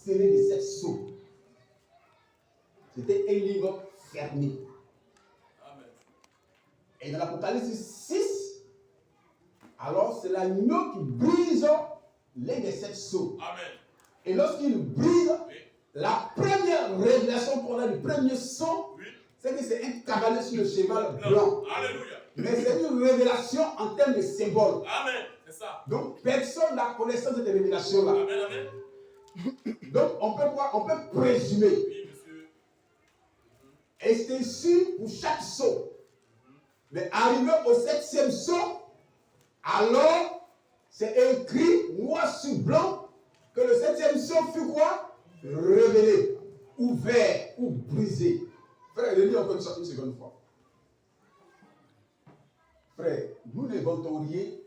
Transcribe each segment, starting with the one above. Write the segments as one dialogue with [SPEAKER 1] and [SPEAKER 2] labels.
[SPEAKER 1] scellé de 7 sceaux. C'était un livre fermé.
[SPEAKER 2] Amen.
[SPEAKER 1] Et dans l'Apocalypse 6, alors c'est l'agneau qui brise l'un des 7 sceaux.
[SPEAKER 2] Amen.
[SPEAKER 1] Et lorsqu'il brise,
[SPEAKER 2] Oui.
[SPEAKER 1] la première révélation qu'on a du premier sceau,
[SPEAKER 2] Oui.
[SPEAKER 1] c'est que c'est un cavalier sur le cheval blanc.
[SPEAKER 2] Alléluia.
[SPEAKER 1] Mais c'est une révélation en termes de symbole.
[SPEAKER 2] Amen. C'est ça.
[SPEAKER 1] Donc personne n'a connaissance de cette révélation-là.
[SPEAKER 2] Amen. Amen.
[SPEAKER 1] Donc on peut voir, on peut présumer.
[SPEAKER 2] Oui, monsieur.
[SPEAKER 1] Et c'est sûr pour chaque sceau. Mais arrivé au 7e sceau, alors c'est écrit noir sur blanc que le 7e sceau fut quoi? Révélé, ouvert ou brisé. Frère, relis encore une seconde fois. Frère, nous l'inventorions,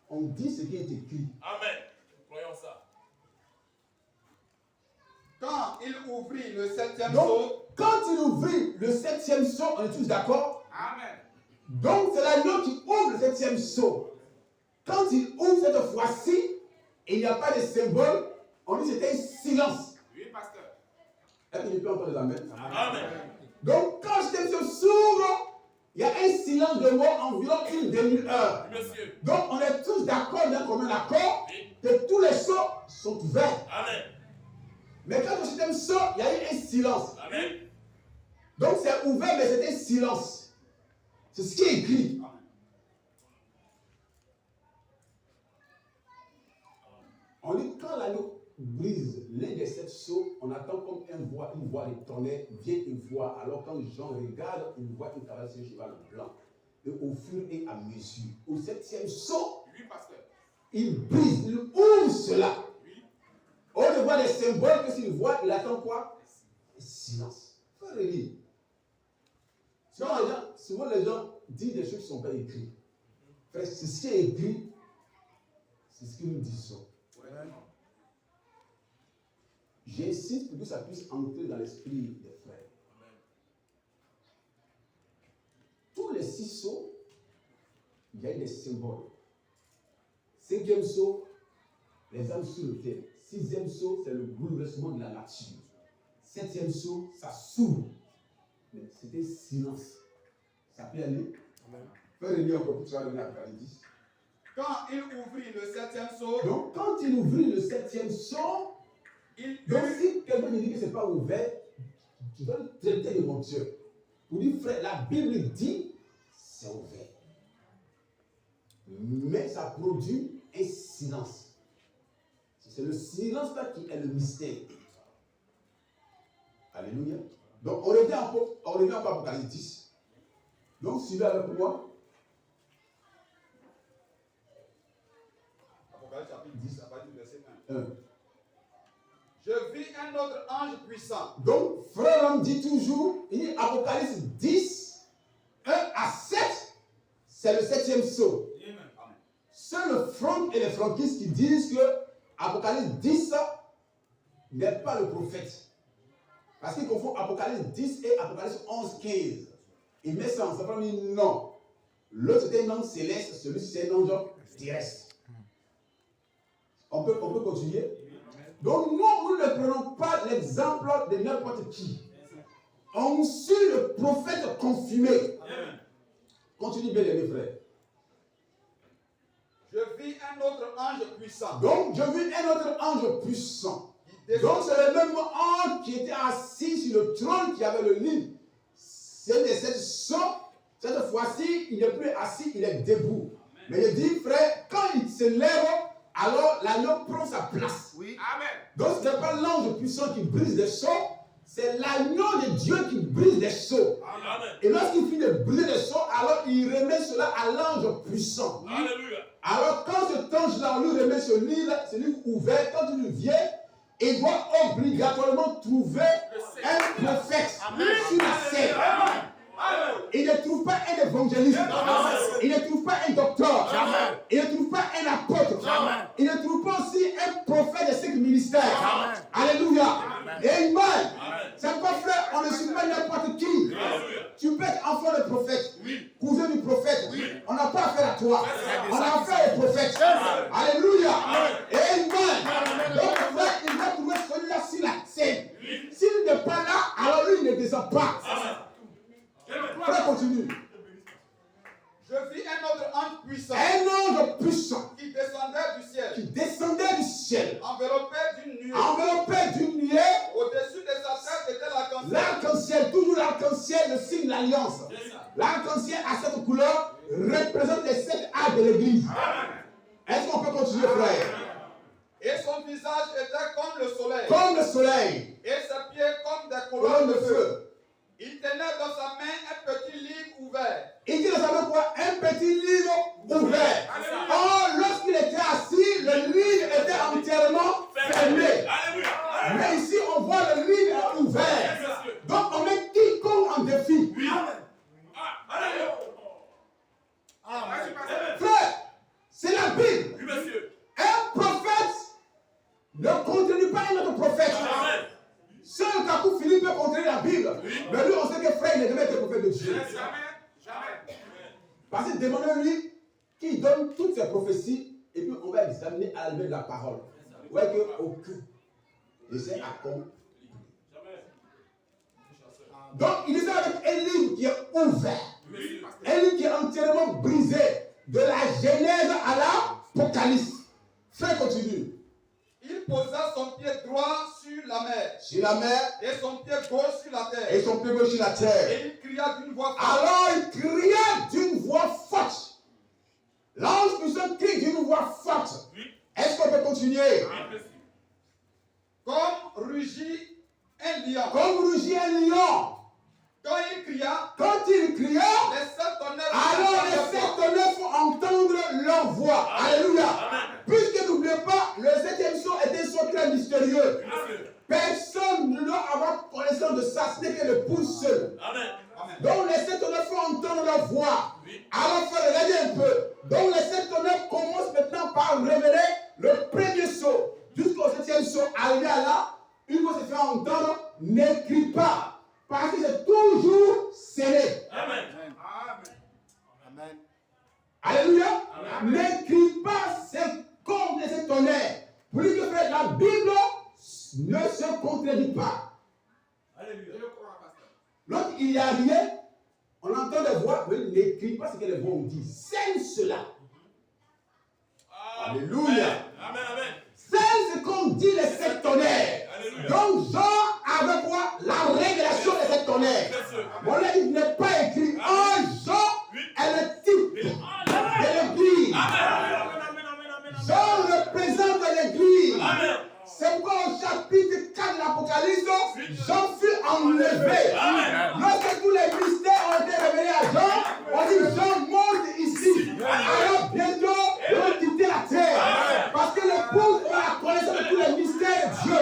[SPEAKER 1] on dit ce qui est écrit.
[SPEAKER 2] Amen. Croyons ça.
[SPEAKER 3] Quand il ouvrit le 7e
[SPEAKER 1] Donc,
[SPEAKER 3] sceau,
[SPEAKER 1] quand il ouvrit le 7e sceau, on est tous d'accord?
[SPEAKER 3] Amen.
[SPEAKER 1] Donc, c'est l'agneau qui ouvre le 7e sceau. Quand il ouvre cette fois-ci, il n'y a pas de symbole, on dit que c'était un silence.
[SPEAKER 3] Oui, pasteur.
[SPEAKER 1] Est-ce que je peux entendre les amens?
[SPEAKER 2] Amen.
[SPEAKER 1] Donc, quand le 7e sceau s'ouvre, il y a un silence de mort environ une demi-heure.
[SPEAKER 2] Oui, monsieur.
[SPEAKER 1] Donc, on est tous d'accord, d'un commun accord,
[SPEAKER 2] Oui.
[SPEAKER 1] que tous les sceaux sont ouverts.
[SPEAKER 2] Amen.
[SPEAKER 1] Mais quand le 7e sceau, il y a eu un silence.
[SPEAKER 2] Amen.
[SPEAKER 1] Donc, c'est ouvert, mais c'est un silence. C'est ce qui est écrit. On dit quand l'agneau brise l'un des 7 sceaux, on attend comme une voix de tonnerre, vient une voix. Alors quand Jean regarde, il voit une cavale sur un cheval blanc. Et au fur et à mesure, au 7e sceau,
[SPEAKER 3] Oui, pasteur.
[SPEAKER 1] il brise, il ouvre cela.
[SPEAKER 3] Oui.
[SPEAKER 1] Au lieu de voir les symboles que s'il voit, il attend quoi? Silence. Faut relire. Souvent les gens disent des choses qui ne sont pas écrites. Frère, c'est ce qui est écrit, c'est ce que nous disons. J'insiste pour que ça puisse entrer dans l'esprit des frères. Tous les 6 sceaux, il y a des symboles. 5e sceau, les âmes sur le terre. 6e sceau, c'est le bouleversement de la nature. 7e sceau, ça s'ouvre. Mais c'était silence. Ça peut aller. Fais relire encore pour ça, le Apocalypse.
[SPEAKER 3] Quand il ouvrit le 7e sceau,
[SPEAKER 1] Donc, quand il ouvrit le 7e sceau, donc si quelqu'un me dit que ce n'est pas ouvert, tu dois le traiter de mon Dieu. Pour dire, frère, la Bible dit, c'est ouvert. Mais ça produit un silence. C'est le silence là qui est le mystère. Alléluia. Donc, on revient encore à Apocalypse 10. Donc, suivez avec moi.
[SPEAKER 3] Apocalypse chapitre 10, à partir du verset 1.
[SPEAKER 1] 1.
[SPEAKER 3] Je vis un autre ange puissant.
[SPEAKER 1] Donc, frère homme dit toujours, il dit Apocalypse 10, 1 à 7, c'est le 7e sceau.
[SPEAKER 3] Amen.
[SPEAKER 1] C'est le Franck et les franquistes qui disent que Apocalypse 10 n'est pas le prophète. Parce qu'ils confondent Apocalypse 10 et Apocalypse 11, 15. Ils mettent ça ensemble, ils disent non. L'autre c'est un ange céleste, celui-ci c'est un ange terrestre. On peut continuer. Donc nous ne prenons pas l'exemple de n'importe qui. On suit le prophète confirmé. Continue bien les frères.
[SPEAKER 3] Je vis un autre ange puissant.
[SPEAKER 1] Donc je vis un autre ange puissant. Donc c'est le même ange qui était assis sur le trône qui avait le livre. C'est de cette sorte, cette fois-ci, il n'est plus assis, il est debout. Mais il dit, frère, quand il se lève, alors l'agneau prend sa place.
[SPEAKER 3] Oui. Amen.
[SPEAKER 1] Donc ce n'est pas l'ange puissant qui brise des sceaux, c'est l'agneau de Dieu qui brise des sceaux.
[SPEAKER 2] Amen.
[SPEAKER 1] Et lorsqu'il finit de briser des sceaux, alors il remet cela à l'ange puissant.
[SPEAKER 2] Alléluia.
[SPEAKER 1] Alors quand cet ange-là, on lui remet ce livre ouvert, quand il vient, il doit obligatoirement trouver un prophète sur la scène. Il ne trouve pas un évangéliste. Il ne trouve pas un docteur. Il ne trouve pas un apôtre. Il ne trouve pas aussi un prophète de 5 ministères. Alléluia. Amen. C'est pas frère, on ne suit pas n'importe qui. Tu peux être enfant de prophète, cousin du prophète. On n'a pas affaire à toi. On a affaire au prophète. Alléluia. Amen. Donc frère, il va trouver celui-là descendait du ciel,
[SPEAKER 3] enveloppé d'une nuée.
[SPEAKER 1] enveloppé d'une nuée.
[SPEAKER 3] Au-dessus de sa tête était l'arc-en-ciel.
[SPEAKER 1] L'arc-en-ciel, toujours l'arc-en-ciel, le signe de l'alliance. L'arc-en-ciel à cette couleur représente les 7 arcs de l'église. Est-ce qu'on peut continuer, frère?
[SPEAKER 3] Et son visage était comme le soleil.
[SPEAKER 1] Comme le soleil,
[SPEAKER 3] Et ses pieds comme des
[SPEAKER 1] colonne
[SPEAKER 3] colonnes
[SPEAKER 1] de
[SPEAKER 3] de feu.
[SPEAKER 1] feu.
[SPEAKER 3] Il tenait dans sa main un petit livre ouvert.
[SPEAKER 1] Il dit dans sa main quoi? Un petit livre ouvert. Or, lorsqu'il était assis, le livre était entièrement fermé. Mais ici, on voit le livre ouvert. Donc, on met quiconque en défi. Frère, c'est la Bible.
[SPEAKER 2] Oui, monsieur.
[SPEAKER 1] Un prophète ne contredit pas un autre prophète. Seul Kakou Philippe peut contredire la Bible. Mais lui, on sait que frère, il n'est jamais été prophète de Dieu. Parce que demandez-lui qui donne toutes ces prophéties et puis on va examiner à la lumière de la parole. Vous voyez qu'aucun essaie à comprendre. Donc, il est avec un livre qui est ouvert. Un livre qui est entièrement brisé. De la Genèse à l'Apocalypse. Frère, continue.
[SPEAKER 3] Il posa son pied droit sur la mer
[SPEAKER 1] Sur la mer
[SPEAKER 3] et son pied gauche sur la terre.
[SPEAKER 1] et son pied gauche sur la terre.
[SPEAKER 3] Et il cria d'une voix forte.
[SPEAKER 1] Alors il cria d'une voix forte. L'ange puissant crie d'une voix forte. Est-ce qu'on peut continuer?
[SPEAKER 3] Comme rugit un lion.
[SPEAKER 1] Comme rugit un lion.
[SPEAKER 3] Quand il cria,
[SPEAKER 1] Quand il cria,
[SPEAKER 3] les 7 tonnerres
[SPEAKER 1] alors les 7 tonnerres font entendre leur voix. Alléluia. Puisque n'oubliez pas, le 7e son était un son très mystérieux. Personne ne doit avoir connaissance de ça, ce n'est que le pouce seul. Donc les 7 tonnerres font entendre leur voix. Alors, regardez un peu. Donc les 7 tonnerres commencent maintenant par révéler le premier saut. Jusqu'au 7e saut, arrivé à là, une fois se fait entendre, n'écris pas. Parce que c'est toujours scellé.
[SPEAKER 2] Amen.
[SPEAKER 1] Alléluia. N'écris pas ces comme de ces tonnerres. Pour dire que frère, la Bible ne se contredit pas.
[SPEAKER 2] Alléluia.
[SPEAKER 1] Lorsqu'il il y a rien, on entend des voix, mais il n'écrit pas ce que les voix ont dit. C'est cela. Alléluia.
[SPEAKER 2] Amen, amen.
[SPEAKER 1] C'est ce qu'ont dit les 7 tonnerres.
[SPEAKER 2] Alléluia.
[SPEAKER 1] Donc Jean avait quoi? La révélation des 7 tonnerres. On l'a dit, il n'est pas écrit. Oh, Jean est le type de l'église. Jean représente l'église. C'est pourquoi au chapitre 4 de l'Apocalypse, Jean fut enlevé. Lorsque tous les mystères ont été révélés à Jean, on dit Jean monte ici. Alors bientôt, il va quitter la terre. Parce que l'épouse a la connaissance de tous les mystères de Dieu.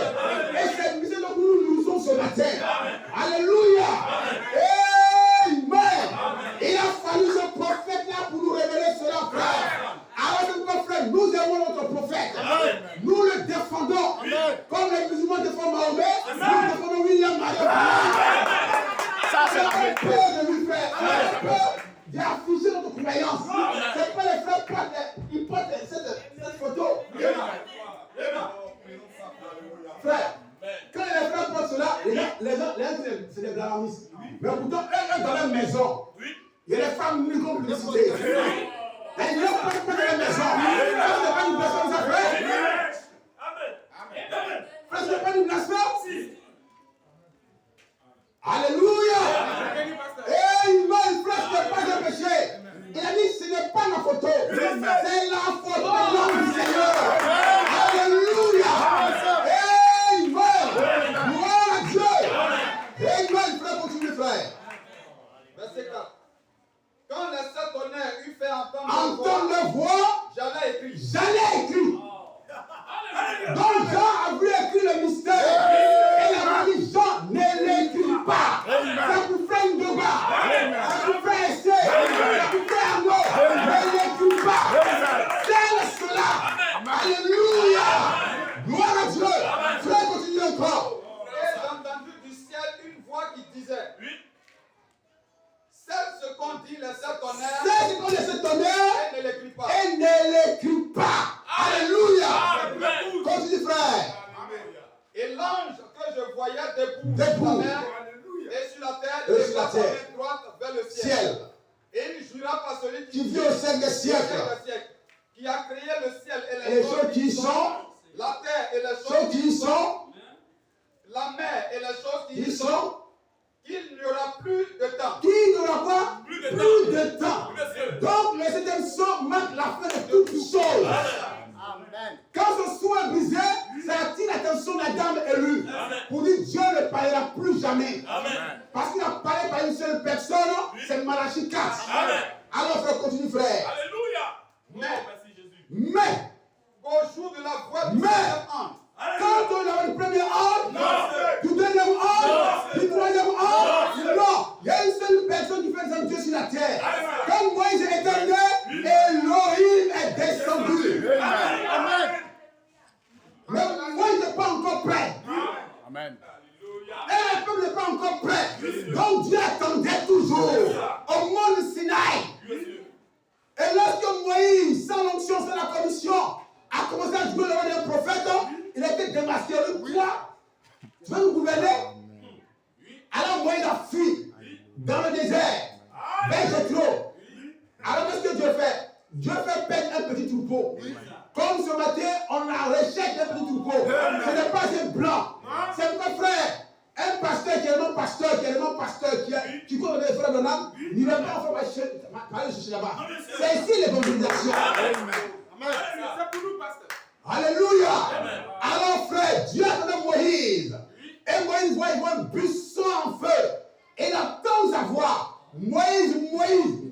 [SPEAKER 1] Et ces mystères dont nous nous sommes ce matin. Alléluia. Amen. Il a fallu ce prophète-là pour nous révéler cela, frère. Alors, notre frère, nous aimons notre prophète. Nous le défendons. Comme les musulmans défendent Mahomet, nous défendons William Marion. Ça, c'est la peur de lui, frère. On a peur d'afficher notre croyance. C'est pas les frères qui portent cette photo. Frère, quand les frères portent cela, les gens, c'est des blâmistes. Mais pourtant, eux, dans leur maison, il y a des femmes nues comme publicité. Et ils ne peuvent pas dans la maison. Ça, c'est pas une blasphème, ça, frère. Frère, c'est pas une blasphème. Alléluia. Amen. Frère, ce n'est pas un péché. Il a dit, ce n'est pas la photo. C'est la photo de l'homme du Seigneur. Alléluia. Amen. Gloire à Dieu. Amen. Frère, continue, frère.
[SPEAKER 3] Verset 4. Quand les 7 tonnerres eut fait
[SPEAKER 1] Entendre leur voix,
[SPEAKER 3] j'allais écrire.
[SPEAKER 1] Donc Jean a voulu écrire le mystère. Et il a dit Jean, ne l'écris pas. Ça vous fait une débat. Ça vous fait essai. Ça vous fait un mot. Ne l'écris pas. C'est cela. Alléluia. Gloire à Dieu. Frère, continue encore.
[SPEAKER 3] Et j'ai entendu du ciel une voix qui disait c'est ce qu'ont dit les 7 tonnerres.
[SPEAKER 1] C'est ce qu'on dit ces tonnerres.
[SPEAKER 3] Et ne l'écris pas.
[SPEAKER 1] Et ne l'écris pas. Alléluia. Continue, frère.
[SPEAKER 3] Et l'ange que je voyais debout
[SPEAKER 1] Debout.
[SPEAKER 3] sur la mer et sur la terre,
[SPEAKER 1] Et sur la
[SPEAKER 3] leva sa
[SPEAKER 1] terre.
[SPEAKER 3] main droite vers le ciel.
[SPEAKER 1] Ciel.
[SPEAKER 3] Et il jura par celui
[SPEAKER 1] Qui vit au siècle des siècles.
[SPEAKER 3] qui a créé le ciel et
[SPEAKER 1] et les choses qui y sont,
[SPEAKER 3] la terre et les
[SPEAKER 1] ceux
[SPEAKER 3] choses
[SPEAKER 1] qui y sont,
[SPEAKER 3] la mer et les choses qui
[SPEAKER 1] qui
[SPEAKER 3] y
[SPEAKER 1] y
[SPEAKER 3] sont,
[SPEAKER 1] sont,
[SPEAKER 3] qu'il n'y aura plus de temps.
[SPEAKER 1] qui n'aura pas
[SPEAKER 2] Plus de
[SPEAKER 1] plus de temps.
[SPEAKER 2] Oui, monsieur.
[SPEAKER 1] Donc, le septième son marque la fin de toutes choses.
[SPEAKER 4] Amen.
[SPEAKER 1] Quand ce son est brisé, ça attire l'attention d'Adam et lui.
[SPEAKER 2] Amen.
[SPEAKER 1] Pour dire Dieu ne parlera plus jamais.
[SPEAKER 2] Amen.
[SPEAKER 1] Parce qu'il a parlé par une seule personne, c'est Malachie 4.
[SPEAKER 2] Amen.
[SPEAKER 1] Alors, frère, continue, frère.
[SPEAKER 2] Alléluia. Oh,
[SPEAKER 3] Mais-
[SPEAKER 2] merci Jésus.
[SPEAKER 1] Mais,
[SPEAKER 3] Au jour de la voix du
[SPEAKER 1] Mais-
[SPEAKER 3] deuxième ange,
[SPEAKER 1] quand on a le premier ange,
[SPEAKER 2] Non.
[SPEAKER 1] du deuxième ange,
[SPEAKER 2] Non.
[SPEAKER 1] du troisième ange, non, il y a une seule personne qui fait descendre Dieu sur la terre. Quand Moïse est étendu, Elohim est descendu.
[SPEAKER 4] Amen.
[SPEAKER 1] Mais Moïse n'est pas encore prêt.
[SPEAKER 4] Amen.
[SPEAKER 1] Et le peuple n'est pas encore prêt. Donc Dieu attendait toujours au mont Sinaï. Et lorsque Moïse, sans l'onction, sans la commission, a commencé à jouer le rôle d'un prophète, il a été démasqué. Toi, tu veux nous gouverner? Alors Moïse a fui dans le désert, vers Jéthro. Alors qu'est-ce que Dieu fait? Dieu fait paître un petit troupeau. Comme ce matin, on a recherché un petit troupeau. Ce n'est pas un blanc. C'est mon frère. Un pasteur qui est non pasteur, qui compte les frères Donald, il n'est pas en train de aller chercher là-bas. C'est ici l'évangélisation.
[SPEAKER 3] c'est pour nous, pasteur.
[SPEAKER 1] Alléluia. Alors frère, Dieu attendait Moïse. Et Moïse voit un buisson en feu. Et il attend sa voix. Moïse,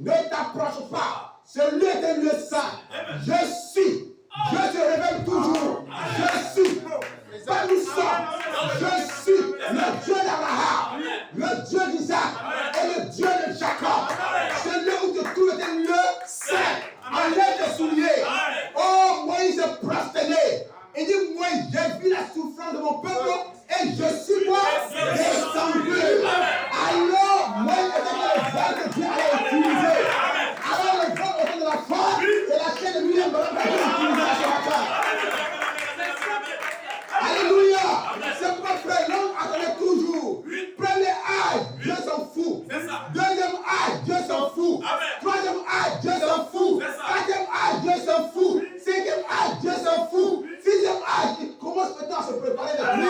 [SPEAKER 1] ne t'approche pas. Celui est un lieu saint. Je suis. Dieu se révèle toujours. Je suis. Pas nous sommes. Je suis le Dieu d'Abraham, le Dieu d'Isaac et le Dieu de Jacob. C'est lieu où tu trouves un lieu saint. Enlève tes souliers. Oh, Moïse est prosterné. Il dit, Moïse, j'ai vu la souffrance de mon peuple et je suis moi descendu. Alors, Moïse était dans le vol que Dieu allait utiliser. Alors, le vol autour de la foi et la chaîne de William Branham va être utilisée ce matin. Alléluia. C'est pas frère, l'homme attendait toujours. Premier âge, Dieu s'en fout. Deuxième âge, Dieu s'en fout. Troisième âge, Dieu s'en fout. Quatrième âge, Dieu s'en fout. Cinquième âge, Dieu s'en fout. Sixième âge, il commence maintenant à se préparer de lui.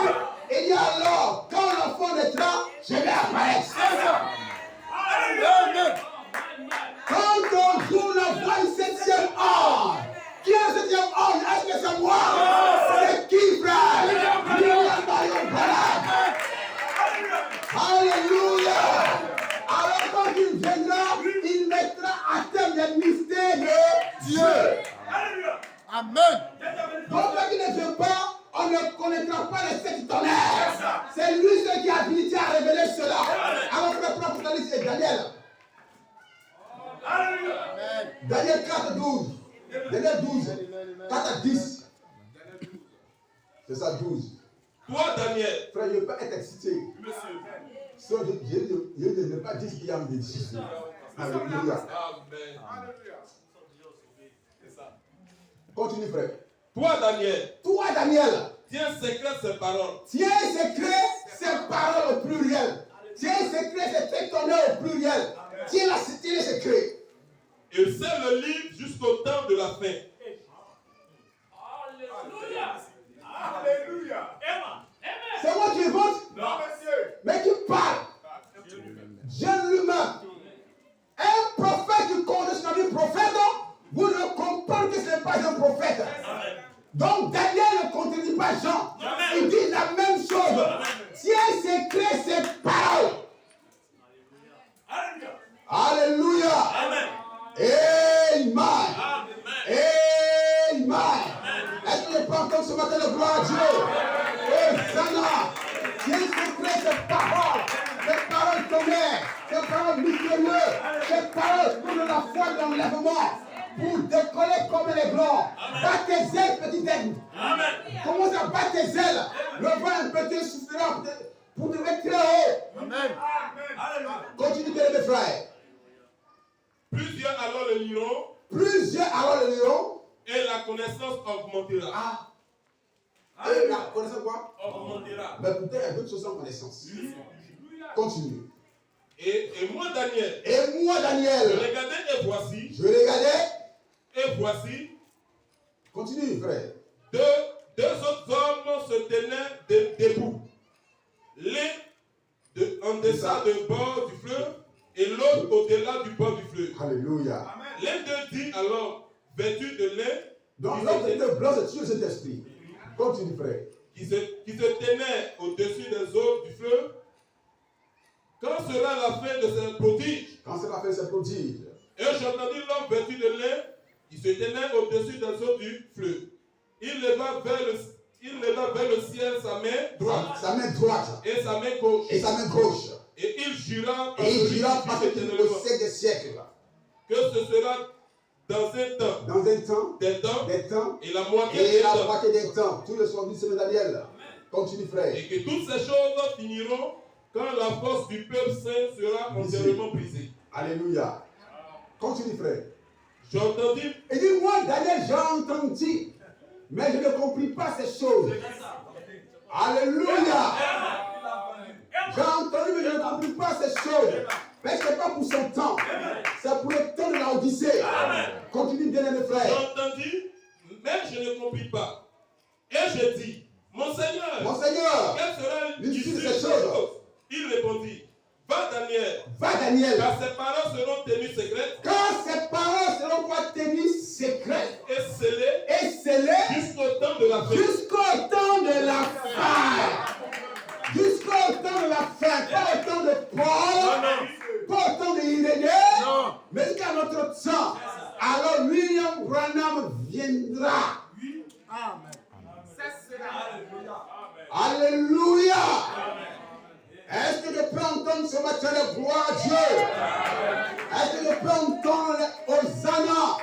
[SPEAKER 1] Et il dit alors, quand l'enfant naîtra, je vais apparaître. Quand on joue la voix du septième ange, qui est le septième ange? Est-ce que c'est moi? C'est qui, frère? William Marion Branham. Alléluia. Alors quand il viendra, il mettra à terme les mystères de Dieu.
[SPEAKER 4] Amen.
[SPEAKER 1] Donc quand il ne vient pas, on ne connaîtra pas les sept tonnerres. C'est lui seul qui a habilité à révéler cela. Alors frère, prends Apocalypse et Daniel.
[SPEAKER 4] Amen.
[SPEAKER 1] Daniel 4, 12. Daniel 12. 4 à 10. C'est ça, 12.
[SPEAKER 2] Toi, Daniel.
[SPEAKER 1] Frère, je ne veux pas être excité.
[SPEAKER 2] Monsieur.
[SPEAKER 1] So, je ne veux pas dire ce qu'il y a en médecine. Alléluia.
[SPEAKER 2] Amen. C'est ça.
[SPEAKER 1] Continue, frère.
[SPEAKER 2] Toi, Daniel.
[SPEAKER 1] Toi, Daniel,
[SPEAKER 2] Tiens secret ces paroles.
[SPEAKER 1] tiens secret ces paroles au pluriel. Tiens secret ces sept tonnerres au pluriel. Tiens les secrets.
[SPEAKER 2] Et scelle le livre jusqu'au temps de la fin.
[SPEAKER 3] Alléluia.
[SPEAKER 1] C'est moi qui vote,
[SPEAKER 3] Non, monsieur.
[SPEAKER 1] mais qui parle. Dieu lui-même. Un prophète qui connaît son ami prophète, vous ne comprenez que ce n'est pas un prophète. Donc Daniel ne contredit pas Jean. Il dit la même chose. Tiens secret ces paroles. Alléluia.
[SPEAKER 2] Amen.
[SPEAKER 1] Amen.
[SPEAKER 2] Amen.
[SPEAKER 1] Amen. Est-ce que je peux entendre ce matin le gloire à Dieu? Hosanna. Tiens secret ces paroles tonnerres, ces paroles mystérieuses, ces paroles pour de la foi de l'enlèvement, pour décoller comme les blancs. Bats tes ailes, petit aigle. Commence à battre tes ailes. Le vent un peu te soufflera pour te mettre très haut.
[SPEAKER 4] Amen.
[SPEAKER 1] Continue, mes frères.
[SPEAKER 2] Plusieurs alors le liront
[SPEAKER 1] Plusieurs alors le liront.
[SPEAKER 2] et la connaissance augmentera.
[SPEAKER 1] Ah. Et la connaissance quoi?
[SPEAKER 2] Augmentera.
[SPEAKER 1] Mais peut-être il y a d'autres choses en connaissance. Continue.
[SPEAKER 2] Et moi, Daniel,
[SPEAKER 1] Et moi,
[SPEAKER 2] je
[SPEAKER 1] Daniel,
[SPEAKER 2] regardais et voici,
[SPEAKER 1] je regardais Continue, frère.
[SPEAKER 2] Deux autres hommes se tenaient debout. L'un en deçà du bord du fleuve et l'autre au-delà du bord du fleuve.
[SPEAKER 1] Alléluia.
[SPEAKER 2] L'un d'eux dit alors, vêtu de lin,
[SPEAKER 1] Donc, l'homme était blanc, c'est sur cet esprit. Continue, frère.
[SPEAKER 2] qui se tenait au-dessus des eaux du fleuve, quand sera la fin de ces prodiges?
[SPEAKER 1] Quand cela fait ses prodiges.
[SPEAKER 2] Et j'entendis l'homme vêtu de lin qui se tenait au-dessus des eaux du fleuve. Il leva vers le ciel sa main droite.
[SPEAKER 1] Sa main droite.
[SPEAKER 2] Et sa main gauche.
[SPEAKER 1] Et sa main gauche.
[SPEAKER 2] Et il jura
[SPEAKER 1] Et il jura
[SPEAKER 2] par
[SPEAKER 1] par
[SPEAKER 2] celui
[SPEAKER 1] ce
[SPEAKER 2] qui
[SPEAKER 1] qui
[SPEAKER 2] vit
[SPEAKER 1] au
[SPEAKER 2] éternellement
[SPEAKER 1] siècle des siècles.
[SPEAKER 2] que ce sera dans un temps,
[SPEAKER 1] Dans un temps,
[SPEAKER 2] des temps,
[SPEAKER 1] des temps,
[SPEAKER 2] et la moitié
[SPEAKER 1] et
[SPEAKER 2] des
[SPEAKER 1] la
[SPEAKER 2] temps.
[SPEAKER 1] moitié des temps. Tout le soir du semaine Daniel. Continue, frère.
[SPEAKER 2] Et que toutes ces choses finiront quand la force du peuple saint sera entièrement brisée.
[SPEAKER 1] Alléluia. Continue, frère.
[SPEAKER 2] J'entendis,
[SPEAKER 1] Et dit, moi, Daniel, j'ai entendu, mais je ne compris pas ces choses. Alléluia. J'ai entendu, mais je ne compris pas ces choses. Mais ce n'est pas pour son temps. C'est pour le temps de la Odyssée. Continue, bien aimé frère.
[SPEAKER 2] j'entendis, mais je ne compris pas. Et je dis, mon Seigneur,
[SPEAKER 1] Mon Seigneur,
[SPEAKER 2] quelle sera
[SPEAKER 1] l'issue de
[SPEAKER 2] l'issue
[SPEAKER 1] ces
[SPEAKER 2] de ces
[SPEAKER 1] choses?
[SPEAKER 2] choses? Il répondit, va Daniel,
[SPEAKER 1] va Daniel.
[SPEAKER 2] car ces paroles seront tenues secrètes
[SPEAKER 1] Quand ces paroles seront pas tenues secrètes
[SPEAKER 2] et scellées
[SPEAKER 1] et scellées
[SPEAKER 2] jusqu'au temps de la fin.
[SPEAKER 1] jusqu'au temps de la fin. Jusqu'au temps de la fin. Pas au temps de Paul, pas au temps d'Irénée, mais jusqu'à notre temps. Alors William Branham viendra.
[SPEAKER 4] Amen.
[SPEAKER 1] Alléluia. Est-ce que je peux entendre ce matin la gloire à Dieu? Est-ce que je peux entendre les Hosanna?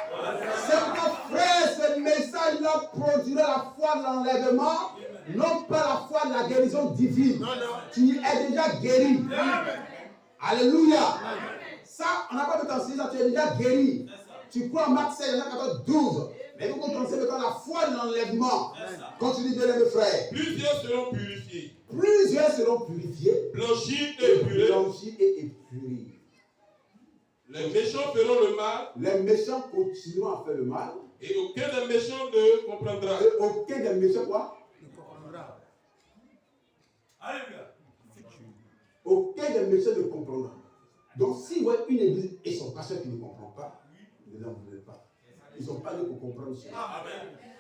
[SPEAKER 1] C'est mon frère, ce message-là produira la foi de l'enlèvement, non pas la foi de la guérison divine. Tu es déjà guéri. Alléluia. Ça, on n'a pas besoin d'enseigner ça, tu es déjà guéri. Tu crois en Marc 16, 14, 12. Mais vous comprenez maintenant la foi de l'enlèvement. Continue bien, mes frères.
[SPEAKER 2] Plusieurs seront purifiés,
[SPEAKER 1] Plusieurs seront purifiés,
[SPEAKER 2] blanchis et épurés.
[SPEAKER 1] blanchis et épurés.
[SPEAKER 2] Les méchants feront le mal,
[SPEAKER 1] Les méchants continueront à faire le mal.
[SPEAKER 2] et aucun des méchants ne comprendra.
[SPEAKER 1] Et aucun des méchants, quoi? Aucun des méchants ne comprendra. Donc, si vous voyez une église et son pasteur qui ne comprend pas, ne l'en voulez pas. Ils ne sont pas là pour comprendre cela.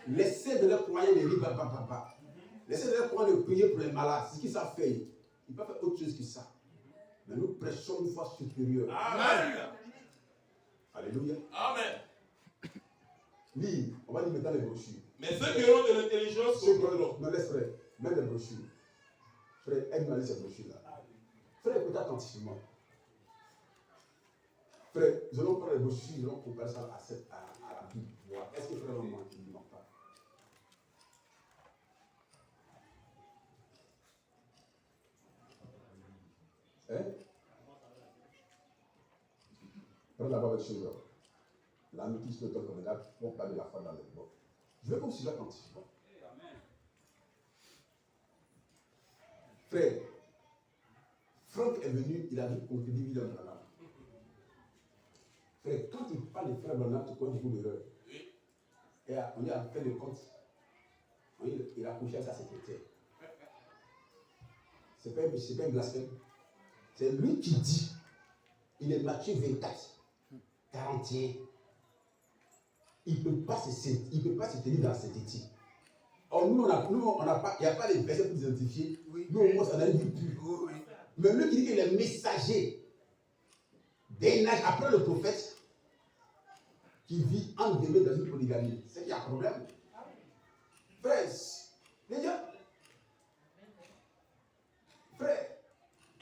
[SPEAKER 1] Laissez de leurs croyants les rire, papa. Laissez de leurs croyants de prier pour les malades. C'est ce qu'ils savent faire. Ils peuvent faire autre chose que ça. Mais nous prêchons une foi supérieure.
[SPEAKER 2] Amen.
[SPEAKER 1] Alléluia.
[SPEAKER 2] Amen.
[SPEAKER 1] Lis, on va lire maintenant les brochures.
[SPEAKER 2] Mais ceux qui auront de l'intelligence comprendront.
[SPEAKER 1] Non, laisse frère, mets des brochures. Frère, aide-moi à lire ces brochures-là. Frère, écoutez attentivement. Frère, nous allons prendre les brochures, nous allons comparer ça à la Bible. Est-ce que frère va mentir? Non, pas. Hein? Prenez d'abord votre chose. La notice de ton convenable pour parler de la foi dans les mots. Je vais vous suivre attentivement. Frère, Franck est venu, il a dit contredit William Branham. Frère, quand il parle de frère Branham, tu connais beaucoup d'erreurs. Et on est en fait de compte. Il a couché à sa secrétaire. C'est pas un blasphème. C'est lui qui dit. Il est Matthieu 24, 41. Il ne peut pas se tenir dans la sainteté. Or, nous, on n'a pas, il n'y a pas les versets pour identifier. Oui. Nous, au moins, ça n'a vu plus. Oui. Mais lui qui dit qu'il est messager d'un âge après le prophète qui vit endeuillé dans une polygamie, c'est qu'il y a un problème. Frère, les gens, frère,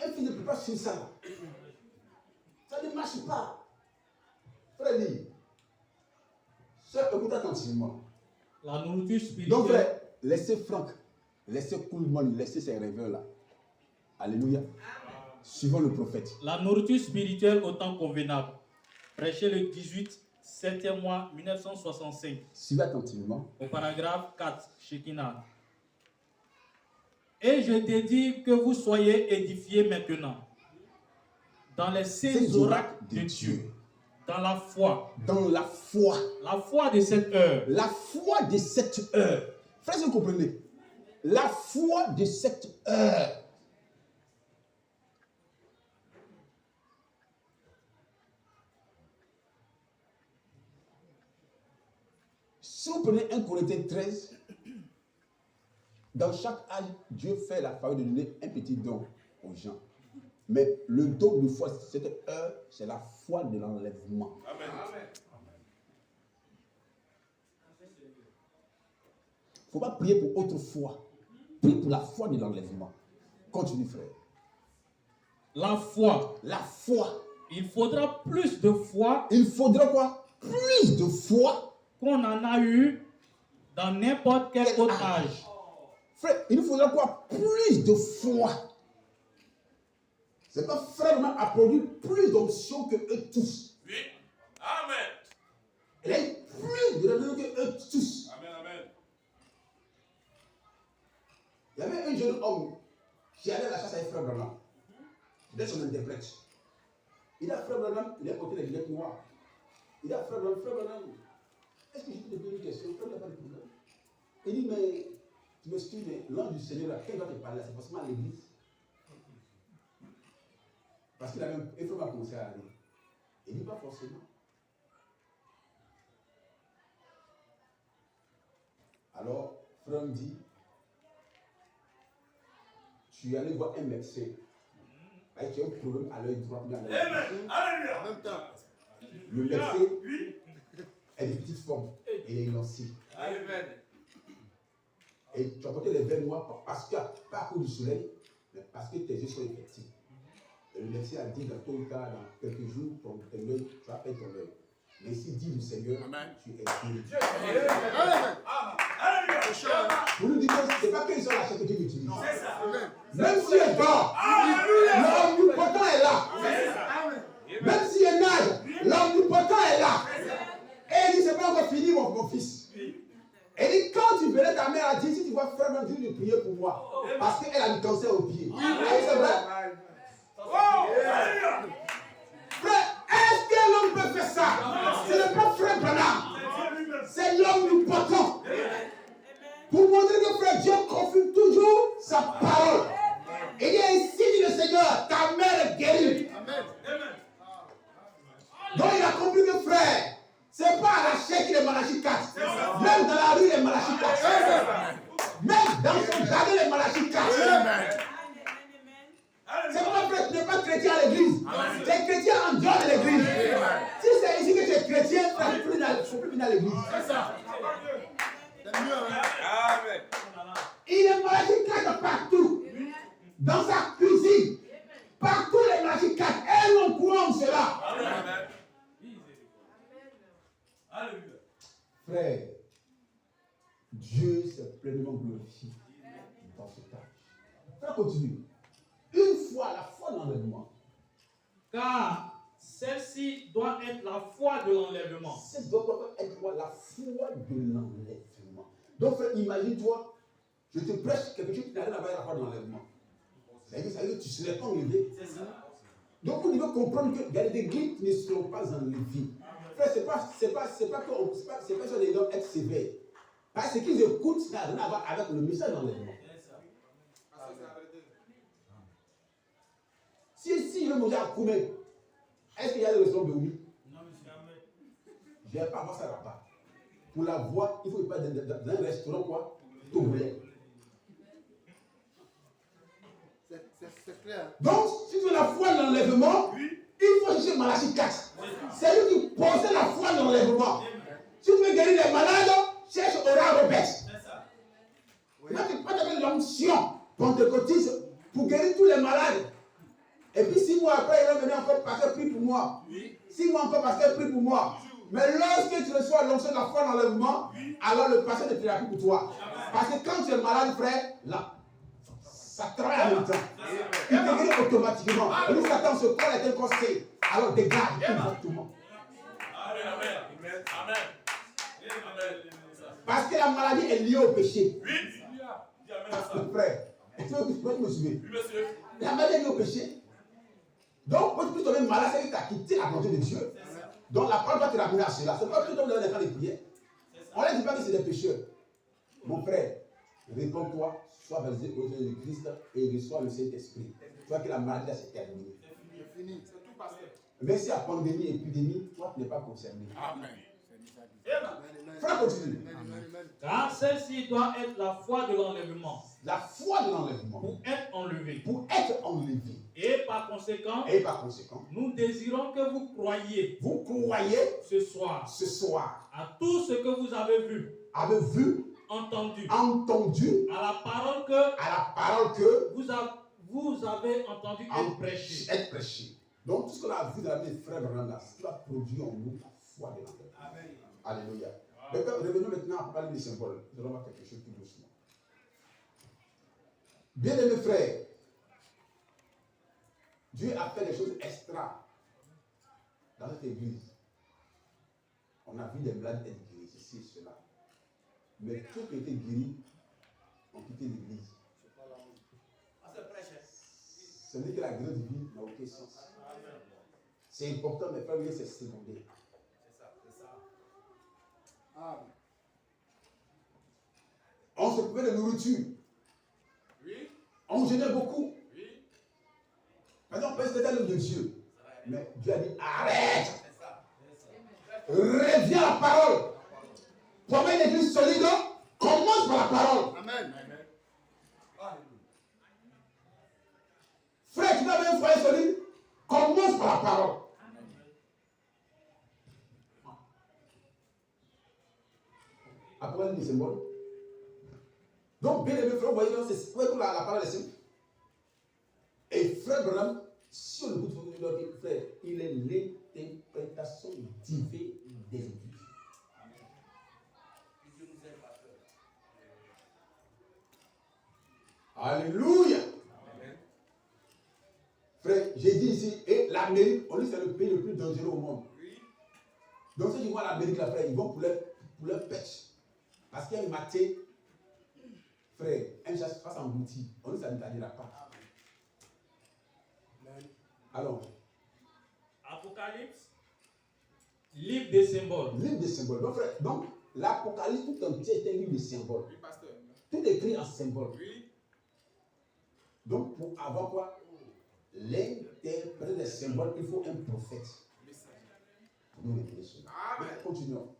[SPEAKER 1] un fils ne peut pas suivre ça. Ça ne marche pas. Frère, dis, écoute attentivement.
[SPEAKER 5] La nourriture spirituelle.
[SPEAKER 1] Donc, frère, laissez Franck, laissez Coolman, laissez ces rêveurs-là. Alléluia. Suivons le prophète.
[SPEAKER 5] La nourriture spirituelle au temps convenable. Prêché le 18 7e mois 1965.
[SPEAKER 1] Suivez attentivement.
[SPEAKER 5] Au paragraphe 4, Shekinah. Et je te dis que vous soyez édifiés maintenant dans les 6 oracles de Dieu, Dans la foi.
[SPEAKER 1] Dans la foi.
[SPEAKER 5] La foi de cette heure.
[SPEAKER 1] La foi de cette heure. Frères, vous comprenez? La foi de cette heure. Si vous prenez 1 Corinthiens 13, dans chaque âge, Dieu fait la faveur de donner un petit don aux gens. Mais le don de foi, cette heure, c'est la foi de l'enlèvement.
[SPEAKER 2] Amen.
[SPEAKER 1] Il ne faut pas prier pour autre foi. Prie pour la foi de l'enlèvement. Continue, frère.
[SPEAKER 5] La foi.
[SPEAKER 1] La foi.
[SPEAKER 5] Il faudra plus de foi.
[SPEAKER 1] Il faudra quoi? Plus de foi
[SPEAKER 5] qu'on en a eu dans n'importe quel autre âge.
[SPEAKER 1] Frère, il faudra quoi? Plus de foi. C'est pas frère a produit plus d'options que eux tous.
[SPEAKER 2] Oui. Amen.
[SPEAKER 1] Il a eu plus de raisons que eux tous.
[SPEAKER 2] Amen, amen.
[SPEAKER 1] Il y avait un jeune homme qui allait à la chasse avec frère Branham. C'était son interprète. Il a frère Branham, il a porté les lunettes noires. Il a frère Branham, est-ce que je peux te poser une question? Frère, il n'y a pas de problème. Il dit, mais tu m'excuses, mais l'ange du Seigneur, là, quand il va te parler, c'est forcément à l'église. Parce qu'il a même, il faut pas commencer à aller. Il dit pas forcément. Alors, frère me dit, tu es allé voir un médecin. Et tu as un problème à l'œil droit.
[SPEAKER 2] En même temps.
[SPEAKER 1] Le médecin est de petite forme et il est lancé.
[SPEAKER 2] Amen.
[SPEAKER 1] Et tu as porté les verres noirs parce que, pas à cause du soleil, mais parce que tes yeux sont infectés. Et le médecin a dit dans ton cas, dans quelques jours, ton œil, tu vas perdre ton œil. Mais si dit le Seigneur,
[SPEAKER 4] Amen.
[SPEAKER 1] tu es guéri.
[SPEAKER 4] Amen.
[SPEAKER 1] Vous nous dites, ce n'est pas qu'ils sont là, c'est que Dieu utilise.
[SPEAKER 4] Amen.
[SPEAKER 1] Même si elle dort, l'omnipotent est là. Même si elle nage, l'omnipotent est là. Et il dit, c'est pas encore fini, mon fils. Et il dit, quand tu verrais ta mère, elle dit, si tu vois frère, Dieu de prier pour moi. Parce qu'elle a du cancer au pied. C'est vrai? Frère, est-ce que l'homme peut faire ça? Ce n'est pas frère Branham. C'est l'omnipotent. Pour montrer que frère Dieu confirme toujours sa parole. Et il y a ici, dit le Seigneur, ta mère est guérie. Donc il a compris que frère, c'est pas à la chair qu'il est Malachie 4. Même dans la rue, il est Malachie 4. Même dans son jardin, il est Malachie 4. C'est pas frère, tu n'es pas chrétien à l'église. Tu es chrétien en dehors de l'église. Si c'est ici que tu es chrétien, frère, il ne faut plus venir à l'église.
[SPEAKER 4] C'est ça. C'est mieux.
[SPEAKER 2] Amen.
[SPEAKER 1] Il est Malachie 4 partout. Dans sa cuisine. Partout les Malachie 4. Et on croit en cela.
[SPEAKER 2] Amen.
[SPEAKER 1] Frère, Dieu s'est pleinement glorifié dans ce cas. Frère, continue. Une fois, la foi de l'enlèvement.
[SPEAKER 5] Car celle-ci doit être la foi de l'enlèvement.
[SPEAKER 1] Celle doit être quoi? La foi de l'enlèvement. Donc, frère, imagine-toi, je te prêche quelque chose qui n'a rien à voir avec la foi de l'enlèvement. Ça veut dire que tu ne serais pas enlevé. Donc, vous devez comprendre qu'il y a des églises qui ne seront pas enlevées. Frère, c'est pas ça les doivent être sévères. Parce que ce qu'ils écoutent n'a rien à voir avec le message d'enlèvement. Si je veux manger à Koumé, est-ce qu'il y a le restaurant Béoumi?
[SPEAKER 5] Non, monsieur.
[SPEAKER 1] Je ne vais pas avoir ça là-bas. Pour la voir, il faut pas dans un restaurant quoi? Togolais.
[SPEAKER 4] C'est clair.
[SPEAKER 1] Donc, si tu as la foi de l'enlèvement, il faut chercher Malachie 4. C'est lui qui possède la foi de l'enlèvement. Si tu veux guérir les malades, cherche Ora Robert. Moi, tu peux avoir l'onction pentecôtiste pour guérir tous les malades. Et puis 6 mois après, il va venir encore passer prie pour moi. 6 mois encore passer prie pour moi. Mais lorsque tu reçois l'onction de la foi d'enlèvement, alors le passé de thérapie pour toi. Parce que quand tu es malade, frère, là, ça travaille en même temps. Il te guérit automatiquement. Et lui, Satan, ce corps est un corps sain. Alors dégage exactement. Parce que la maladie est liée au péché. Frère, est-ce que tu me suivez? La maladie est liée au péché. Donc, quand tu peux tomber malade, c'est que tu as quitté la volonté de Dieu. Donc la parole doit te ramener à cela. C'est pas que tout le monde est dans les prières. On ne dit pas que c'est des pécheurs. Mon frère, réponds-toi, sois baptisé au nom de Christ et reçois le Saint-Esprit. Tu vois que la maladie s'est terminée.
[SPEAKER 4] C'est fini. C'est tout passé.
[SPEAKER 1] Mais si la pandémie, épidémie, toi tu n'es pas concerné.
[SPEAKER 4] Amen.
[SPEAKER 1] Frère, continue.
[SPEAKER 5] Car celle-ci doit être la foi de l'enlèvement.
[SPEAKER 1] La foi de l'enlèvement.
[SPEAKER 5] Pour être enlevé.
[SPEAKER 1] Pour être enlevé.
[SPEAKER 5] Et par conséquent,
[SPEAKER 1] nous
[SPEAKER 5] désirons que vous croyiez.
[SPEAKER 1] Vous croyez
[SPEAKER 5] ce soir à tout ce que vous avez vu, entendu,
[SPEAKER 1] à
[SPEAKER 5] la parole que vous avez entendu être prêchée.
[SPEAKER 1] Donc tout ce qu'on a vu dans la vie de frère Branham, cela produit en nous la foi de l'enlèvement. Amen. Alléluia. Revenons maintenant à parler des symboles. Nous allons voir quelque chose plus doucement. Bien-aimés frères, Dieu a fait des choses extra dans cette église. On a vu des malades être guéris, ceci et cela. Mais ceux qui ont été guéris ont quitté l'église. Ce n'est que la grâce divine n'a aucun sens. C'est important, mais pas c'est secondaire. On se coupait de nourriture.
[SPEAKER 3] Oui.
[SPEAKER 1] On gênait beaucoup.
[SPEAKER 3] Oui.
[SPEAKER 1] Maintenant, on pense que c'était l'homme de Dieu. Mais Dieu a dit arrête. Reviens à la parole. Pour avoir une église solide, commence par la parole.
[SPEAKER 4] Amen.
[SPEAKER 1] Frère, tu dois avoir un foyer solide, commence par la parole. Après, les symboles. Donc, bien aimé frère, vous voyez, c'est la parole est simple. Et frère Branham, si on écoute votre frère, il est l'interprétation divine des Écritures. Alléluia. Frère, j'ai dit ici, et l'Amérique, on dit que c'est le pays le plus dangereux au monde. Donc, ceux qui vont à l'Amérique, là, frère, ils vont pour leur pêche. Parce qu'il y a une matière, frère, un chasse face englouti. On dit que ça ne t'aidera pas. Alors.
[SPEAKER 5] Apocalypse, livre des symboles.
[SPEAKER 1] Livre des symboles. Donc, frère, donc l'Apocalypse tout entier est un livre de symboles.
[SPEAKER 3] Oui, pasteur.
[SPEAKER 1] Tout écrit en symboles.
[SPEAKER 3] Oui.
[SPEAKER 1] Donc, pour avoir quoi? L'interpréter des symboles, il faut un prophète. Nous les prêchons. Continuons.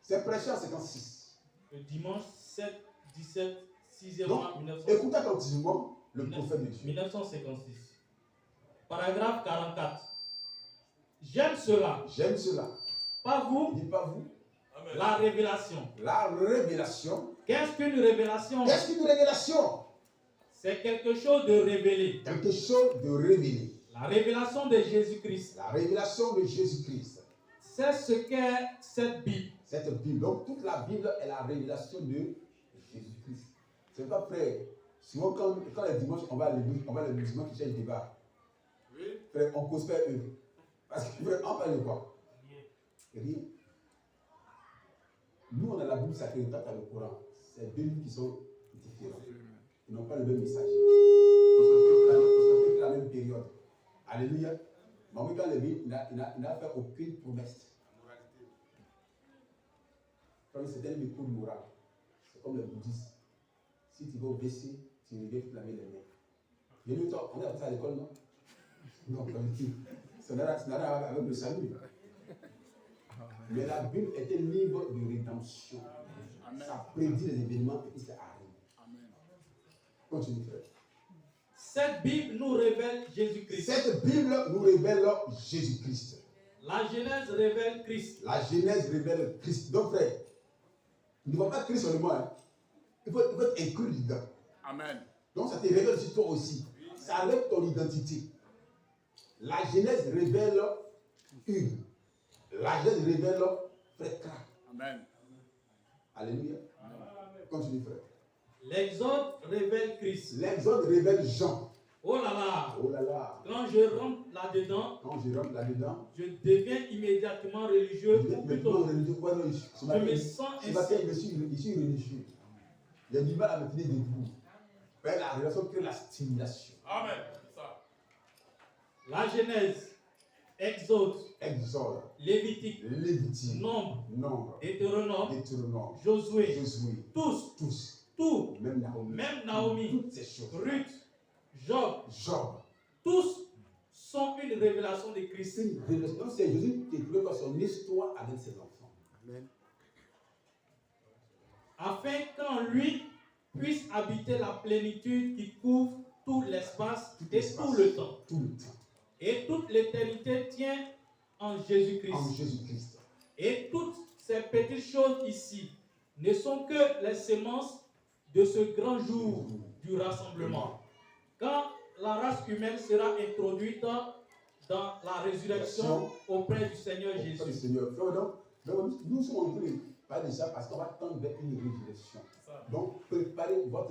[SPEAKER 1] C'est prêché en 56.
[SPEAKER 5] Le dimanche 7, 17, 6e
[SPEAKER 1] Donc,
[SPEAKER 5] mois 1956.
[SPEAKER 1] Écoutez attentivement le prophète de Dieu.
[SPEAKER 5] 1956. Paragraphe 44. J'aime cela.
[SPEAKER 1] J'aime cela.
[SPEAKER 5] Pas vous.
[SPEAKER 1] Dis pas vous.
[SPEAKER 2] Amen.
[SPEAKER 5] La révélation.
[SPEAKER 1] La révélation.
[SPEAKER 5] Qu'est-ce qu'une révélation?
[SPEAKER 1] Qu'est-ce qu'une révélation?
[SPEAKER 5] C'est quelque chose de révélé.
[SPEAKER 1] Quelque chose de révélé.
[SPEAKER 5] La révélation de Jésus-Christ.
[SPEAKER 1] La révélation de Jésus-Christ.
[SPEAKER 5] C'est ce qu'est cette Bible.
[SPEAKER 1] Cette Bible. Donc toute la Bible est la révélation de Jésus-Christ. C'est pas frère. Souvent quand les dimanches, on va à l'église, on va le dimanche qui cherche débat.
[SPEAKER 3] Oui.
[SPEAKER 1] Frère, on cause pas eux. Parce que frère, on parle de quoi? Rien. Nous, on a la Bible sacrée, toi, tu as le Coran. C'est deux livres qui sont différents. Ils n'ont pas le même messager. Ils sont fait la même période. Alléluia. Mais oui, quand le Bible, il n'a fait aucune promesse. Comme c'est un livre de code moral. C'est comme le bouddhisme. Si tu vas au WC, tu reviens pour laver les mains. Il y a longtemps, on est appris ça à l'école, non? Non, pas du tout. Ça n'a rien à voir avec le salut. Mais la Bible est un livre de rédemption. Amen. Ça prédit les événements et puis ça arrive. Amen. Continue, frère.
[SPEAKER 5] Cette Bible nous révèle Jésus-Christ.
[SPEAKER 1] Cette Bible nous révèle Jésus-Christ.
[SPEAKER 5] La Genèse révèle Christ.
[SPEAKER 1] La Genèse révèle Christ. Donc, frère, ne vois pas Christ seulement. Hein. Il faut être inclus dedans. Amen. Donc, ça te révèle sur toi aussi. Ça révèle ton identité. La Genèse révèle Hugues. La Genèse révèle frère Cra. Amen. Alléluia. Amen. Continue, frère.
[SPEAKER 5] L'Exode révèle Christ.
[SPEAKER 1] L'exode révèle Jean.
[SPEAKER 5] Oh là là.
[SPEAKER 1] Oh là là.
[SPEAKER 5] Quand je rentre là-dedans,
[SPEAKER 1] je
[SPEAKER 5] deviens immédiatement religieux. Ou plutôt, je me sens
[SPEAKER 1] ainsi. Je suis religieux. J'ai du mal à me tenir debout. Mais la relation crée la stimulation.
[SPEAKER 2] Amen.
[SPEAKER 5] La Genèse Exode,
[SPEAKER 1] Exode,
[SPEAKER 5] Lévitique,
[SPEAKER 1] Lévitique,
[SPEAKER 5] Nombre,
[SPEAKER 1] Nombre,
[SPEAKER 5] Deutéronome,
[SPEAKER 1] Deutéronome,
[SPEAKER 5] Josué,
[SPEAKER 1] Josué,
[SPEAKER 5] tous,
[SPEAKER 1] tous, même Naomi, toutes ces choses,
[SPEAKER 5] Ruth, Job,
[SPEAKER 1] Job,
[SPEAKER 5] tous sont une révélation de
[SPEAKER 1] c'est
[SPEAKER 5] Christ.
[SPEAKER 1] une révélation. Donc, c'est Jésus qui écrit son histoire avec ses enfants.
[SPEAKER 4] Amen.
[SPEAKER 5] Afin qu'en lui puisse habiter la plénitude qui couvre tout l'espace et tout le temps.
[SPEAKER 1] Tout le temps.
[SPEAKER 5] Et toute l'éternité tient en Jésus-Christ.
[SPEAKER 1] En Jésus-Christ.
[SPEAKER 5] Et toutes ces petites choses ici ne sont que les semences de ce grand jour du rassemblement. Quand la race humaine sera introduite dans la résurrection auprès du Seigneur
[SPEAKER 1] Auprès du
[SPEAKER 5] Jésus.
[SPEAKER 1] Seigneur. Donc, nous sommes en train de parler de ça parce qu'on va tendre vers une résurrection. Donc, préparez votre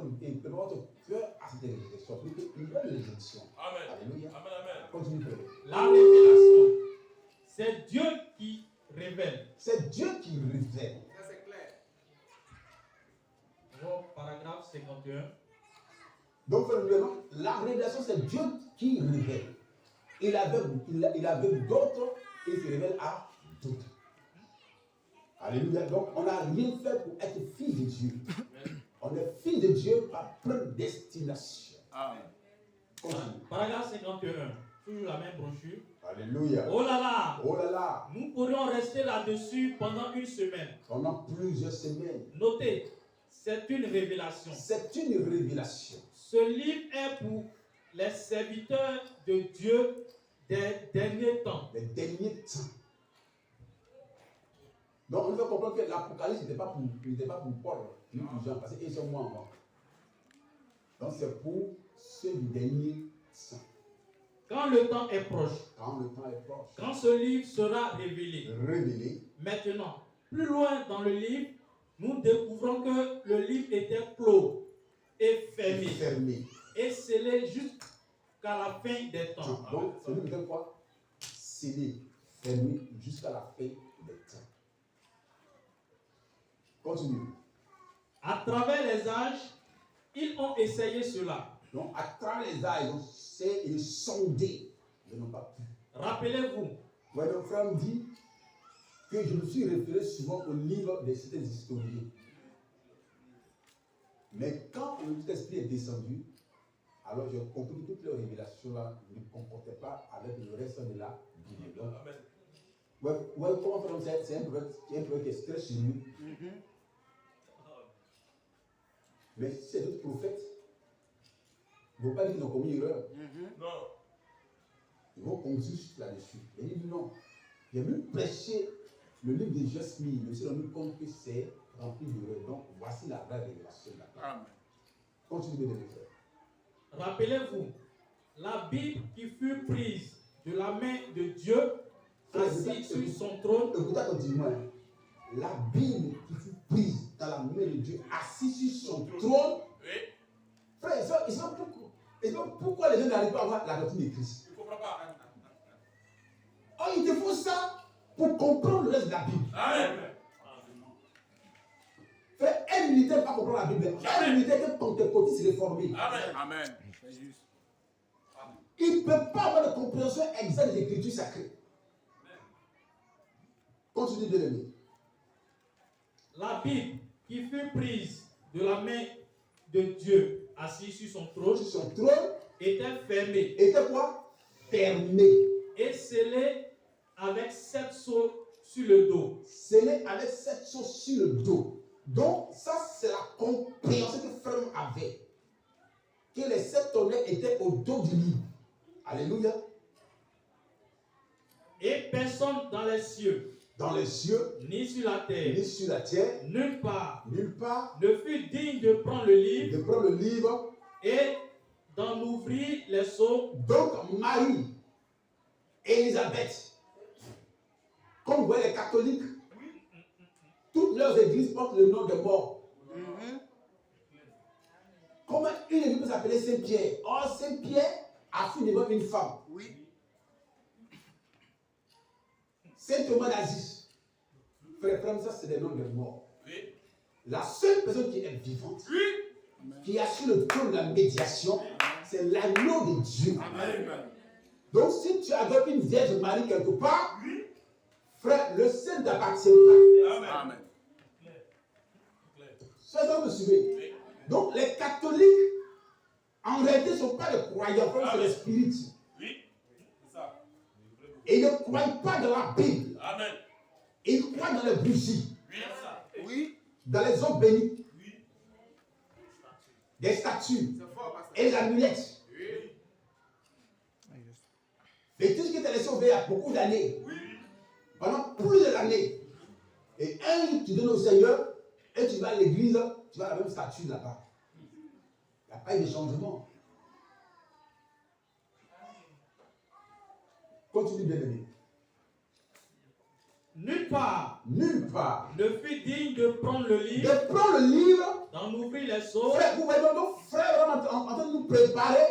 [SPEAKER 1] cœur à cette résurrection. Pour qu'il y ait une résurrection.
[SPEAKER 2] Amen.
[SPEAKER 1] Alléluia.
[SPEAKER 2] Amen, amen.
[SPEAKER 1] Continue, frère.
[SPEAKER 5] La révélation, c'est Dieu qui révèle.
[SPEAKER 1] C'est Dieu qui révèle.
[SPEAKER 4] Ça, c'est clair.
[SPEAKER 5] Au paragraphe 51.
[SPEAKER 1] Donc, frère, la révélation, c'est Dieu qui révèle. Il avait d'autres, il se révèle à d'autres. Alléluia. Donc, on n'a rien fait pour être fils de Dieu. On est fils de Dieu par prédestination.
[SPEAKER 4] Amen.
[SPEAKER 1] Continue.
[SPEAKER 5] Paragraphe 51. Toujours la même brochure.
[SPEAKER 1] Alléluia.
[SPEAKER 5] Oh là là!
[SPEAKER 1] Oh là là.
[SPEAKER 5] Nous pourrions rester là-dessus pendant une semaine.
[SPEAKER 1] Pendant plusieurs semaines.
[SPEAKER 5] Notez, c'est une révélation.
[SPEAKER 1] C'est une révélation.
[SPEAKER 5] Ce livre est pour les serviteurs de Dieu des derniers temps.
[SPEAKER 1] Les derniers temps. Donc, on doit comprendre que l'Apocalypse n'était pas pour Paul, ni pour Jean, parce qu'ils sont moins avant. Donc, c'est pour ceux du dernier temps.
[SPEAKER 5] Quand le temps est proche,
[SPEAKER 1] Quand le temps est proche.
[SPEAKER 5] quand ce livre sera révélé.
[SPEAKER 1] Révélé.
[SPEAKER 5] Maintenant, plus loin dans le livre, nous découvrons que le livre était clos et fermé
[SPEAKER 1] Fermé.
[SPEAKER 5] et scellé jusqu'à la fin des temps.
[SPEAKER 1] Donc, ce livre était quoi? Scellé, fermé jusqu'à la fin des temps. Continue.
[SPEAKER 5] À travers les âges, ils ont essayé cela.
[SPEAKER 1] Donc, à travers les âges, ils ont sondé, mais n'ont pas pu.
[SPEAKER 5] Rappelez-vous,
[SPEAKER 1] Ouais, donc, frère me dit que je me suis référé souvent au livre des certains historiens. Mais quand le Saint-Esprit est descendu, alors j'ai compris que toutes les révélations-là ne comportaient pas avec le reste de la Bible. Donc, ouais, comment faire ça? C'est un prophète qui est très chez nous. Mais si c'est d'autres prophètes, ils ne vont pas dire qu'ils ont commis une erreur.
[SPEAKER 2] Non.
[SPEAKER 1] Ils vont conduire là-dessus. Et ils disent non. J'ai même prêché le livre de Jasmine. Je me suis rendu compte que c'est rempli d'erreurs. Donc voici la vraie révélation.
[SPEAKER 4] Amen.
[SPEAKER 1] Continuez de le faire.
[SPEAKER 5] rappelez-vous, la Bible qui fut prise de la main de Dieu, assis sur son trône.
[SPEAKER 1] Écoutez continuellement. La Bible qui fut prise dans la main de Dieu, assis sur son trône.
[SPEAKER 2] Oui.
[SPEAKER 1] Frère, ils sont pourquoi les gens n'arrivent pas à avoir la doctrine de Christ.
[SPEAKER 2] Il ne comprend pas.
[SPEAKER 1] Oh, il te faut ça pour comprendre le reste de la Bible.
[SPEAKER 2] Amen.
[SPEAKER 1] Frère, un militaire ne peut pas comprendre la Bible. Un militaire qui est pentecôtiste réformé.
[SPEAKER 2] Amen.
[SPEAKER 4] Amen. C'est juste.
[SPEAKER 1] Il ne peut pas avoir de compréhension exacte des Écritures sacrées. Continuez de l'aimer.
[SPEAKER 5] La Bible qui fut prise de la main de Dieu, assis sur son trône,
[SPEAKER 1] Sur son trône,
[SPEAKER 5] était fermée
[SPEAKER 1] était quoi? Fermé.
[SPEAKER 5] et scellée avec 7 sceaux sur le dos.
[SPEAKER 1] Scellé avec 7 choses sur le dos. Donc, ça, c'est la compréhension que Frère avait. Que les 7 tonnerres étaient au dos du livre. Alléluia.
[SPEAKER 5] Et personne dans les cieux,
[SPEAKER 1] Dans les cieux,
[SPEAKER 5] ni sur la terre,
[SPEAKER 1] ni sur la terre,
[SPEAKER 5] nulle part,
[SPEAKER 1] nulle part,
[SPEAKER 5] ne fut digne de prendre le livre
[SPEAKER 1] de prendre le livre.
[SPEAKER 5] et d'en ouvrir les sceaux.
[SPEAKER 1] Donc, Marie, Élisabeth, comme vous voyez les catholiques, toutes leurs églises portent le nom de mort. Comment une église peut s'appeler Saint-Pierre? Or, Saint-Pierre a fui devant une femme.
[SPEAKER 4] Oui.
[SPEAKER 1] Saint Thomas d'Asie. Frère, ça, c'est des noms de mort.
[SPEAKER 2] Oui.
[SPEAKER 1] La seule personne qui est vivante,
[SPEAKER 2] Oui.
[SPEAKER 1] qui a sur le trône de la médiation, c'est l'agneau de Dieu.
[SPEAKER 4] Amen.
[SPEAKER 1] Donc, si tu adoptes une Vierge Marie quelque part, frère, le ciel ne t'appartient pas.
[SPEAKER 2] Amen.
[SPEAKER 1] C'est ça que vous suivez. Donc, les catholiques, en réalité, ne sont pas des croyants, c'est des spirites.
[SPEAKER 2] Oui, c'est ça.
[SPEAKER 1] Et ils ne croient pas dans la Bible.
[SPEAKER 2] Amen.
[SPEAKER 1] Ils croient dans les bougies,
[SPEAKER 2] Oui, c'est ça.
[SPEAKER 4] Oui.
[SPEAKER 1] dans les eaux bénies,
[SPEAKER 2] Oui.
[SPEAKER 1] des statues
[SPEAKER 4] C'est fort, pasteur.
[SPEAKER 1] et les amulettes.
[SPEAKER 2] Oui.
[SPEAKER 1] Et tout ce qui est laissé au il y a beaucoup d'années. Pendant plusieurs années. Et un jour, tu donnes au Seigneur et tu vas à l'église, tu vas à la même statue là-bas. Il n'y a pas eu de changement. Continue bien aimé.
[SPEAKER 5] Nulle part
[SPEAKER 1] Nulle part.
[SPEAKER 5] ne fut digne de prendre le livre,
[SPEAKER 1] De prendre le livre,
[SPEAKER 5] d'en ouvrir les sceaux,
[SPEAKER 1] frère, vous voyez donc, frère, en train de nous préparer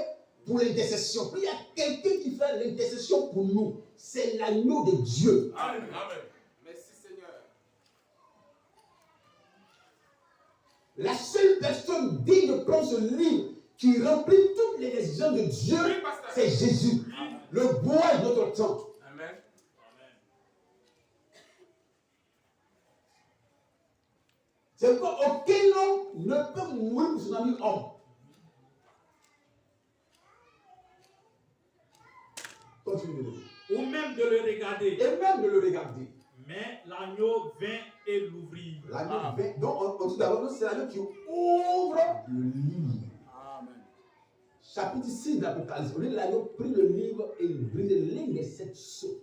[SPEAKER 1] pour l'intercession. Puis il y a quelqu'un qui fait l'intercession pour nous. C'est l'agneau de Dieu.
[SPEAKER 2] Amen. Amen.
[SPEAKER 4] Merci, Seigneur.
[SPEAKER 1] La seule personne digne de prendre ce livre qui remplit toutes les exigences de Dieu,
[SPEAKER 4] Oui, pasteur.
[SPEAKER 1] c'est Jésus. Le bois de notre temps.
[SPEAKER 4] Amen.
[SPEAKER 1] C'est pourquoi aucun homme ne peut mourir pour son ami homme. Continue.
[SPEAKER 5] ou même de le regarder.
[SPEAKER 1] Et même de le regarder.
[SPEAKER 5] Mais l'agneau vint et l'ouvrit.
[SPEAKER 1] L'agneau vient. Donc on dit d'abord, c'est l'agneau qui ouvre le livre.
[SPEAKER 4] Amen.
[SPEAKER 1] Chapitre 6 de l'Apocalypse. On dit l'agneau prit le livre et il brise l'un des 7 sceaux.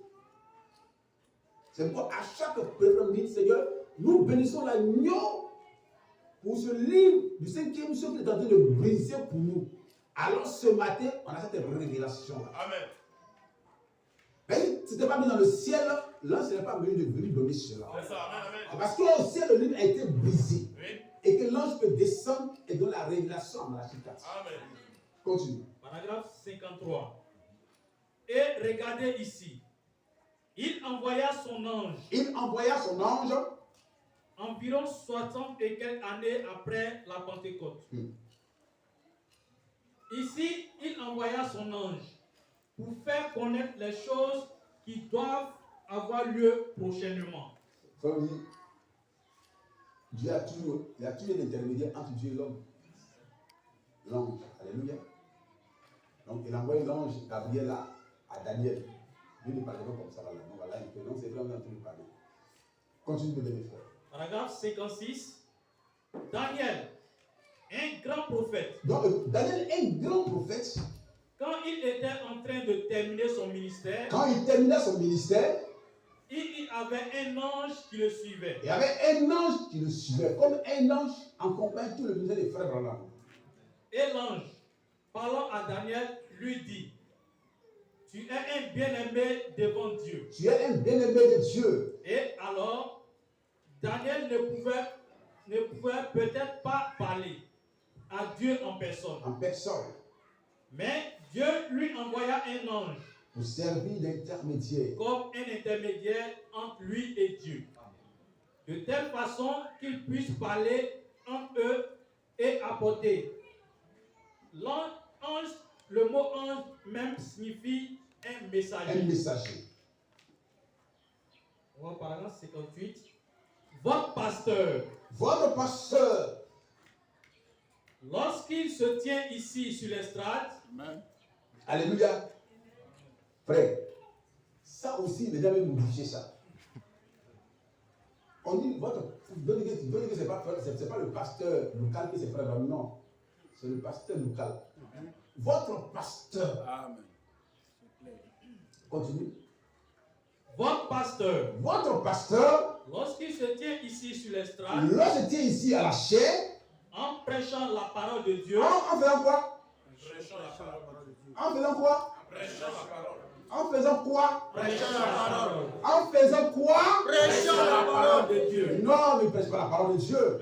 [SPEAKER 1] C'est pourquoi à chaque préférence, dit Seigneur, nous bénissons l'agneau pour ce livre du 5e sceau qui est en train de briser pour nous. Alors ce matin, on a cette révélation-là.
[SPEAKER 2] Amen.
[SPEAKER 1] Mais ce n'était pas mis dans le ciel, l'ange n'est pas venu de venir donner cela.
[SPEAKER 2] C'est ça. Amen. Amen.
[SPEAKER 1] Parce qu'au ciel, le livre a été brisé.
[SPEAKER 2] Oui.
[SPEAKER 1] Et que l'ange peut descendre et donner la révélation à Malachie 4.
[SPEAKER 2] Amen.
[SPEAKER 1] Continue.
[SPEAKER 5] Paragraphe 53. Et regardez ici. Il envoya son ange
[SPEAKER 1] Il envoya son ange.
[SPEAKER 5] environ 60 et quelques années après la Pentecôte. Ici, il envoya son ange pour faire connaître les choses qui doivent avoir lieu prochainement.
[SPEAKER 1] Comme dit, Dieu a toujours, il y a toujours un intermédiaire entre Dieu et l'homme. L'ange. Alléluia. Donc il envoie l'ange Gabriel à Daniel. Dieu ne parlait pas comme ça là. Donc voilà, donc c'est vraiment en train de parler. Continue de donner mes frères.
[SPEAKER 5] Paragraphe 56. Daniel, un grand prophète,
[SPEAKER 1] Donc Daniel est un grand prophète.
[SPEAKER 5] quand il était en train de terminer son ministère,
[SPEAKER 1] Quand il termina son ministère,
[SPEAKER 5] il y avait un ange qui le suivait.
[SPEAKER 1] il y avait un ange qui le suivait, comme un ange accompagne tout le ministère des frères Branham.
[SPEAKER 5] Et l'ange, parlant à Daniel, lui dit, tu es un bien-aimé devant Dieu.
[SPEAKER 1] Tu es un bien-aimé de Dieu.
[SPEAKER 5] Et alors, Daniel ne pouvait peut-être pas parler à Dieu en personne.
[SPEAKER 1] En personne.
[SPEAKER 5] Mais Dieu lui envoya un ange
[SPEAKER 1] Pour servir d'intermédiaire.
[SPEAKER 5] comme un intermédiaire entre lui et Dieu. De telle façon qu'ils puissent parler entre eux et apporter. L'ange, le mot ange même signifie un
[SPEAKER 1] Un
[SPEAKER 5] messager.
[SPEAKER 1] messager.
[SPEAKER 5] On va paragraphe 58. Votre pasteur,
[SPEAKER 1] Votre pasteur,
[SPEAKER 5] lorsqu'il se tient ici sur l'estrade,
[SPEAKER 4] Amen.
[SPEAKER 1] alléluia, frère, ça aussi, les gens veulent modifier ça. On dit, donnez que c'est pas le pasteur local qui c'est frère, non, c'est le pasteur local. Votre pasteur,
[SPEAKER 4] Amen. S'il te plaît.
[SPEAKER 1] continue.
[SPEAKER 5] votre pasteur,
[SPEAKER 1] Votre pasteur,
[SPEAKER 5] lorsqu'il se tient ici sur l'estrade,
[SPEAKER 1] lorsqu'il tient ici à la chair,
[SPEAKER 5] en prêchant la parole de Dieu,
[SPEAKER 1] en faisant quoi?
[SPEAKER 2] Prêchons la parole.
[SPEAKER 1] En faisant quoi?
[SPEAKER 2] Prêchons la parole.
[SPEAKER 1] En faisant quoi?
[SPEAKER 5] prêchant la parole,
[SPEAKER 1] En faisant quoi?
[SPEAKER 5] prêchant la parole de Dieu.
[SPEAKER 1] Non, mais ne prêche pas la parole de Dieu.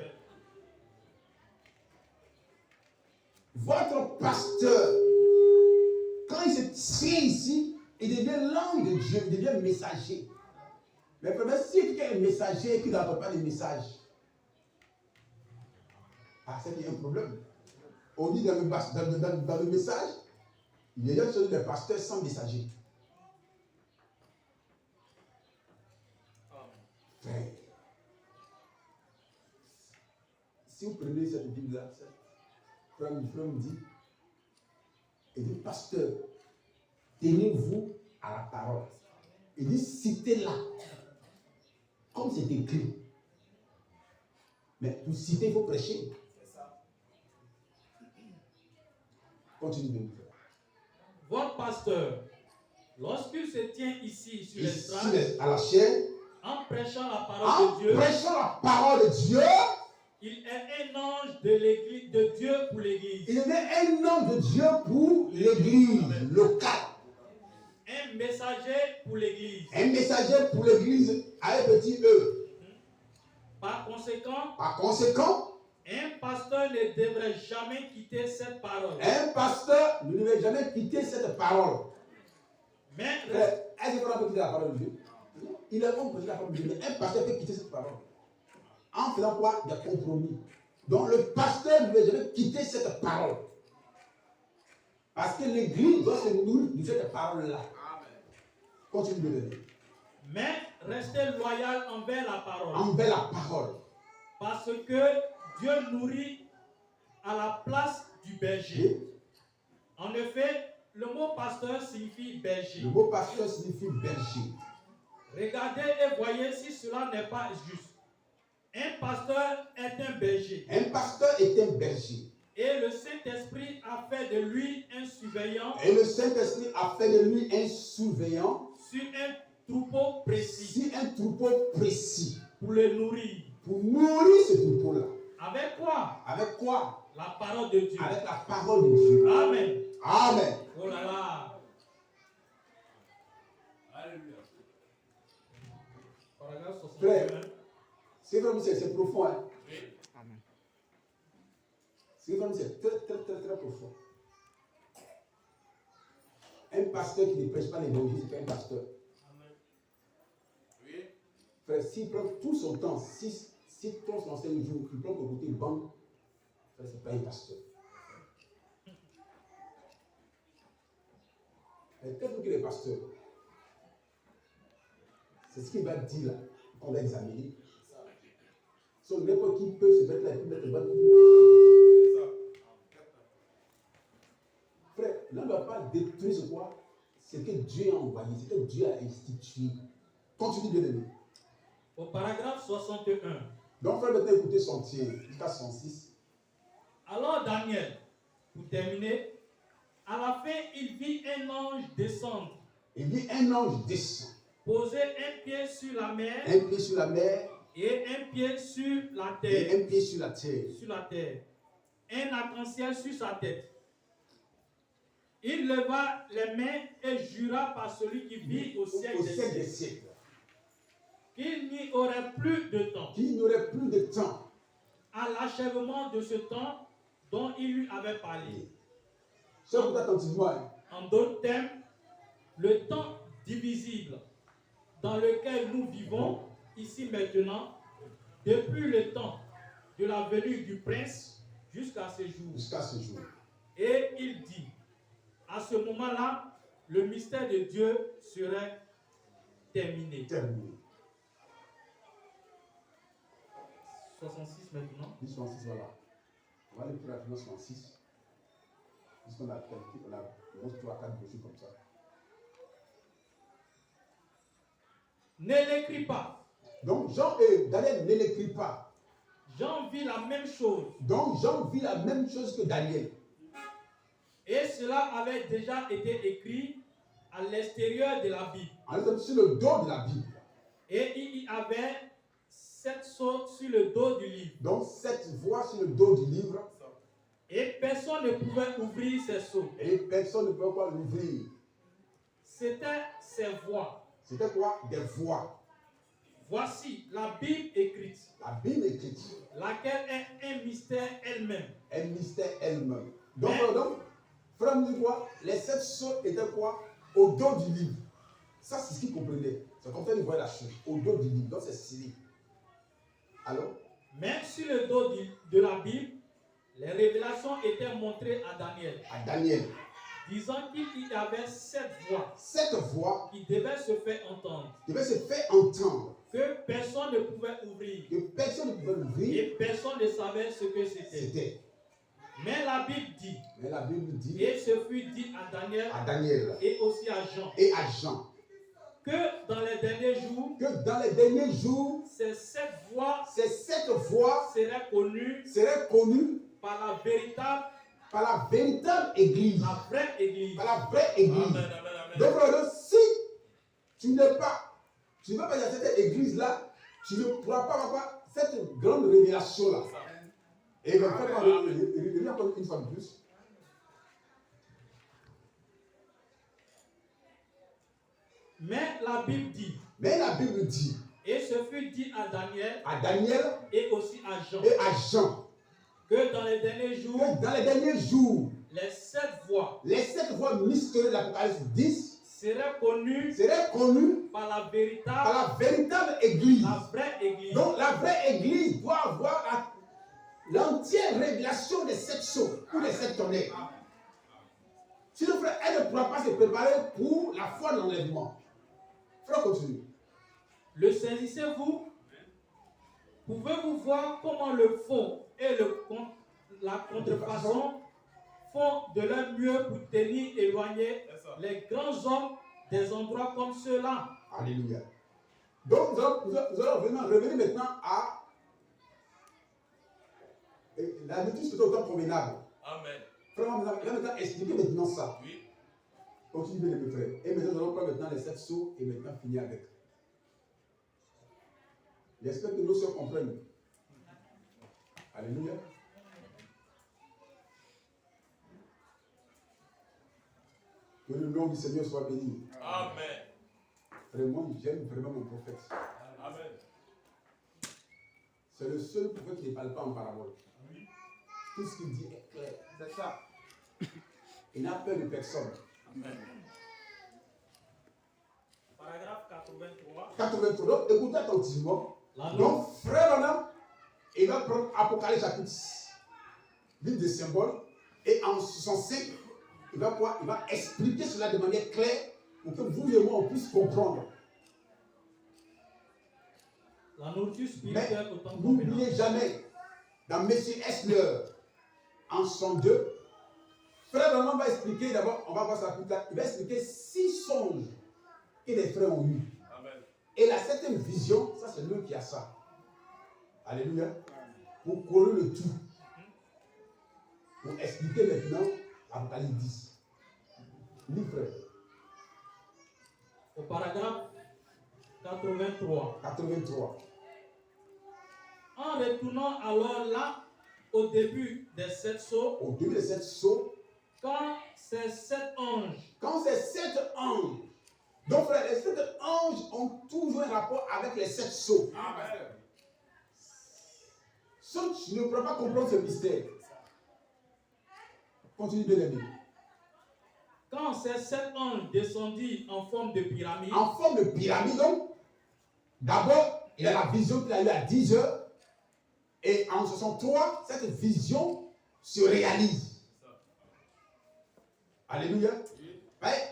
[SPEAKER 1] Votre pasteur, quand il se tient ici, il devient l'ange de Dieu, il devient messager. Mais le problème, si quelqu'un est messager et qu'il n'apporte pas de message, c'est qu'il y a un problème. On dit dans le message, il y a des pasteurs sans messager. Frère, si vous prenez cette Bible-là, frère me dit, il dit, pasteur, tenez-vous à la parole. Il dit, citez-la, comme c'est écrit. Mais pour citer, il faut prêcher. Continue de nous faire.
[SPEAKER 5] Votre pasteur, lorsqu'il se tient ici sur l'estrade,
[SPEAKER 1] Ici, à la chair,
[SPEAKER 5] en prêchant la
[SPEAKER 1] en
[SPEAKER 5] parole de Dieu,
[SPEAKER 1] prêchant la parole de Dieu,
[SPEAKER 5] il est un ange de l'église, de Dieu pour l'église.
[SPEAKER 1] il est un homme de Dieu pour l'église locale.
[SPEAKER 5] Un messager pour l'église.
[SPEAKER 1] Un messager pour l'église à un petit E.
[SPEAKER 5] Par conséquent, un pasteur ne devrait jamais quitter cette parole.
[SPEAKER 1] Un pasteur ne devait jamais quitter cette parole.
[SPEAKER 5] Mais
[SPEAKER 1] Est-ce qu'on peut quitter la parole de Dieu? Il est bon de quitter la parole de Dieu, mais un pasteur peut quitter cette parole. En faisant quoi? Des compromis. Donc le pasteur ne devait jamais quitter cette parole. Parce que l'église doit se nourrir de cette parole-là. Continue de le dire.
[SPEAKER 5] Mais restez loyal envers la parole.
[SPEAKER 1] Envers la parole.
[SPEAKER 5] Parce que Dieu nourrit à la place du berger. En effet, le mot pasteur signifie berger.
[SPEAKER 1] Le mot pasteur signifie berger.
[SPEAKER 5] Regardez et voyez si cela n'est pas juste. Un pasteur est un berger.
[SPEAKER 1] Un pasteur est un berger.
[SPEAKER 5] Et le Saint-Esprit a fait de lui un surveillant.
[SPEAKER 1] Et le Saint-Esprit a fait de lui un surveillant
[SPEAKER 5] Sur un troupeau précis.
[SPEAKER 1] sur un troupeau précis.
[SPEAKER 5] Pour le nourrir.
[SPEAKER 1] Pour nourrir ce troupeau-là.
[SPEAKER 5] Avec quoi?
[SPEAKER 1] Avec quoi?
[SPEAKER 5] La parole de Dieu.
[SPEAKER 1] Avec la parole de Dieu.
[SPEAKER 5] Amen.
[SPEAKER 1] Amen.
[SPEAKER 5] Oh là là.
[SPEAKER 4] Alléluia.
[SPEAKER 5] Paragraphe 61.
[SPEAKER 1] Frère, c'est profond. Hein? C'est très profond. Un pasteur qui ne prêche pas l'évangile, c'est pas un pasteur.
[SPEAKER 4] Oui.
[SPEAKER 1] Frère, s'il prend tout son temps, si ton ancien jour, il prend pour côté bande, frère, c'est pas un pasteur. Qu'est-ce que les pasteurs? C'est ce qu'il va dire là, qu'on va examiner. Sur n'importe qui peut se mettre là et puis mettre le bande. Frère, l'on ne doit pas détruire ce quoi? Ce que Dieu a envoyé, ce que Dieu a institué. Continue de l'aimer.
[SPEAKER 5] Au paragraphe 61.
[SPEAKER 1] Donc, frère, maintenant écoutez son tien, jusqu'à 106.
[SPEAKER 5] Alors Daniel, pour terminer, à la fin, il vit un ange descendre,
[SPEAKER 1] Il dit un ange descend.
[SPEAKER 5] poser un pied sur la mer
[SPEAKER 1] Un pied sur la mer
[SPEAKER 5] et un pied sur la
[SPEAKER 1] et
[SPEAKER 5] terre.
[SPEAKER 1] un pied sur la terre.
[SPEAKER 5] Sur la terre. Un arc-en-ciel sur sa tête. Il leva les mains et jura par celui qui vit au siècle
[SPEAKER 1] Au
[SPEAKER 5] des
[SPEAKER 1] siècle des
[SPEAKER 5] siècles
[SPEAKER 1] siècles.
[SPEAKER 5] qu'il n'y aurait plus de temps
[SPEAKER 1] Qu'il n'aurait plus de temps.
[SPEAKER 5] à l'achèvement de ce temps dont il lui avait parlé.
[SPEAKER 1] Écoute attentivement. Hein.
[SPEAKER 5] En d'autres termes, le temps divisible dans lequel nous vivons ici maintenant, depuis le temps de la venue du prince jusqu'à ce jour.
[SPEAKER 1] Jusqu'à ce jour.
[SPEAKER 5] Et il dit, à ce moment-là, le mystère de Dieu serait terminé.
[SPEAKER 1] Terminé.
[SPEAKER 5] 66 maintenant.
[SPEAKER 1] 66, voilà. On va aller plus rapidement 66. Puisqu'on a qualifié, on a 11, 3, 4 brochures comme ça.
[SPEAKER 5] Ne l'écris pas.
[SPEAKER 1] Donc, Daniel ne l'écrit pas.
[SPEAKER 5] Jean vit la même chose.
[SPEAKER 1] Donc, Jean vit la même chose que Daniel.
[SPEAKER 5] Et cela avait déjà été écrit à l'extérieur de la Bible.
[SPEAKER 1] En fait, sur le dos de la Bible.
[SPEAKER 5] Et il y avait 7 sceaux sur le dos du livre.
[SPEAKER 1] Donc, 7 voix sur le dos du livre.
[SPEAKER 5] Et personne ne pouvait ouvrir ces sceaux.
[SPEAKER 1] Et personne ne peut pas l'ouvrir.
[SPEAKER 5] C'était ces voix.
[SPEAKER 1] C'était quoi? Des voix.
[SPEAKER 5] Voici la Bible écrite,
[SPEAKER 1] La Bible écrite.
[SPEAKER 5] laquelle est un mystère elle-même.
[SPEAKER 1] Un mystère elle-même. Donc, frère me dit quoi? Les 7 sceaux étaient quoi? Au dos du livre. Ça, c'est ce qu'il comprenait. C'est comme ça qu'il voyait la chose. Au dos du livre. Donc, c'est scellé. Alors?
[SPEAKER 5] Même sur le dos de la Bible, les révélations étaient montrées à Daniel.
[SPEAKER 1] À Daniel.
[SPEAKER 5] disant qu'il y avait 7 voix
[SPEAKER 1] Cette voix
[SPEAKER 5] qui devaient se faire entendre,
[SPEAKER 1] devait se faire entendre,
[SPEAKER 5] que personne ne pouvait ouvrir
[SPEAKER 1] que personne ne pouvait l'ouvrir.
[SPEAKER 5] et personne ne savait ce que c'était.
[SPEAKER 1] C'était.
[SPEAKER 5] Mais la Bible dit,
[SPEAKER 1] Mais la Bible dit
[SPEAKER 5] et ce fut dit à Daniel
[SPEAKER 1] à Daniel
[SPEAKER 5] et aussi à Jean,
[SPEAKER 1] et à Jean
[SPEAKER 5] que dans les derniers jours,
[SPEAKER 1] que dans les derniers jours,
[SPEAKER 5] ces 7 voix
[SPEAKER 1] ces 7 voix
[SPEAKER 5] seraient connues
[SPEAKER 1] seraient connues
[SPEAKER 5] par la véritable,
[SPEAKER 1] par la véritable église.
[SPEAKER 5] la vraie église.
[SPEAKER 1] Par la vraie église.
[SPEAKER 2] Amen, amen, amen.
[SPEAKER 1] Donc, frère, si tu ne veux pas dans cette église-là, tu ne pourras pas avoir cette grande révélation-là. Et le fait qu'on encore une fois de plus.
[SPEAKER 5] Mais la Bible dit,
[SPEAKER 1] Mais la Bible dit
[SPEAKER 5] et ce fut dit à Daniel
[SPEAKER 1] à Daniel
[SPEAKER 5] et aussi à Jean,
[SPEAKER 1] et à Jean
[SPEAKER 5] que dans les derniers jours,
[SPEAKER 1] que dans les derniers jours,
[SPEAKER 5] les 7 voix
[SPEAKER 1] les 7 voix mystérieuses de l'Apocalypse 10
[SPEAKER 5] seraient connues
[SPEAKER 1] seraient connues
[SPEAKER 5] par la
[SPEAKER 1] par
[SPEAKER 5] véritable,
[SPEAKER 1] la véritable église.
[SPEAKER 5] la vraie église.
[SPEAKER 1] Donc la vraie église doit avoir l'entière révélation des 7 choses ou des 7 tonnerres. Sinon, frère, elle ne pourra pas se préparer pour la foi de l'enlèvement. Frère, continue.
[SPEAKER 5] Le saisissez-vous? Pouvez-vous voir comment le fond et la contrefaçon font de leur mieux pour tenir éloignés les grands hommes des endroits comme ceux-là?
[SPEAKER 1] Alléluia. Donc, nous allons revenir maintenant à la notice de autant convenable.
[SPEAKER 2] Amen.
[SPEAKER 1] Frère, on va maintenant expliquer maintenant ça.
[SPEAKER 2] Oui.
[SPEAKER 1] Continue bien mes frères. Et maintenant, nous allons prendre maintenant les 7 sceaux et maintenant finir avec. J'espère que nos soeurs comprennent. Alléluia. Que le nom du Seigneur soit béni.
[SPEAKER 2] Amen.
[SPEAKER 1] Vraiment, j'aime vraiment mon prophète.
[SPEAKER 2] Amen.
[SPEAKER 1] C'est le seul prophète qui ne parle pas en parabole.
[SPEAKER 2] Oui.
[SPEAKER 1] Tout ce qu'il dit est clair.
[SPEAKER 3] C'est ça.
[SPEAKER 1] Il n'a peur de personne.
[SPEAKER 2] Amen.
[SPEAKER 5] Paragraphe 83.
[SPEAKER 1] 83. Donc, écoutez attentivement.
[SPEAKER 5] La
[SPEAKER 1] Donc, frère Branham, il va prendre Apocalypse chapitre 6, livre des symboles, et en 65, il va expliquer cela de manière claire pour que vous et moi on puisse comprendre.
[SPEAKER 5] La nourriture
[SPEAKER 1] Mais
[SPEAKER 5] spirituelle autant
[SPEAKER 1] n'oubliez jamais, dans Monsieur Esler, en 102, frère Branham va expliquer d'abord, on va voir ça plus tard, il va expliquer 6 songes que les frères ont eus.
[SPEAKER 2] Amen.
[SPEAKER 1] Et la 7e vision, ça c'est lui qui a ça. Alléluia. Pour coller le tout. Pour expliquer maintenant Apocalypse 10. Lis frère.
[SPEAKER 5] Au paragraphe 83.
[SPEAKER 1] 83.
[SPEAKER 5] En retournant alors là, au début des 7 sceaux,
[SPEAKER 1] Au début de cette sceaux,
[SPEAKER 5] quand ces 7 anges,
[SPEAKER 1] quand ces 7 anges, donc frère, les 7 anges ont toujours un rapport avec les 7 sceaux.
[SPEAKER 2] Amen.
[SPEAKER 1] Sauf que tu ne pourras pas comprendre ce mystère. Continue bien aimé.
[SPEAKER 5] quand ces 7 anges descendirent en forme de pyramide,
[SPEAKER 1] En forme de pyramide, donc, d'abord, il a la vision qu'il a eue à 10 heures. Et en 63, cette vision se réalise. Alléluia.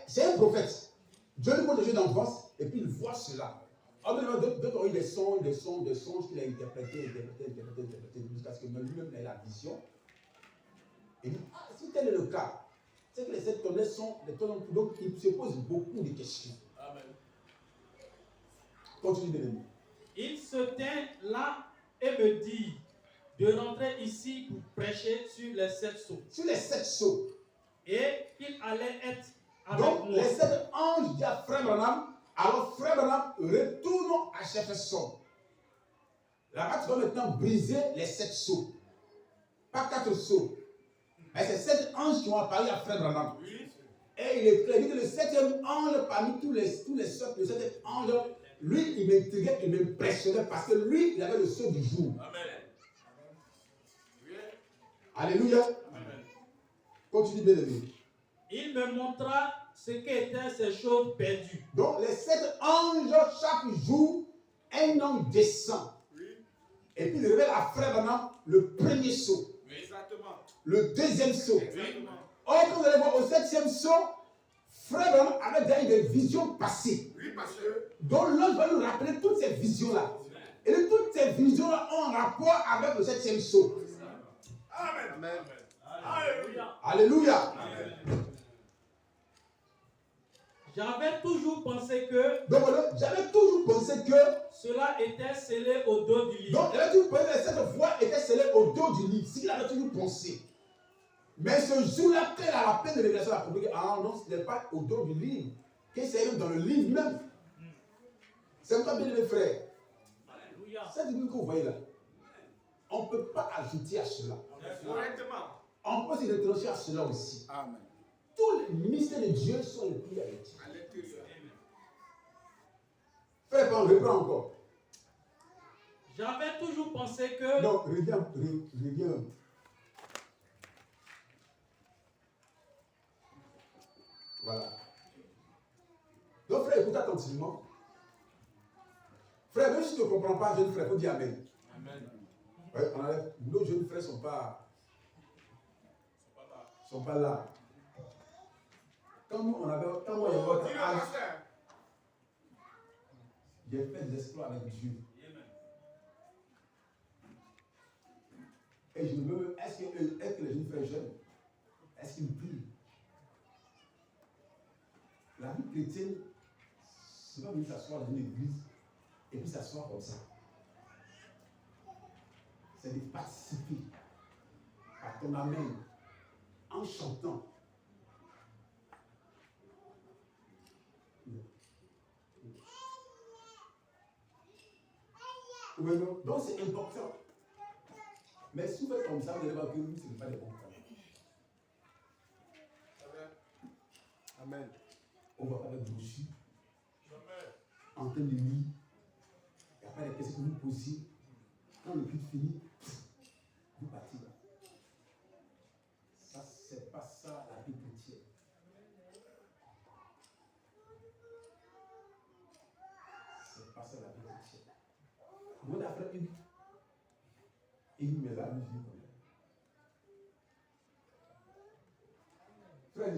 [SPEAKER 1] C'est un prophète. Dieu lui montre des jeux d'enfance et puis il voit cela. D'autres ont eu des songes qu'il a interprétés, jusqu'à ce que lui-même ait la vision. Il dit, si tel est le cas, c'est que les 7 tonnerres sont des tonnerres, donc il se pose beaucoup de questions.
[SPEAKER 2] Amen.
[SPEAKER 1] Continue de l'aimer.
[SPEAKER 5] il se tint là et me dit de rentrer ici pour prêcher sur les 7 sceaux.
[SPEAKER 1] Sur les 7 sceaux,
[SPEAKER 5] Et qu'il allait être avec
[SPEAKER 1] donc
[SPEAKER 5] moi.
[SPEAKER 1] les 7 anges disent à Frère Branham, alors Frère Branham, retournons à Jefferson. Là-bas, tu vas maintenant briser les 7 sceaux. Pas 4 sceaux. Mais c'est 7 anges qui ont apparu à Frère Branham.
[SPEAKER 2] Oui.
[SPEAKER 1] Et il est clair, il dit que le 7e ange, parmi tous les sceaux, le 7e ange, lui, il m'intriguait, il m'impressionnait parce que lui, il avait le sceau du jour.
[SPEAKER 2] Amen. Oui.
[SPEAKER 1] Alléluia.
[SPEAKER 2] Amen.
[SPEAKER 1] Continue bien aimé.
[SPEAKER 5] Il me montra ce qu'étaient ces choses perdues.
[SPEAKER 1] Donc, les 7 anges, chaque jour, un ange descend.
[SPEAKER 2] Oui.
[SPEAKER 1] Et puis, il révèle à Frère Branham le premier sceau,
[SPEAKER 2] Oui. Exactement.
[SPEAKER 1] le deuxième sceau.
[SPEAKER 2] Exactement.
[SPEAKER 1] Or, quand vous allez voir au 7e saut, frère Branham avait déjà eu des visions passées.
[SPEAKER 3] Oui, pasteur.
[SPEAKER 1] Donc l'ange va nous rappeler toutes ces visions-là. Et toutes ces visions-là ont un rapport avec le 7e saut.
[SPEAKER 3] Amen.
[SPEAKER 4] Amen.
[SPEAKER 5] Alléluia.
[SPEAKER 1] Alléluia.
[SPEAKER 5] J'avais toujours pensé que
[SPEAKER 1] Donc voilà, j'avais toujours pensé que
[SPEAKER 5] cela était scellé au dos du livre.
[SPEAKER 1] donc j'avais toujours pensé que cette voix était scellée au dos du livre. C'est qu'il avait toujours pensé. Mais ce jour-là, quand il a la peine de révélation, il a compris que ah non, ce n'est pas au dos du livre, que c'est même dans le livre même. C'est pourquoi, bien aimé frère,
[SPEAKER 5] Alléluia.
[SPEAKER 1] cette Bible que vous voyez là, on ne peut pas ajouter à cela.
[SPEAKER 3] Correctement.
[SPEAKER 1] On peut se retrancher à cela aussi.
[SPEAKER 4] Amen.
[SPEAKER 1] Tous les ministères de Dieu sont écrits avec Dieu.
[SPEAKER 3] À l'intérieur.
[SPEAKER 1] Frère, on reprend encore.
[SPEAKER 5] J'avais toujours pensé que
[SPEAKER 1] Non, reviens. Voilà. Donc, frère, écoute attentivement. Frère, même si tu ne comprends pas, jeune frère, il faut dire Amen.
[SPEAKER 2] Amen.
[SPEAKER 1] Ouais, nos jeunes frères ne sont pas là. Quand moi, il y a votre
[SPEAKER 3] Dis-le,
[SPEAKER 1] âge,
[SPEAKER 3] pasteur.
[SPEAKER 1] j'ai fait des exploits avec Dieu. Et je me demande, est-ce que les jeunes frères jeunes, est-ce qu'ils prient? La vie chrétienne, c'est pas venir s'asseoir dans une église et puis s'asseoir comme ça. C'est de participer à ton amen en chantant. Oui, non. Donc c'est important. Mais si vous faites comme ça, vous allez voir que oui, ce n'est pas des bons frères.
[SPEAKER 4] Amen.
[SPEAKER 1] On va pas avec bougie, en train de lire. Il n'y a pas de questions que vous posez. Quand le culte finit, vous partez là. Ça, c'est pas ça la vie chrétienne. C'est pas ça la vie chrétienne. Moi, d'après une, il me l'a dit comme ça. Frère,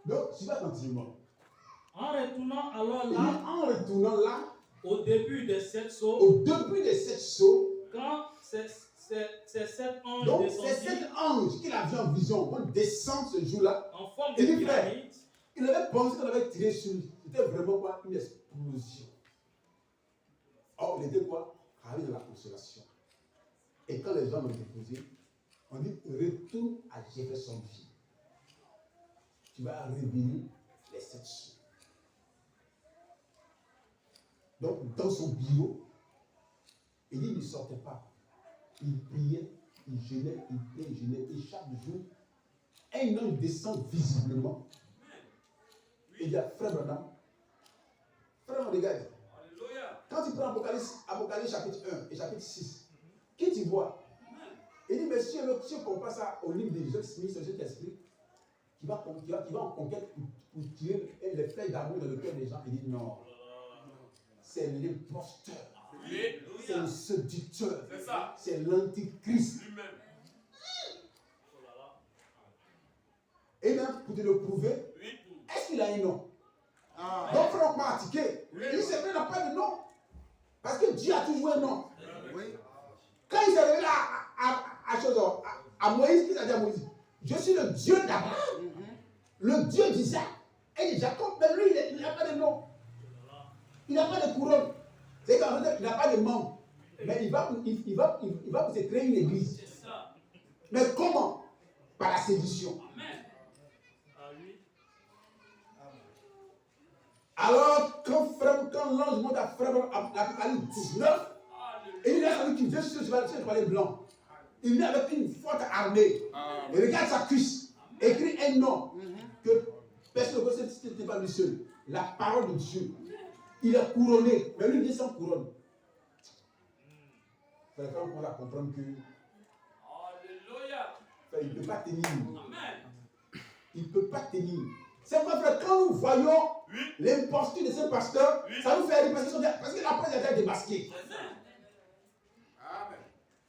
[SPEAKER 1] donc, suivez attentivement.
[SPEAKER 5] en retournant alors
[SPEAKER 1] Et
[SPEAKER 5] là,
[SPEAKER 1] en retournant là,
[SPEAKER 5] au début de cette sauts,
[SPEAKER 1] au début de cette sauts,
[SPEAKER 5] quand ces 7 anges
[SPEAKER 1] donc c'est cet
[SPEAKER 5] descendirent
[SPEAKER 1] ange qu'il a vu en vision, vont descendre ce jour-là.
[SPEAKER 5] en forme
[SPEAKER 1] Et
[SPEAKER 5] de
[SPEAKER 1] dit, frère,
[SPEAKER 5] pyramide,
[SPEAKER 1] il avait pensé qu'on avait tiré sur lui. C'était vraiment quoi? Une explosion. Or, il était quoi? Arrivé dans la consolation. Et quand les gens l'ont déposé, on dit retourne à Jeffersonville. Tu vas réveiller les 7 sous. Donc, dans son bureau, il ne sortait pas. Il priait, il jeûnait, il priait, il jeûnait. Et chaque jour, un ange descend visiblement. Et il dit à frère Branham, regarde. Quand tu prends Apocalypse chapitre 1 et chapitre 6, qui tu vois? Il dit, mais si on compare ça au livre de Joseph Smith, c'est cet esprit qui va en conquête pour tirer les flèches d'amour dans le cœur des gens. Il dit non. C'est l'imposteur. C'est le séducteur. C'est l'antichrist. Et même pour te le prouver, est-ce qu'il a un nom? Donc Franck m'a attiqué. Il dit, c'est vrai, il n'a pas de nom. Parce que Dieu a toujours un nom. Quand il s'est révélé à Moïse, qu'est-ce qu'il a dit à Moïse? Je suis le Dieu d'Abraham, le Dieu d'Isaac et de Jacob. Mais lui, il n'a pas de nom. Il n'a pas de couronne. C'est qu'en fait, il n'a pas de membres. Mais il va se créer une église. Mais comment? Par la séduction. Alors, quand l'ange monte à l'Apocalypse 19, et il est celui qui vient sur le chevalet blanc. Il est avec une forte armée. Et regarde sa cuisse. Écrit un nom que personne ne connaît, c'était pas lui seul. La parole de Dieu. Il est couronné. Mais lui, il est sans couronne. Frère, quand on commence à comprendre que. Frère, il ne peut pas tenir. Il ne peut pas tenir. C'est pourquoi, frère, quand nous voyons l'imposture de ce pasteur, ça nous fait rire parce que la presse est démasquée.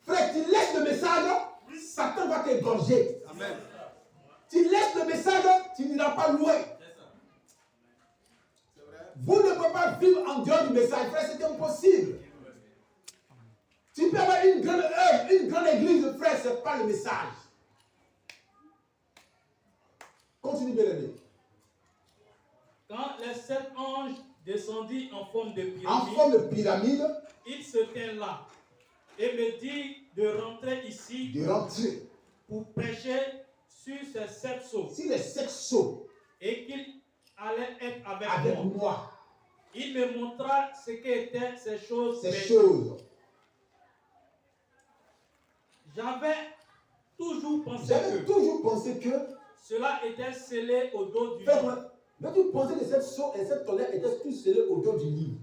[SPEAKER 1] Frère, tu laisses le message, Satan va t'égorger. Tu laisses le message, tu ne n'ira pas loin. Vous ne pouvez pas vivre en dehors du message, frère, c'est impossible. Tu peux avoir une grande œuvre, une grande église, frère, ce n'est pas le message. Continue, bien-aimé.
[SPEAKER 5] Quand les 7 anges descendirent en forme de pyramide, il se tint là et me dit de rentrer ici pour prêcher sur ces 7 sceaux.
[SPEAKER 1] Sur les 7 sceaux.
[SPEAKER 5] Et qu'il allait être avec
[SPEAKER 1] moi.
[SPEAKER 5] Il me montra ce qu'étaient ces choses. J'avais toujours pensé que cela était scellé au dos du livre.
[SPEAKER 1] Mais tu pensais que cette sceaux et cette tonnerre étaient tous scellés au dos du livre.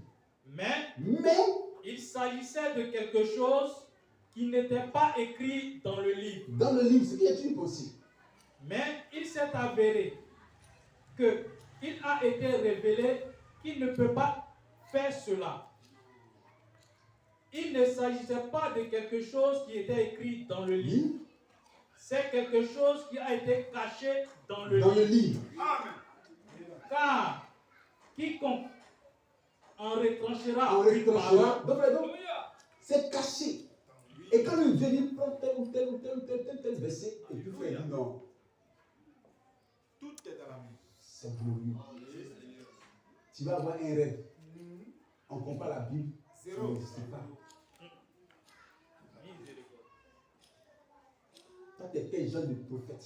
[SPEAKER 5] Mais il s'agissait de quelque chose qui n'était pas écrit dans le livre.
[SPEAKER 1] Dans le livre, ce qui est écrit aussi.
[SPEAKER 5] Mais il s'est avéré qu'il a été révélé qu'il ne peut pas faire cela. Il ne s'agissait pas de quelque chose qui était écrit dans le livre. C'est quelque chose qui a été caché dans le livre.
[SPEAKER 3] Amen.
[SPEAKER 5] Car quiconque en retranchera,
[SPEAKER 1] donc c'est caché. Et quand le Dieu dit prends tel ou tel verset, et puis frère dit non.
[SPEAKER 3] Tout est dans la Bible.
[SPEAKER 1] C'est glorieux. Tu vas avoir un rêve. On compare la Bible.
[SPEAKER 3] Zéro.
[SPEAKER 1] Ça n'existe pas. Toi, tu es quel genre de prophète?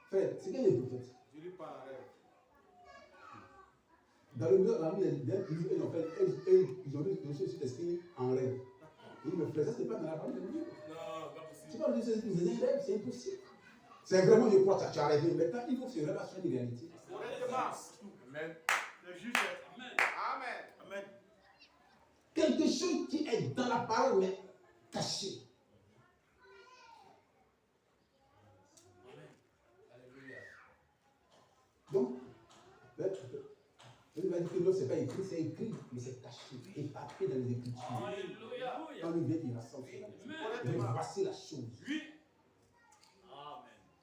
[SPEAKER 1] Frère, c'est quel est le prophète?
[SPEAKER 3] Je lis pas un rêve.
[SPEAKER 1] Dans le milieu, ils ont reçu cet esprit en rêve. Il me frère, ça c'est pas dans la parole de Dieu.
[SPEAKER 2] Non, pas possible.
[SPEAKER 1] Tu parles de cet esprit, c'est un rêve, c'est impossible. C'est vraiment, je crois que tu as rêvé. Maintenant, il faut que ce rêve soit une réalité.
[SPEAKER 3] Amen. Le juge est. Amen. Amen. Amen.
[SPEAKER 1] Quelque chose qui est dans la parole, mais caché. Donc, il va dire que non, ce n'est pas écrit, c'est écrit, mais c'est caché, éparpillé dans les Écritures.
[SPEAKER 3] Alléluia.
[SPEAKER 1] Quand il vient, il rassemble cela. Mais voici la chose.
[SPEAKER 3] Oui.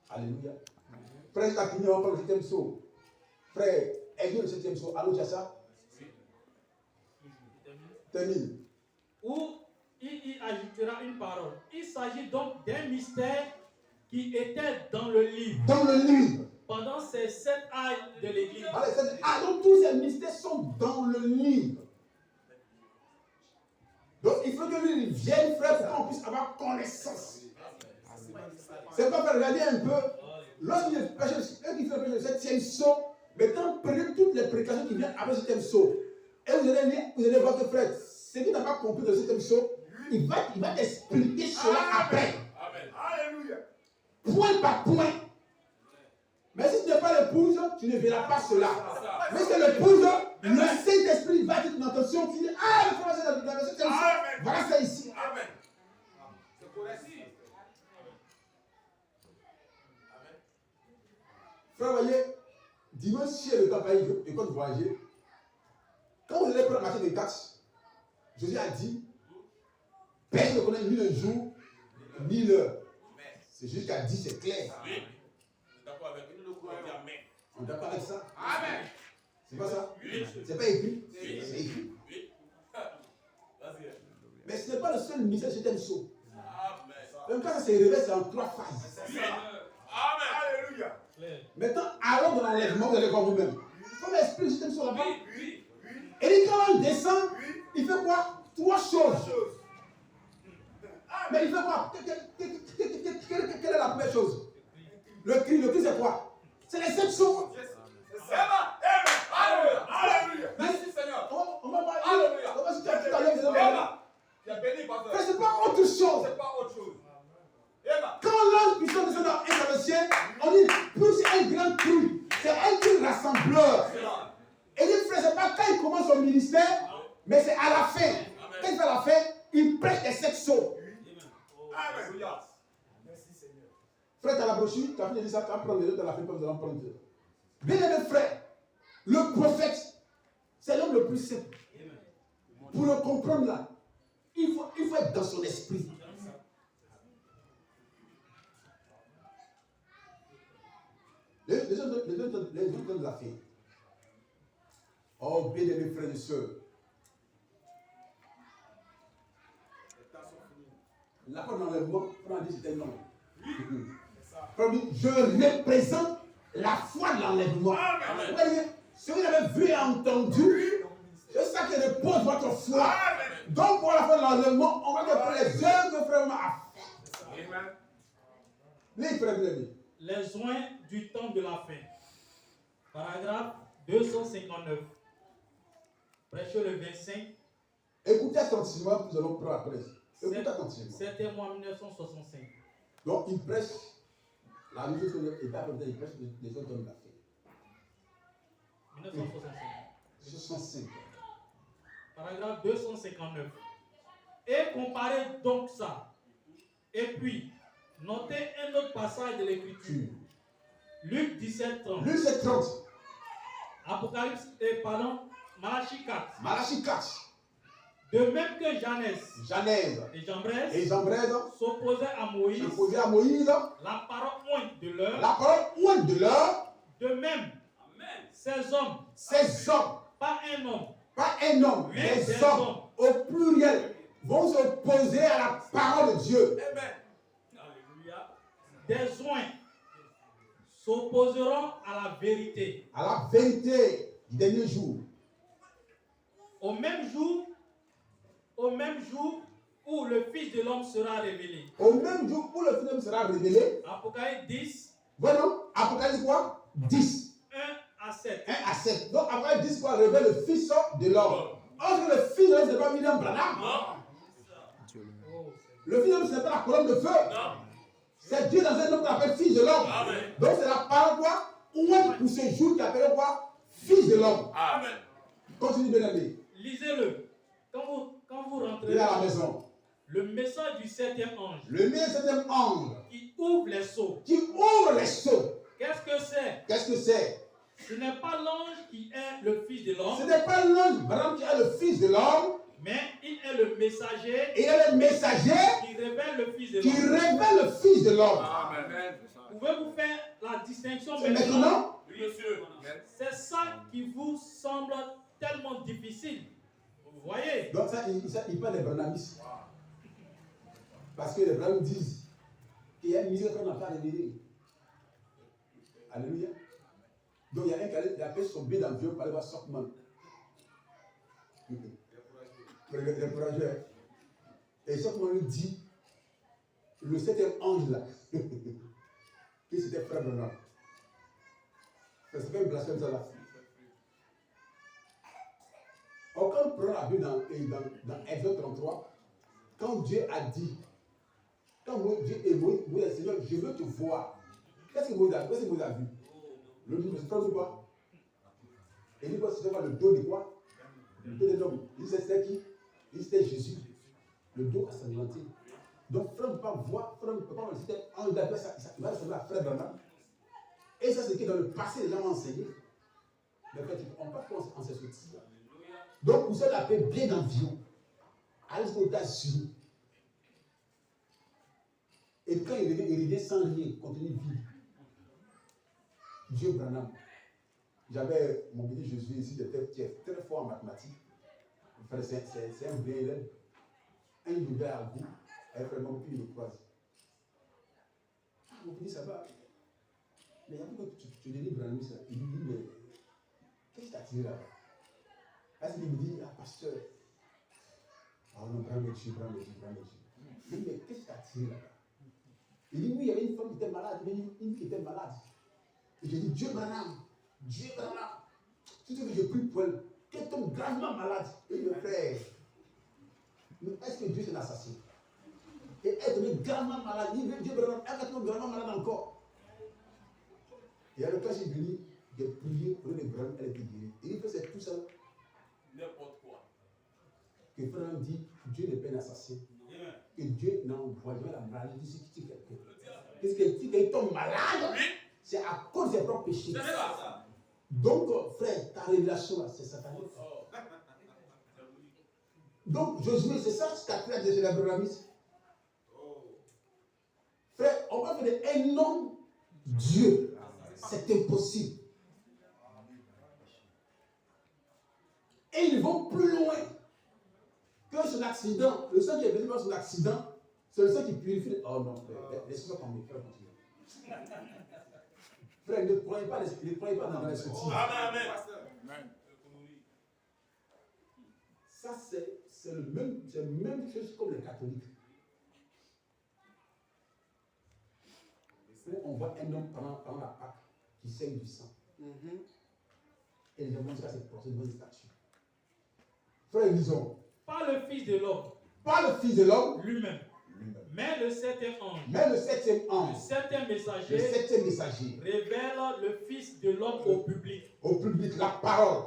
[SPEAKER 1] Alléluia. Frère, je t'ai fini, on parle du 7e saut. Frère, aide le 7e saut. Allô, tu as ça? Termine.
[SPEAKER 5] Où il y ajoutera une parole. Il s'agit donc d'un mystère qui était dans le livre.
[SPEAKER 1] Dans le livre.
[SPEAKER 5] Pendant ces 7 âges de l'Église.
[SPEAKER 1] Donc tous ces mystères sont dans le livre. Donc il faut que lui vienne, frère, pour qu'on puisse avoir connaissance. C'est pas faire regarder un peu. Lorsqu'il fait le 7e saut, maintenant prenez toutes les précautions qui viennent avec le 7e saut. Et vous allez voir que frère, ce qui n'a pas compris le 7e saut, il va expliquer cela après.
[SPEAKER 3] Amen. Alléluia.
[SPEAKER 1] Point par point. Mais si tu n'es pas l'épouse, tu ne verras pas cela. Mais si tu es l'épouse, le Saint-Esprit va dire ton attention, tu dis, ah, il faut passer dans le 7e saut. Voilà ça ici.
[SPEAKER 3] Amen. C'est correct.
[SPEAKER 1] Frère, voyez, dimanche, si le temps paye et quand vous voyagez, quand vous allez prendre la marché de 4, Jésus a dit, personne ne connaît ni le jour, ni l'heure. C'est juste qu'à dit, c'est clair.
[SPEAKER 2] Oui. D'accord avec nous, le croyons.
[SPEAKER 1] On est d'accord avec ça?
[SPEAKER 3] Amen.
[SPEAKER 1] C'est pas ça?
[SPEAKER 2] Oui.
[SPEAKER 1] C'est pas écrit?
[SPEAKER 2] Oui.
[SPEAKER 1] C'est écrit.
[SPEAKER 2] Oui. Vas-y.
[SPEAKER 1] Mais ce n'est pas le seul mystère de 7e saut.
[SPEAKER 2] Amen.
[SPEAKER 1] Même quand ça se révèle, c'est en 3 phases.
[SPEAKER 2] Oui. Amen. Alléluia.
[SPEAKER 1] Maintenant, avant de l'enlèvement, vous allez voir vous-même. Il faut m'expliquer le 7e saut là-bas.
[SPEAKER 3] Oui.
[SPEAKER 1] Et dit, quand on descend, il fait quoi? 3 choses. Mais il fait quoi? Quelle est la première chose? Le cri c'est quoi? C'est les 7 sceaux.
[SPEAKER 3] Alléluia. Merci Seigneur.
[SPEAKER 1] On va voir.
[SPEAKER 3] Alléluia.
[SPEAKER 1] On va citer tout à l'heure.
[SPEAKER 3] Tu es béni, pasteur.
[SPEAKER 1] Mais c'est pas autre chose.
[SPEAKER 3] C'est pas autre chose.
[SPEAKER 1] Quand l'ange puissant descend dans le ciel, on dit plus c'est un grand cri. C'est un cri rassembleur. Et dit frère, c'est pas quand il commence son ministère, mais c'est à la fin. Quand il fait la fin, il prêche les 7 sceaux.
[SPEAKER 3] Alléluia.
[SPEAKER 1] Frère, tu as la brochure, tu as fini de dire ça, tu vas prendre les autres à la fin, comme vous allez en prendre deux. Bien aimé frère, le prophète, c'est l'homme le plus simple. Pour le comprendre là, il faut être dans son esprit. Les autres de la fille. Oh, bien aimés frères et sœurs. La foi dans l'enlèvement, on a dit c'était non. Je représente la foi de l'enlèvement. Vous voyez, ce que vous avez vu et entendu, c'est ça qui repose votre foi. Donc pour la foi de l'enlèvement, on va dire pour les œuvres que frère a fait. Les frères amis.
[SPEAKER 5] Les soins du temps de la fin. Paragraphe 259. Prêchez le 25.
[SPEAKER 1] Écoutez attentivement, nous allons prendre après. Écoutez attentivement.
[SPEAKER 5] C'était moi 1965.
[SPEAKER 1] Donc il prêche la même chose que il prêche les autres hommes de la fin.
[SPEAKER 5] 1965.
[SPEAKER 1] 65.
[SPEAKER 5] Paragraphe 259. Et comparez donc ça. Et puis, notez un autre passage de l'Écriture. Luc 17, 30.
[SPEAKER 1] Luc 17, 30.
[SPEAKER 5] Apocalypse, Malachie 4.
[SPEAKER 1] Malachie 4.
[SPEAKER 5] De même que Janès et Jambres s'opposaient à Moïse, la parole ointe de l'heure, de même, ces hommes, pas un homme,
[SPEAKER 1] mais des hommes, au pluriel, vont s'opposer à la parole de Dieu.
[SPEAKER 5] Amen. Alléluia. Des oints s'opposeront à la vérité.
[SPEAKER 1] À la vérité du dernier jour.
[SPEAKER 5] Au même jour où le Fils de l'homme sera révélé.
[SPEAKER 1] Au même jour où le Fils de l'homme sera révélé.
[SPEAKER 5] Apocalypse 10.
[SPEAKER 1] Voilà, Apocalypse quoi? 10.
[SPEAKER 5] 1 à 7.
[SPEAKER 1] 1 à 7. Donc Apocalypse 10 quoi? Révèle le Fils de l'homme. Or le Fils de l'homme, ce n'est pas William Branham.
[SPEAKER 5] Non.
[SPEAKER 1] Le Fils de l'homme, ce n'est pas la colonne de feu. Non. C'est Dieu dans un homme qu'on appelle Fils de l'homme. Donc c'est la parole quoi? Ou pour ce jour qui appelle quoi? Fils de l'homme.
[SPEAKER 2] Amen.
[SPEAKER 1] Continue bien aller.
[SPEAKER 5] Lisez-le. Quand vous rentrez
[SPEAKER 1] à la maison.
[SPEAKER 5] Le message du 7e ange.
[SPEAKER 1] Le 7e ange.
[SPEAKER 5] Qui ouvre les sceaux.
[SPEAKER 1] Qui ouvre les sceaux.
[SPEAKER 5] Qu'est-ce que c'est?
[SPEAKER 1] Qu'est-ce que c'est?
[SPEAKER 5] Ce n'est pas l'ange qui est le Fils de l'homme.
[SPEAKER 1] Ce n'est pas l'ange qui est le Fils de l'homme.
[SPEAKER 5] Mais il est le messager.
[SPEAKER 1] Et il est le messager
[SPEAKER 5] qui révèle le Fils de l'homme.
[SPEAKER 1] Qui révèle le Fils de l'homme.
[SPEAKER 2] Amen.
[SPEAKER 5] Pouvez-vous faire la distinction
[SPEAKER 1] maintenant?
[SPEAKER 2] Oui, monsieur.
[SPEAKER 5] C'est ça qui vous semble tellement difficile. Vous voyez?
[SPEAKER 1] Donc il parle des branhamistes. Parce que les branhamistes disent qu'il y a une misère qu'on n'a pas révélée. Alléluia. Donc il y a un qui a fait son billet d'avion pour aller voir Stockman. Le courageux. Et Stockman lui dit, le 7e ange là, que c'était frère Branham. C'est pas une blasphème ça là. Or, quand on prend la Bible dans Exode 33, quand Dieu a dit, quand Dieu et Moïse a dit, Seigneur, je veux te voir. Qu'est-ce que Moïse a vu? Le dit, mais c'est pas quoi? Et il dit quoi? C'était quoi le dos de quoi? Le dos de l'homme. Il dit, c'était qui? Il dit, c'était Jésus. Le dos ensanglanté. Donc, frère ne peut pas voir, frère ne peut pas voir, c'était un d'après ça, il va ressembler à frère Branham. Et ça, c'est que dans le passé, les gens ont enseigné. Mais en fait, on ne peut pas enseigner ce type. Donc, vous êtes appelé bien d'avion. Allez aux États-Unis. Et quand il revient sans rien, contenu vide. Dieu Branham. J'avais mon petit Jésus ici, j'étais très fort en mathématiques. C'est un vrai élève. Un nouvel à goût, avec vraiment puis il me croise. Ah, mon petit, ça va. Mais il y a beaucoup que tu délivres Branham ça. Il me dit, mais qu'est-ce qui t'a tiré là-bas? Parce qu'il me dit, ah, pasteur. Oh non, Branham Dieu. Je dis, mais qu'est-ce qui t'a tiré là-bas? Il dit, oui, il y avait une femme qui était malade, une qui était malade. Et j'ai dit, Dieu Branham. Tu sais que j'ai pris pour elle. Qu'elle tombe gravement malade. Et le frère, mais est-ce que Dieu c'est un assassin? Et elle tombe gravement malade. Il dit, Dieu Branham, elle tombe gravement malade encore. Et alors, quand j'ai venu, j'ai prié pour les Branham, elle était guérie. Et il fait c'est tout ça.
[SPEAKER 2] N'importe quoi.
[SPEAKER 1] Que Branham dit, Dieu n'est pas un assassin. Que Dieu n'envoie jamais la maladie si tu quelqu'un. Qu'est-ce qu'elle dit? Qu'elle tombe malade, c'est à cause de ses propres péchés.
[SPEAKER 2] C'est ça.
[SPEAKER 1] Donc, frère, ta révélation là, c'est satanique. Donc, Josué, c'est ça ce qu'a fait de la Branhamiste. Frère, on va faire un homme Dieu. C'est impossible. Et ils vont plus loin que son accident. Le sang qui est venu par son accident, c'est le sang qui purifie. Oh non, frère, laisse-moi tomber, frère, continue. Frère, ne croyez pas dans les sottises.
[SPEAKER 2] Amen.
[SPEAKER 1] Ça, c'est la même chose comme les catholiques. Où on voit un homme pendant la Pâque qui saigne du sang. Et les gens vont jusqu'à se procès devant une statue. Frère, disons.
[SPEAKER 5] Pas le Fils de l'homme.
[SPEAKER 1] Pas le Fils de l'homme.
[SPEAKER 5] Lui-même. Mais le septième ange.
[SPEAKER 1] Mais le septième
[SPEAKER 5] Le
[SPEAKER 1] ange.
[SPEAKER 5] septième messager.
[SPEAKER 1] Le septième messager.
[SPEAKER 5] Révèle le Fils de l'homme au public.
[SPEAKER 1] Au public, la parole.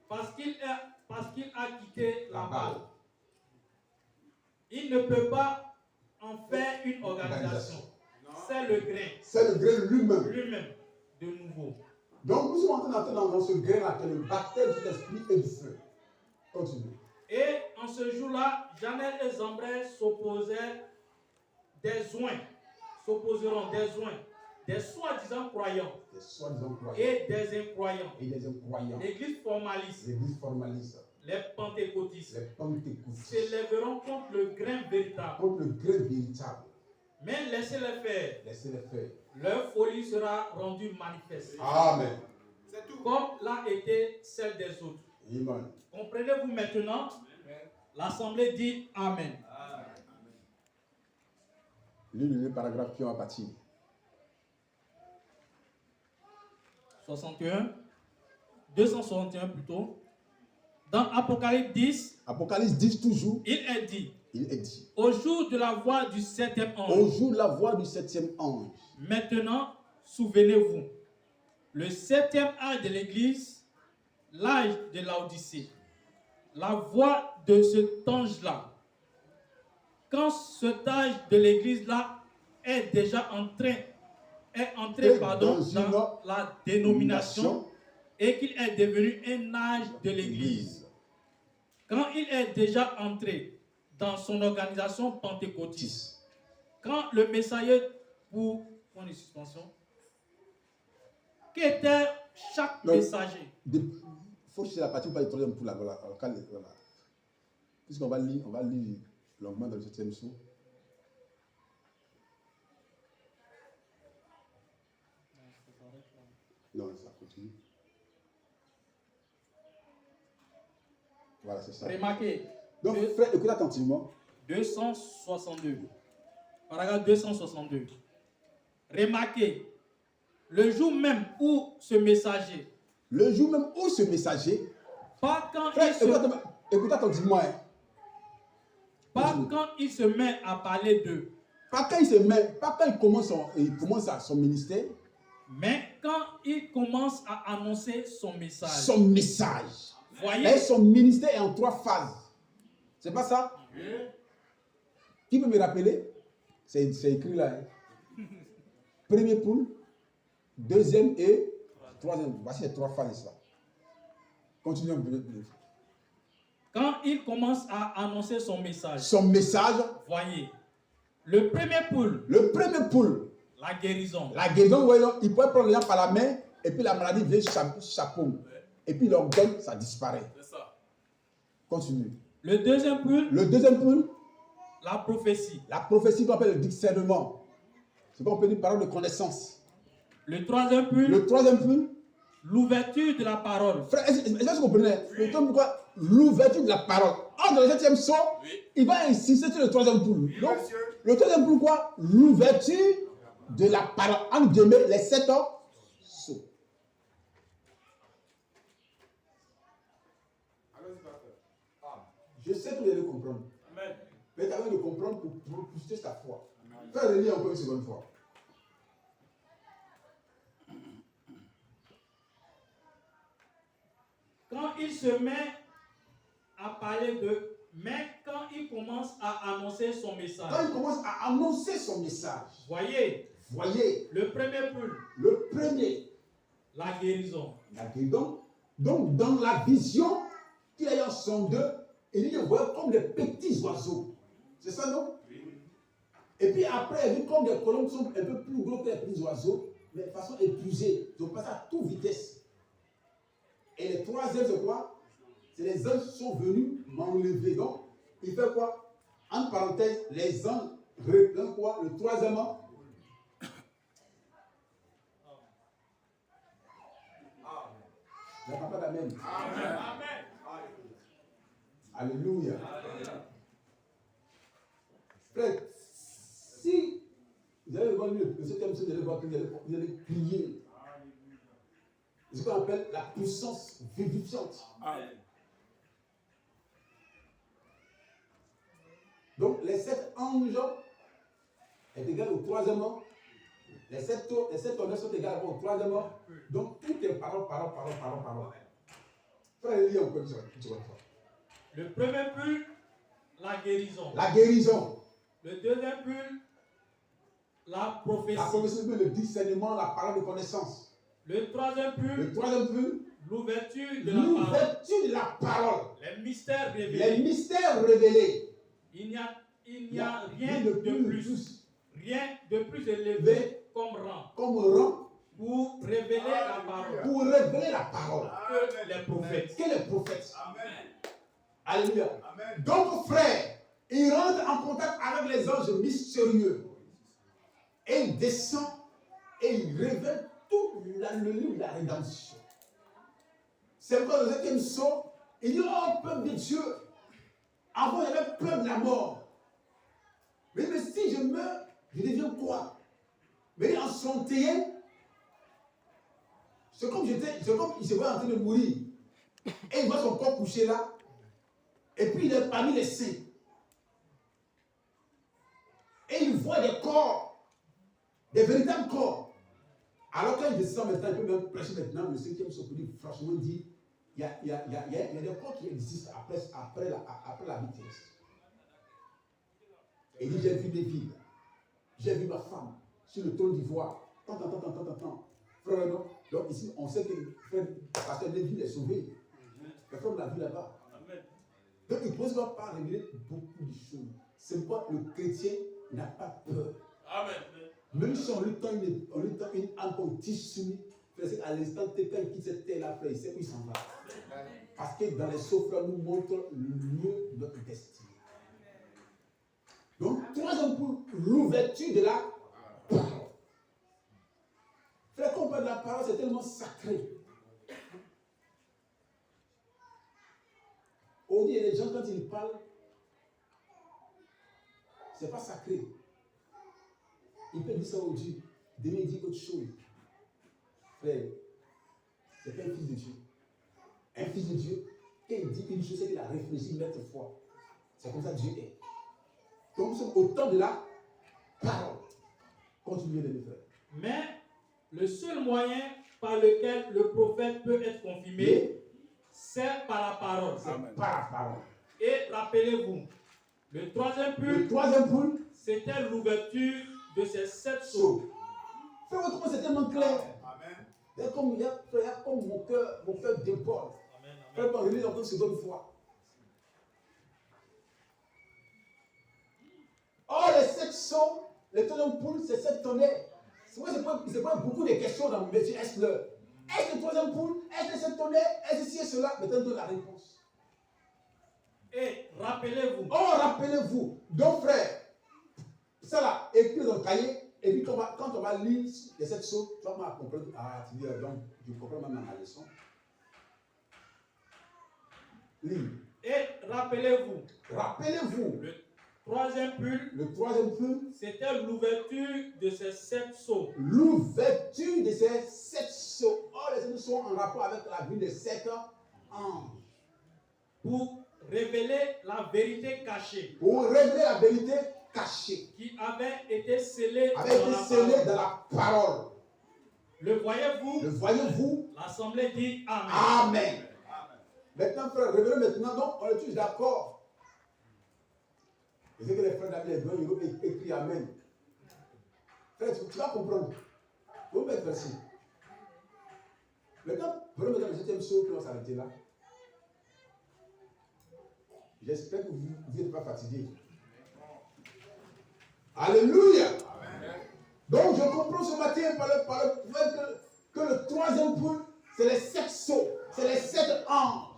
[SPEAKER 5] Parce qu'il a quitté la balle.
[SPEAKER 1] balle.
[SPEAKER 5] Il ne peut pas en faire une organisation. C'est le grain.
[SPEAKER 1] C'est le grain lui-même.
[SPEAKER 5] Lui-même. De nouveau.
[SPEAKER 1] Donc nous sommes en train d'entrer dans ce grain-là, qui est le baptême de l'esprit et du feu. Continue.
[SPEAKER 5] Et en ce jour-là, Janel et Zambrel s'opposeront des joints, des soi-disant croyants
[SPEAKER 1] Des soi-disant croyants.
[SPEAKER 5] et des incroyants.
[SPEAKER 1] Et des incroyants.
[SPEAKER 5] L'église formaliste,
[SPEAKER 1] L'église formaliste.
[SPEAKER 5] les pentecôtistes
[SPEAKER 1] Les pentecôtistes.
[SPEAKER 5] s'élèveront contre le grain véritable.
[SPEAKER 1] Contre le grain véritable.
[SPEAKER 5] Mais laissez-les faire.
[SPEAKER 1] Laissez-les faire.
[SPEAKER 5] Leur folie sera rendue manifeste.
[SPEAKER 1] Amen.
[SPEAKER 3] C'est tout.
[SPEAKER 5] Comme l'a été celle des autres.
[SPEAKER 1] Amen.
[SPEAKER 5] Comprenez-vous maintenant? L'Assemblée dit Amen.
[SPEAKER 1] Lis le paragraphe qui ont bâti.
[SPEAKER 5] 61. 261 plutôt. Dans Apocalypse 10,
[SPEAKER 1] Apocalypse 10 toujours,
[SPEAKER 5] il est dit,
[SPEAKER 1] il est dit.
[SPEAKER 5] au jour de la voix du septième
[SPEAKER 1] Au
[SPEAKER 5] ange.
[SPEAKER 1] jour de la voix du septième ange.
[SPEAKER 5] Maintenant, souvenez-vous, le septième âge de l'Église, l'âge de Laodicée, la voix de cet ange-là, quand cet âge de l'Église-là est déjà entré dans la dénomination et qu'il est devenu un âge de l'Église, quand il est déjà entré dans son organisation pentecôtiste, quand le messager pour point de suspension, qui était chaque messager.
[SPEAKER 1] Il faut chercher la partie où il y a le pour la voilà. Puisqu'on va lire longuement dans le 7e saut. Non, ça continue. Voilà, c'est ça.
[SPEAKER 5] Remarquez.
[SPEAKER 1] Donc, frère, écoutez attentivement.
[SPEAKER 5] 262. Paragraphe 262. Remarquez. Le jour même où ce messager.
[SPEAKER 1] Le jour même où ce messager.
[SPEAKER 5] Pas quand
[SPEAKER 1] Frère,
[SPEAKER 5] il se.
[SPEAKER 1] écoutez attentivement.
[SPEAKER 5] Pas quand il se met à parler d'eux.
[SPEAKER 1] Pas quand il commence son ministère.
[SPEAKER 5] Mais quand il commence à annoncer son message.
[SPEAKER 1] Son message.
[SPEAKER 5] Voyez.
[SPEAKER 1] Et son ministère est en 3 phases. C'est pas ça? Oui. Qui peut me rappeler? C'est écrit là. Hein? Premier poule, deuxième et troisième. Voici les 3 phases là. Continuons un peu.
[SPEAKER 5] Quand il commence à annoncer son message.
[SPEAKER 1] Son message.
[SPEAKER 5] Voyez. Le premier poule.
[SPEAKER 1] Le premier poule.
[SPEAKER 5] La guérison.
[SPEAKER 1] La guérison, voyons, il peut prendre les gens par la main et puis la maladie vient chapeau. Et puis l'organe, ça disparaît. C'est ça. Continue.
[SPEAKER 5] Le deuxième poule.
[SPEAKER 1] Le deuxième poule.
[SPEAKER 5] La prophétie.
[SPEAKER 1] La prophétie qu'on appelle le discernement. C'est qu'on peut dire parole de connaissance.
[SPEAKER 5] Le troisième poule.
[SPEAKER 1] Le troisième poule.
[SPEAKER 5] L'ouverture de la parole.
[SPEAKER 1] Frère, est-ce que vous comprenez? Le terme pourquoi l'ouverture de la parole. Dans le 7e saut, il va insister sur le troisième poule. Donc, le troisième poule quoi? L'ouverture de la parole. En guillemets, les 7 sauts. Je sais que vous allez comprendre. Amen. Mais avant de comprendre pour pousser ta foi. Fais le lire encore une seconde fois.
[SPEAKER 5] Quand il se met à parler de... Mais quand il commence à annoncer son message.
[SPEAKER 1] Quand il commence à annoncer son message.
[SPEAKER 5] Voyez. Le premier poule.
[SPEAKER 1] Le premier.
[SPEAKER 5] La guérison.
[SPEAKER 1] La guérison. Donc, dans la vision qu'il a eu en son deux, il dit, voit comme des petits oiseaux. C'est ça, non? Oui. Et puis après, il dit comme des colombes sont un peu plus gros que les petits oiseaux. mais de façon épuisée. Ils ont passé à toute vitesse. Et le troisième, c'est quoi? C'est les anges sont venus m'enlever. Donc, il fait quoi? En parenthèse, les anges reprennent quoi? Le troisième an. Il n'y a pas d'amen.
[SPEAKER 3] Amen.
[SPEAKER 1] Alléluia. Frère, si vous allez voir le septième jour, vous allez voir que vous allez prier. C'est ce qu'on appelle la puissance vivifiante. Donc, les 7 anges est égal au troisième an. Les 7 honneurs sont égales au troisième an. Donc, tout est parole. Frère, il y a encore une chose.
[SPEAKER 5] Le premier pull, la guérison.
[SPEAKER 1] La guérison.
[SPEAKER 5] Le deuxième pull, la prophétie.
[SPEAKER 1] La prophétie, le discernement, la parole de connaissance.
[SPEAKER 5] Le troisième pull,
[SPEAKER 1] Le troisième pull,
[SPEAKER 5] l'ouverture de la parole.
[SPEAKER 1] l'ouverture de la parole.
[SPEAKER 5] Les mystères
[SPEAKER 1] Les
[SPEAKER 5] révélés.
[SPEAKER 1] mystères révélés.
[SPEAKER 5] Il n'y a rien de plus. Rien de plus élevé comme rang
[SPEAKER 1] Comme rang
[SPEAKER 5] pour révéler la parole
[SPEAKER 1] pour révéler la parole.
[SPEAKER 5] que les prophètes.
[SPEAKER 1] Que les prophètes.
[SPEAKER 3] Amen.
[SPEAKER 1] Alléluia.
[SPEAKER 3] Amen.
[SPEAKER 1] Donc, frère, il rentre en contact avec les anges mystérieux. Et il descend et il révèle tout le livre de la rédemption. C'est pourquoi le 7e psaume, il dit, oh peuple de Dieu, avant il y avait peur de la mort. Mais si je meurs, je deviens quoi? Mais en 61, c'est comme il se voit en train de mourir. Et il voit son corps couché là. Et puis il est parmi les saints. Et il voit des corps, des véritables corps. Alors quand il descend maintenant, il peut même prêcher maintenant, le 5e psaume dit, franchement dit, il y a des corps qui existent après la vie terrestre. Et il dit, j'ai vu des villes, j'ai vu ma femme sur le trône d'ivoire. Tant. Frère, non. Donc ici, on sait que parce que Lévi est sauvé. Le frère l'a vu là-bas. Donc il ne pose pas révéler beaucoup de choses. C'est pourquoi le chrétien n'a pas peur.
[SPEAKER 2] Amen.
[SPEAKER 1] Même si on lui tend une âme tissu, à l'instant, quand il quitte cette terre-là, il sait où il s'en va. Parce que dans les souffrances, nous montre le lieu de notre destinée. Donc, troisième point, l'ouverture de la parole. Frère, quand on parle de la parole, c'est tellement sacré. On dit, les gens, quand ils parlent, c'est pas sacré. Il peut dire ça au Dieu. Demain, il dit autre chose. Frère, c'est pas un fils de Dieu. Un fils de Dieu, quand il dit une chose, c'est qu'il a réfléchi maintes fois. C'est comme ça que Dieu est. Donc, nous sommes au temps de la parole. Continuez les frères.
[SPEAKER 5] Mais le seul moyen par lequel le prophète peut être confirmé, c'est par la parole.
[SPEAKER 1] C'est par la parole.
[SPEAKER 5] Et rappelez-vous, le troisième
[SPEAKER 1] Le
[SPEAKER 5] pull,
[SPEAKER 1] troisième point,
[SPEAKER 5] c'était l'ouverture de ces 7 sceaux.
[SPEAKER 1] frère, votre c'est tellement clair.
[SPEAKER 3] Amen.
[SPEAKER 1] Il y a comme mon cœur déborde. Frère, quand je lis encore une seconde fois. Oh, les 7 sons, les troisième poule, c'est 7 tonnerres. C'est vrai, c'est pas beaucoup de questions dans mon métier. Est-ce le troisième poule? Est-ce le 7 tonnerres? Est-ce ceci et cela? Maintenant, donne la réponse.
[SPEAKER 5] Et rappelez-vous,
[SPEAKER 1] Oh, rappelez-vous. Donc, frère, ça là, écrit dans le cahier. Et puis, quand on va lire les 7 sons, tu vas comprendre. Ah, tu dis, donc, je comprends même ma leçon. Lis.
[SPEAKER 5] et rappelez-vous,
[SPEAKER 1] Rappelez-vous.
[SPEAKER 5] le troisième pull,
[SPEAKER 1] Le troisième point,
[SPEAKER 5] c'était l'ouverture de ces 7 sceaux.
[SPEAKER 1] l'ouverture de ces 7 sceaux. Oh, les 7 sont en rapport avec la vie des 7 anges.
[SPEAKER 5] Pour révéler la vérité cachée
[SPEAKER 1] Pour révéler la vérité cachée.
[SPEAKER 5] qui avait été scellée
[SPEAKER 1] Avait
[SPEAKER 5] dans
[SPEAKER 1] été
[SPEAKER 5] la
[SPEAKER 1] scellée
[SPEAKER 5] parole.
[SPEAKER 1] dans la parole.
[SPEAKER 5] Le voyez-vous?
[SPEAKER 1] Le voyez-vous?
[SPEAKER 5] L'assemblée dit Amen.
[SPEAKER 1] Amen. Maintenant, frère, révélez maintenant. Donc, on est tous d'accord. Je sais que les frères d'amis hébreux, ils ont écrit Amen. Frère, tu vas comprendre. Vous me merci. Maintenant, prenons le 7e saut, puis on va s'arrêter là. J'espère que vous n'êtes pas fatigués. Alléluia.
[SPEAKER 3] Amen.
[SPEAKER 1] Donc, je comprends ce matin par le fait que le troisième poule, c'est les 7 sceaux, c'est les 7 anges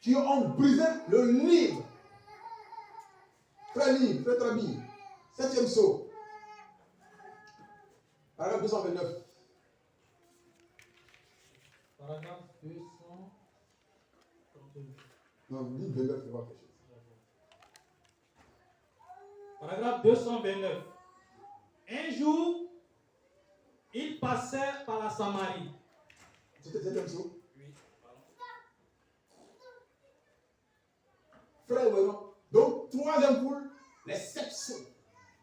[SPEAKER 1] qui ont brisé le livre. Frère Trabi, 7e sceau. Paragraphe 229.
[SPEAKER 5] Paragraphe 232.
[SPEAKER 1] Non, livre 29, je vois quelque chose.
[SPEAKER 5] Paragraphe 229. Un jour, il passait par la Samarie.
[SPEAKER 1] C'était le 7e sceau.
[SPEAKER 5] Oui, pardon.
[SPEAKER 1] Frère, non. Donc, troisième poule, les 7 sceaux.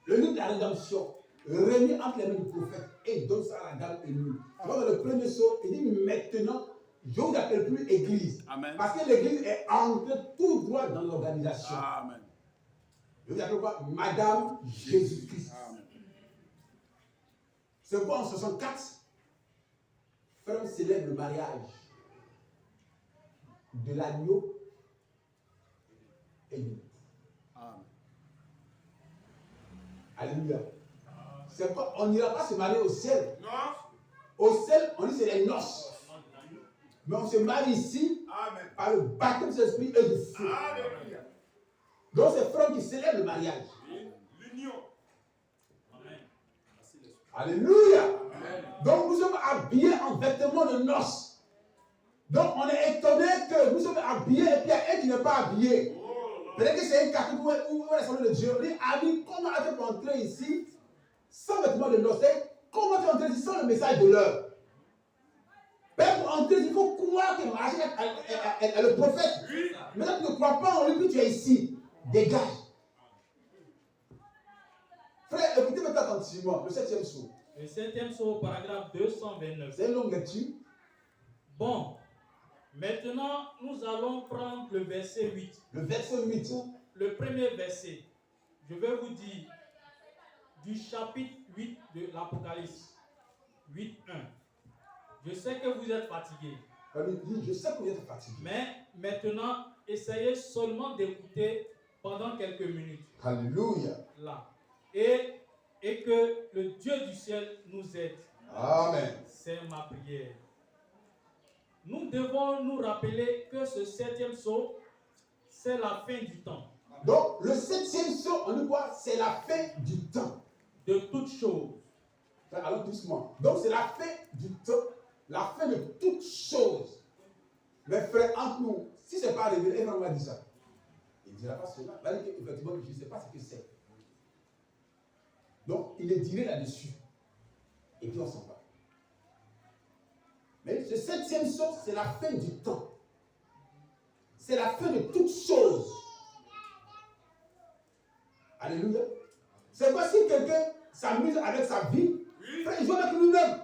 [SPEAKER 1] Le livre de la rédemption, remis entre les mains du prophète et il donne ça à la dame Élie. Dans le premier sceau, il dit maintenant, je ne vous appelle plus église.
[SPEAKER 4] Amen.
[SPEAKER 1] Parce que l'église est entrée tout droit dans l'organisation.
[SPEAKER 4] Amen.
[SPEAKER 1] Je vous appelle quoi? Madame Jésus-Christ.
[SPEAKER 4] Amen.
[SPEAKER 1] C'est quoi en 64? Frère célèbre le mariage de l'agneau et du loup.
[SPEAKER 4] Amen.
[SPEAKER 1] Alléluia. C'est quoi? On n'ira pas se marier au ciel.
[SPEAKER 3] Non.
[SPEAKER 1] Au ciel, on dit c'est les noces. Mais on se marie ici
[SPEAKER 3] Amen.
[SPEAKER 1] par le baptême de l'esprit et du feu.
[SPEAKER 3] Alléluia.
[SPEAKER 1] Donc c'est frère qui célèbre le mariage.
[SPEAKER 3] L'union.
[SPEAKER 1] Alléluia. Donc nous sommes habillés en vêtements de noces. Donc on est étonné que nous sommes habillés et puis il y a un qui n'est pas habillé. Peut-être que c'est un catholique ou l'Assemblée de Dieu. On dit, ami, comment as-tu pu entrer ici sans vêtements de noces? Comment tu entres ici sans le message de l'heure? Père, pour entrer, il faut croire que Marie est le prophète. Maintenant, tu ne crois pas en lui, puis tu es ici. Dégage. Frère, écoutez maintenant attentivement le 7e sceau.
[SPEAKER 5] Le 7e sceau, paragraphe 229.
[SPEAKER 1] C'est une longue lecture.
[SPEAKER 5] Bon, maintenant, nous allons prendre le verset 8.
[SPEAKER 1] Le verset 8.
[SPEAKER 5] Le premier verset, je vais vous dire, du chapitre 8 de l'Apocalypse. 8.1. Je sais que vous êtes fatigués.
[SPEAKER 1] Je sais que vous êtes fatigué.
[SPEAKER 5] Mais maintenant, essayez seulement d'écouter pendant quelques minutes.
[SPEAKER 1] Alléluia.
[SPEAKER 5] Là. Et que le Dieu du ciel nous aide.
[SPEAKER 1] Amen.
[SPEAKER 5] C'est ma prière. Nous devons nous rappeler que ce 7e sceau, c'est la fin du temps.
[SPEAKER 1] Donc, le 7e sceau, on dit quoi? C'est la fin du temps.
[SPEAKER 5] De toutes choses.
[SPEAKER 1] Alors, doucement. Donc, c'est la fin du temps. La fin de toutes choses. Mais frère, entre nous, si ce n'est pas révélé, Abraham va dire ça. Il ne dira pas cela. Il va dire qu'effectivement, je ne sais pas ce que c'est. Donc, il est diré là-dessus. Et puis, on s'en va. Mais ce 7e sceau, c'est la fin du temps. C'est la fin de toutes choses. Alléluia. C'est quoi si quelqu'un s'amuse avec sa vie? Frère, il joue avec lui-même.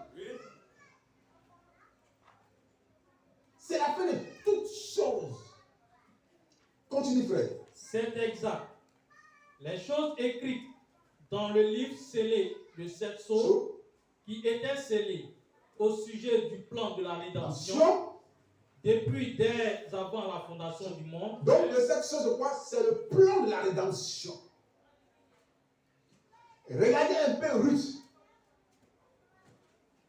[SPEAKER 1] C'est la fin de toutes choses. Continue, frère.
[SPEAKER 5] C'est exact. Les choses écrites dans le livre scellé de 7 sceaux, qui étaient scellés au sujet du plan de la rédemption, depuis dès avant la fondation du monde.
[SPEAKER 1] Donc, le 7 sceaux, c'est quoi? C'est le plan de la rédemption. Regardez un peu Ruth.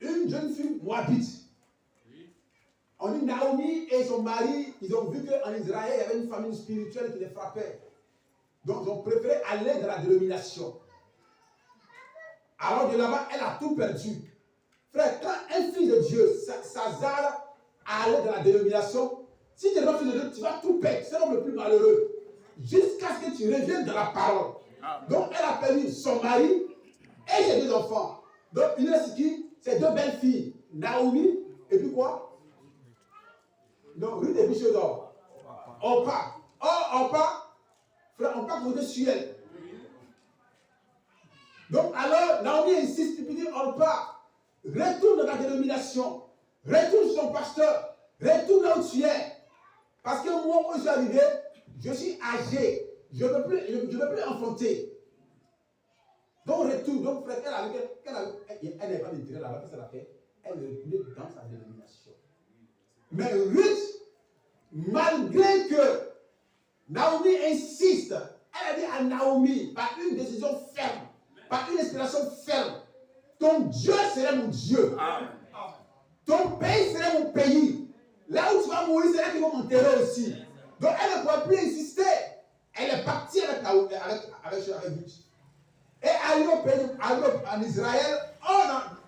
[SPEAKER 1] Une jeune fille moabite. On dit Naomi et son mari, ils ont vu qu'en Israël, il y avait une famine spirituelle qui les frappait. Donc, ils ont préféré aller dans la dénomination. Alors de là-bas, elle a tout perdu. Frère, quand un fils de Dieu s'hasarde à aller dans la dénomination, si tu es un fils de Dieu, tu vas tout perdre. C'est l'homme le plus malheureux. Jusqu'à ce que tu reviennes dans la parole. Donc, elle a perdu son mari et ses 2 enfants. Donc, il reste qui? Ses 2 belles filles. Naomi, et puis quoi? Donc, Ruth et puis Chédor. Orpa. Oh, Orpa, frère, on peut compter sur elle. Donc, alors, Naomi insiste, il dit Orpa, retourne dans ta dénomination. Retourne sur ton pasteur. Retourne là où tu es. Parce que moi, quand je suis arrivé, je suis âgé. Je ne peux plus enfanter. Donc, retourne. Donc, frère, elle n'avait pas d'intérêt là-bas, qu'est-ce qu'elle a fait? Elle est retournée dans sa dénomination. Mais Ruth, malgré que Naomi insiste, elle a dit à Naomi, par une décision ferme, par une inspiration ferme, Ton Dieu serait mon Dieu. Ton pays serait mon pays. Là où tu vas mourir, c'est là qu'ils vont m'enterrer aussi. Donc elle ne pourrait plus insister. Elle est partie avec Ruth. Et arrivé au pays, en Israël,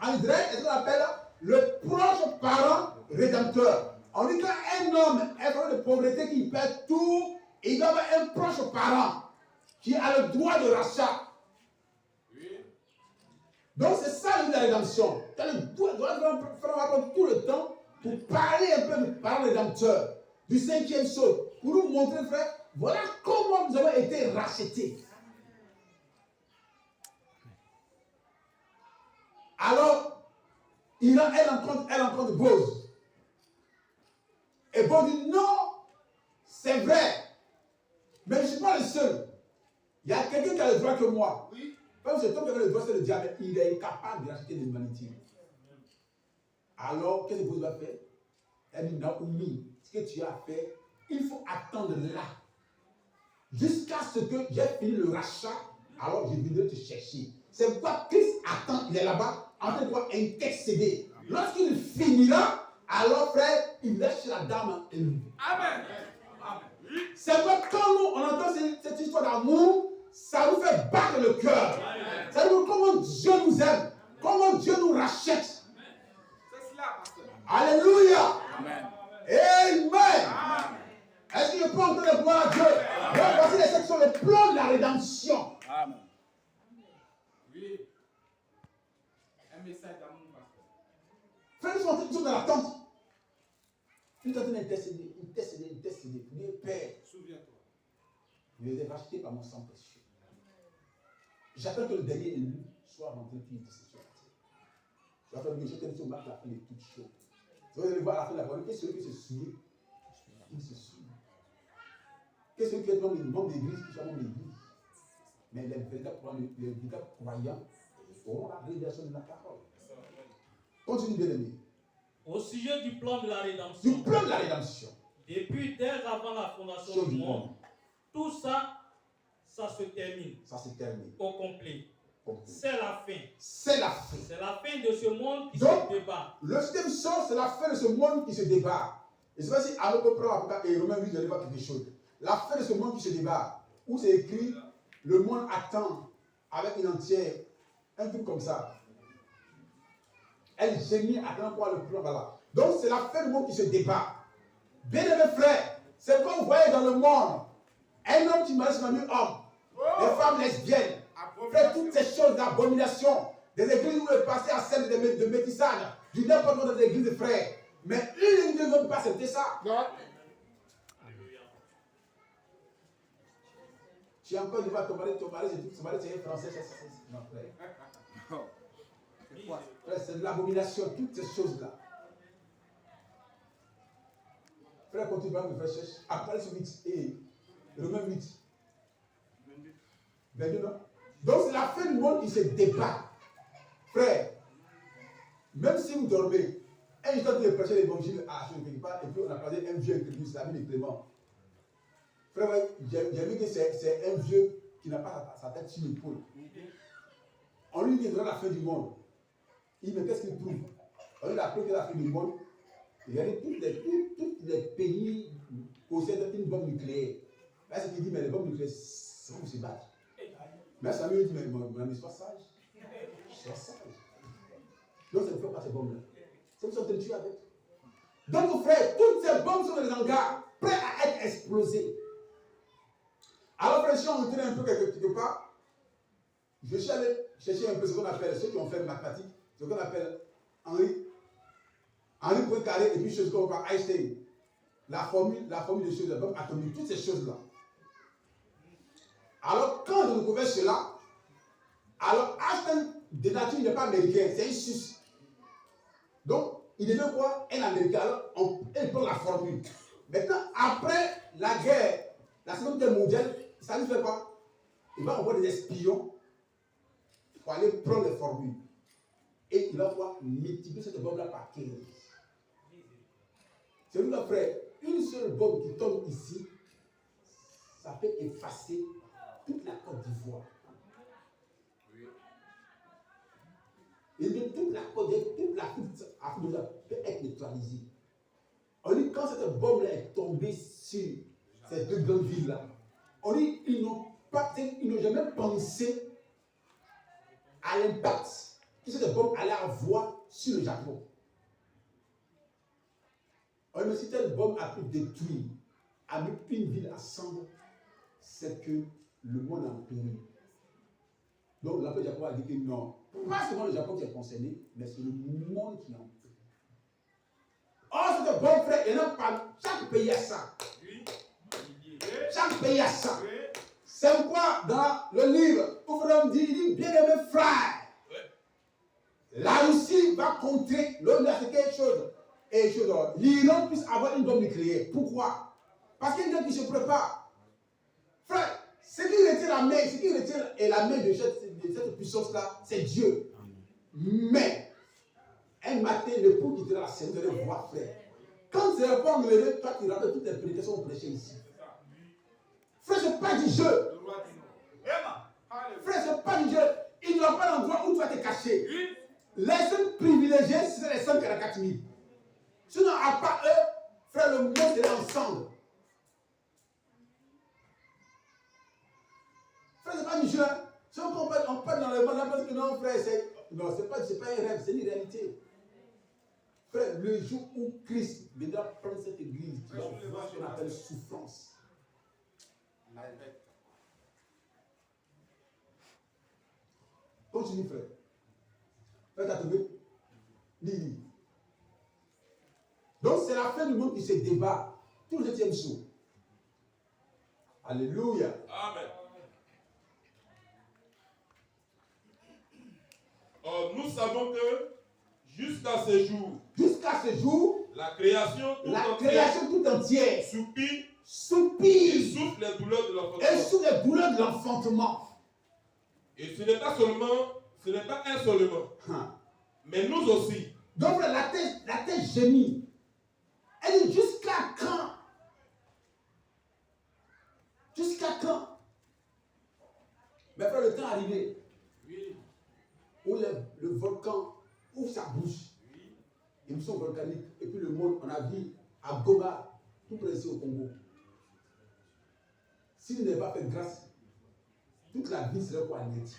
[SPEAKER 1] en Israël, c'est ce qu'on appelle le proche parent rédempteur. On dit qu'un homme est dans de pauvreté qui perd tout, il doit avoir un proche parent qui a le droit de rachat. Donc c'est ça la rédemption. Tu as le droit de faire tout le temps pour parler un peu du parent rédempteur, du cinquième saut, pour nous montrer, frère, voilà comment nous avons été rachetés. Alors, elle rencontre Boz. Et Boz dit non, c'est vrai, mais je ne suis pas le seul. Il y a quelqu'un qui a le droit que moi. Oui. Parce que cet homme qui a le droit, c'est le diable. Il est incapable de racheter l'humanité. Alors, qu'est-ce que Boz va faire? Elle dit Naomi, ce que tu as fait, il faut attendre là. Jusqu'à ce que j'ai fini le rachat, alors je viendrai te chercher. C'est pourquoi Christ attend, il est là-bas, en train de quoi intercéder. Lorsqu'il finira, alors frère, il laisse la dame élue. Amen. C'est pourquoi quand nous, on entend cette histoire d'amour, ça nous fait battre le cœur. Ça nous montre comment Dieu nous aime, comment Dieu nous rachète. C'est cela, pasteur. Alléluia. Amen. Amen. Est-ce que je peux entendre le gloire à Dieu? Voici les sections, le plan de la rédemption. Amen. Oui. Un message d'amour, pasteur. Frères, nous sommes dans l'attente. Nous sommes en train d'intercéder. Dieu Père, souviens-toi. Je les ai rachetés par mon sang précieux. J'attends que le dernier élu soit rentré puis intercession. Je vais faire que je t'ai dit au marque la fin de toutes choses. Vous allez voir à la fin de la parole, qu'est-ce que celui qui se souille? Il se souille. Qu'est-ce que celui qui est membre d'église, qui soit membre d'église? Mais les véritables croyants auront la révélation de la parole. Continue, bien-aimé.
[SPEAKER 5] Au sujet du plan de la rédemption.
[SPEAKER 1] Du plan de la rédemption.
[SPEAKER 5] Depuis dès avant la fondation du monde, tout ça, ça se termine. Ça se termine. Au complet. C'est la fin. C'est la fin. C'est la fin de ce monde qui se débat.
[SPEAKER 1] Le septième sens, c'est la fin de ce monde qui se débat. Et c'est pas si avec le plan et Romains 8, vous allez voir quelque chose. La fin de ce monde qui se débat, où c'est écrit, le monde attend avec une entière, un truc comme ça. Elle gémit attendant quoi le plan, voilà. Donc c'est la fin du monde qui se débat. Bien-aimés frères, c'est comme vous voyez dans le monde, un homme qui marie sur un homme, des femmes lesbiennes, fait toutes ces choses d'abomination, des églises où le passé à celle de métissage, du n'importe quoi dans des églises de frères. Mais une église ne veut pas accepter ça. Non. Tu as encore dit ton mari, c'est un français, non, frère. Frère, c'est de l'abomination, toutes ces choses-là. Frère, continue à me faire chercher. Après ce 8 et le même 8. 22, non? Donc c'est la fin du monde qui se débat. Frère, même si vous dormez, un instant de prêcher l'évangile à quelque part, et puis on a parlé un vieux Christ, l'ami de Clément. Frère, j'ai vu que c'est un vieux qui n'a pas sa tête sur l'épaule. On lui dit qu'il la fin du monde. Il dit, mais qu'est-ce qu'il trouve? On lui a appris que la fin du monde, il y a tous les pays possèdent une bombe nucléaire. Là, c'est qu'il dit, mais les bombes nucléaires, c'est où se battre. Mais ça lui dit, mais mon ami, sois sage. Sois sage. Donc, ça ne fait pas ces bombes-là. C'est pour ça que tu tues avec. Donc, frère, toutes ces bombes sont dans les hangars, prêtes à être explosées. Alors, frère, si on retourne un peu quelque part, je suis allé chercher un peu ce qu'on appelle, ceux qui ont fait mathématiques, ce qu'on appelle Henri Poincaré et puis chose qu'on appelle Einstein. La formule des choses, la bombe atomique, toutes ces choses-là. Alors, quand j'ai découvert cela, alors Einstein, de nature, il n'est pas américain, c'est un Suisse. Donc, il devient quoi? Un Américain. Alors, il prend la formule. Maintenant, après la guerre, la Seconde Guerre mondiale, ça lui fait quoi? Il va envoyer des espions pour aller prendre les formules. Et il va pouvoir multiplier cette bombe-là par 15. C'est lui, là, frère, une seule bombe qui tombe ici, ça peut effacer toute la Côte d'Ivoire. Et de toute la côte, toute l'Afrique peut être neutralisée. On dit quand cette bombe-là est tombée sur ces deux grandes villes-là, on dit ils n'ont jamais pensé à l'impact que cette bombe allait avoir sur le Japon. On dit si cette bombe a pu détruire, a mis une ville à cendre, c'est que le monde a péri. Donc l'Empire japonais a dit que non, pas seulement le Japon qui est concerné, mais c'est le monde qui en péri. Oh, c'est un bon frère, il n'y en a pas. Chaque pays a ça. Chaque pays a ça. C'est pourquoi dans le livre, Ouvram dit, il dit, bien aimé frère, la Russie va contrer l'homme de quelque chose. Et l'Iran puisse avoir une bombe nucléaire. Pourquoi? Parce qu'il y a des gens qui se préparent. Frère, ce qui retient la main, ce qui retient la main de cette puissance-là, c'est Dieu. Mais, un matin, le pour quittera la scène, vous allez voir, frère. Quand c'est le point levé, toi tu rappelles toutes les prédications prêchées ici. Frère, ce n'est pas du jeu. Frère, ce n'est pas du jeu. Il n'y aura pas d'endroit où tu vas te cacher. Les seuls privilégiés, c'est les 144 000. Sinon, à part eux, frère, le monde est ensemble. Frère, ce n'est pas du jeu. Si on parle dans le monde, là, parce que non, frère, c'est pas un rêve, c'est une réalité. Frère, le jour où Christ viendra prendre cette église, tu vas voir ce qu'on appelle souffrance. Continue, frère. Frère, t'as trouvé? Lis. Donc, c'est la fin du monde qui se débat. Tout le 7e saut. Alléluia.
[SPEAKER 2] Amen. Or, nous savons que jusqu'à ce jour, la création
[SPEAKER 1] tout entière
[SPEAKER 2] soupire et souffre les douleurs de l'enfantement. Et ce n'est pas un seulement, mais nous aussi.
[SPEAKER 1] Donc la terre gémit. Elle dit jusqu'à quand? Jusqu'à quand? Mais après le temps arrivé, où le volcan ouvre sa bouche, émission volcanique, et puis le monde, on a vu à Goma, tout près ici au Congo. S'il n'est pas fait grâce, toute la vie serait quoi anéantie.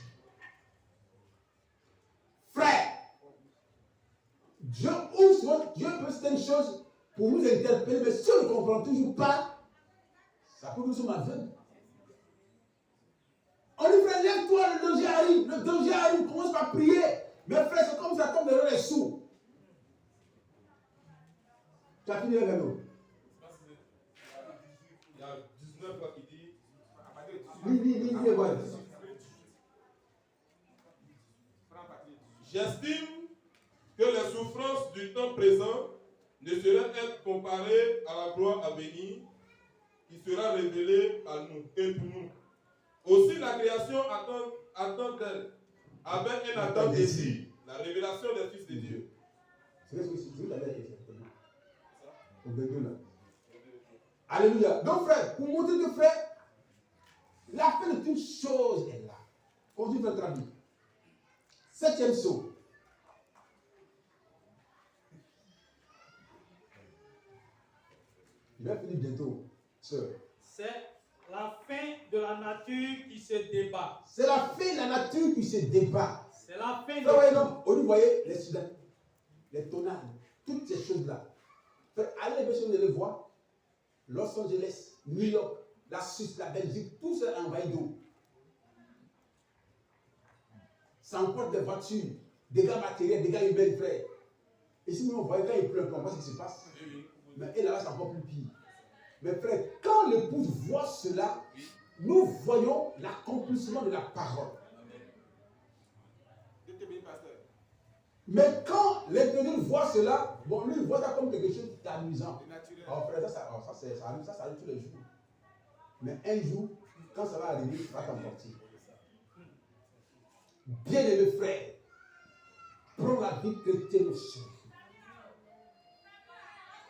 [SPEAKER 1] Frère, Dieu peut certaines choses pour nous interpeller, mais si on ne comprend toujours pas, ça peut nous sommes aveugles. On dit, frère, lève-toi, le danger arrive, commence par prier. Mais frère, c'est comme ça tombe dans les sourds. Tu as fini avec nous.
[SPEAKER 2] Il y a 19 fois qu'il dit. J'estime que les souffrances du temps présent ne sauraient être comparées à la gloire à venir qui sera révélée à nous et pour nous. Aussi la création attend-elle avec un attente désir la révélation des fils de Dieu.
[SPEAKER 1] Alléluia. Donc frère, pour montrer que frère, la fin de toute chose est là. Continue votre avis. 7e saut. Je vais finir bientôt, sœur.
[SPEAKER 5] C'est la fin de la nature qui se débat.
[SPEAKER 1] C'est la fin de la nature qui se débat.
[SPEAKER 5] C'est la fin de
[SPEAKER 1] la vous voyez les Sudans, les tonales, toutes ces choses-là. Allez les voir. Los Angeles, New York, la Suisse, la Belgique, tout ça est envahi d'eau. Ça emporte des voitures, des dégâts matériels, des dégâts humains, frère. Et si nous on voit quand il pleut, on voit ce qui se passe. Mais là, c'est encore plus pire. Mais frère, quand l'épouse voit cela, nous voyons l'accomplissement de la parole. Mais quand l'Éternel voit cela, bon, lui, il voit ça comme quelque chose d'amusant. Alors, frère, ça arrive tous les jours. Mais un jour, quand ça va arriver, ça va t'emporter. Bien-aimé frère, prends la vie chrétienne au sérieux.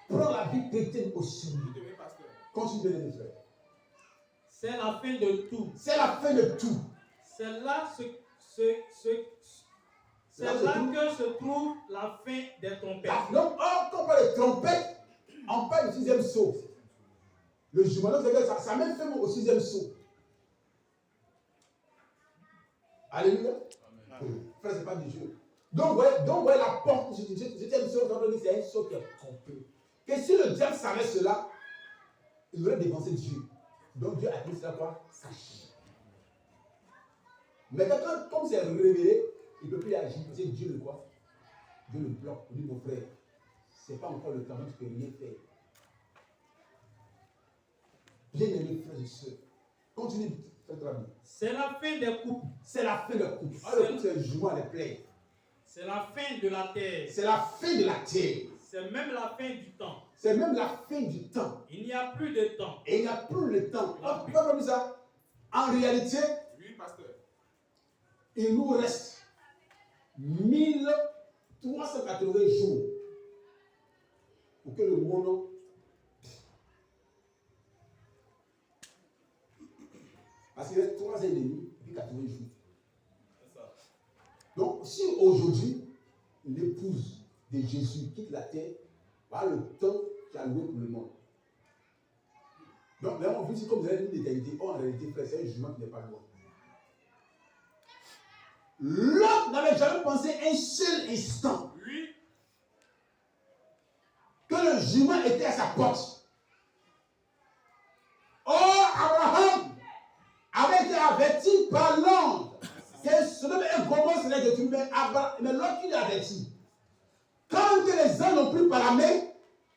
[SPEAKER 1] Prends la vie chrétienne au sérieux. Continue, bien-aimé frère.
[SPEAKER 5] C'est la fin de tout.
[SPEAKER 1] C'est la fin de tout.
[SPEAKER 5] C'est là C'est là que se trouve la fin des trompettes.
[SPEAKER 1] Donc, quand on parle de trompette, on parle du 6e sceau. Le jumeau, ça même fait au 6e sceau. Alléluia. Frère, ce n'est pas du jeu. Donc, ouais, la porte du 7e sceau, c'est un sceau qui est trompé. Que si le diable savait cela, il aurait dévancé Dieu. Donc, Dieu a dit cela quoi? Sache. Mais quand, comme c'est révélé, il ne peut plus agir. Parce que Dieu le quoi? Dieu le bloque. Il dit, mon frère, ce n'est pas encore le temps, donc tu ne peux rien faire. Bien-aimés frères et sœurs, continue, faites la vie.
[SPEAKER 5] C'est la fin des coupes.
[SPEAKER 1] C'est la fin de la coupe. Alors, c'est le jumeau, les plaies.
[SPEAKER 5] C'est la fin de la terre.
[SPEAKER 1] C'est la fin de la terre.
[SPEAKER 5] C'est même la fin du temps.
[SPEAKER 1] C'est même la fin du temps.
[SPEAKER 5] Il n'y a plus de temps.
[SPEAKER 1] Et il n'y a plus le temps. Pourquoi on dit ça? En réalité,
[SPEAKER 2] Oui, pasteur.
[SPEAKER 1] il nous reste 1380 jours pour que le monde parce qu'il reste 3 ans et demi et puis 80 jours.
[SPEAKER 2] C'est ça.
[SPEAKER 1] Donc, si aujourd'hui, l'épouse de Jésus quitte la terre, voilà le temps qui a loué pour le monde. Donc, là, on vit ici comme vous avez dit l'éternité. En réalité, frère, c'est un jugement qui n'est pas loin. L'homme n'avait jamais pensé un seul instant que le jugement était à sa porte. Or, Abraham avait été averti par l'ange que Sodome et Gomorrhe serait détruit, mais l'autre qui l'a averti. Quand les anges l'ont pris par la main,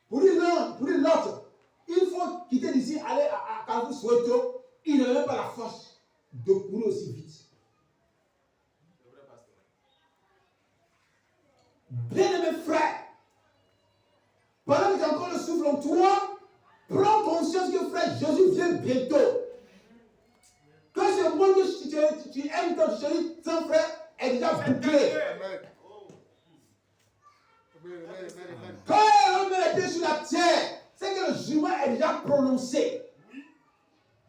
[SPEAKER 1] pour dire l'autre, il faut quitter d'ici, aller à Carrefour Soweto, il n'avait pas la force de courir aussi vite. Bien-aimé frère, pendant que tu as encore le souffle en toi, prends conscience que frère, Jésus vient bientôt. Que ce monde que tu aimes, quand tu chéris, ton frère, est déjà bouclé. Quand l'homme est sur la terre, c'est que le jugement est déjà prononcé.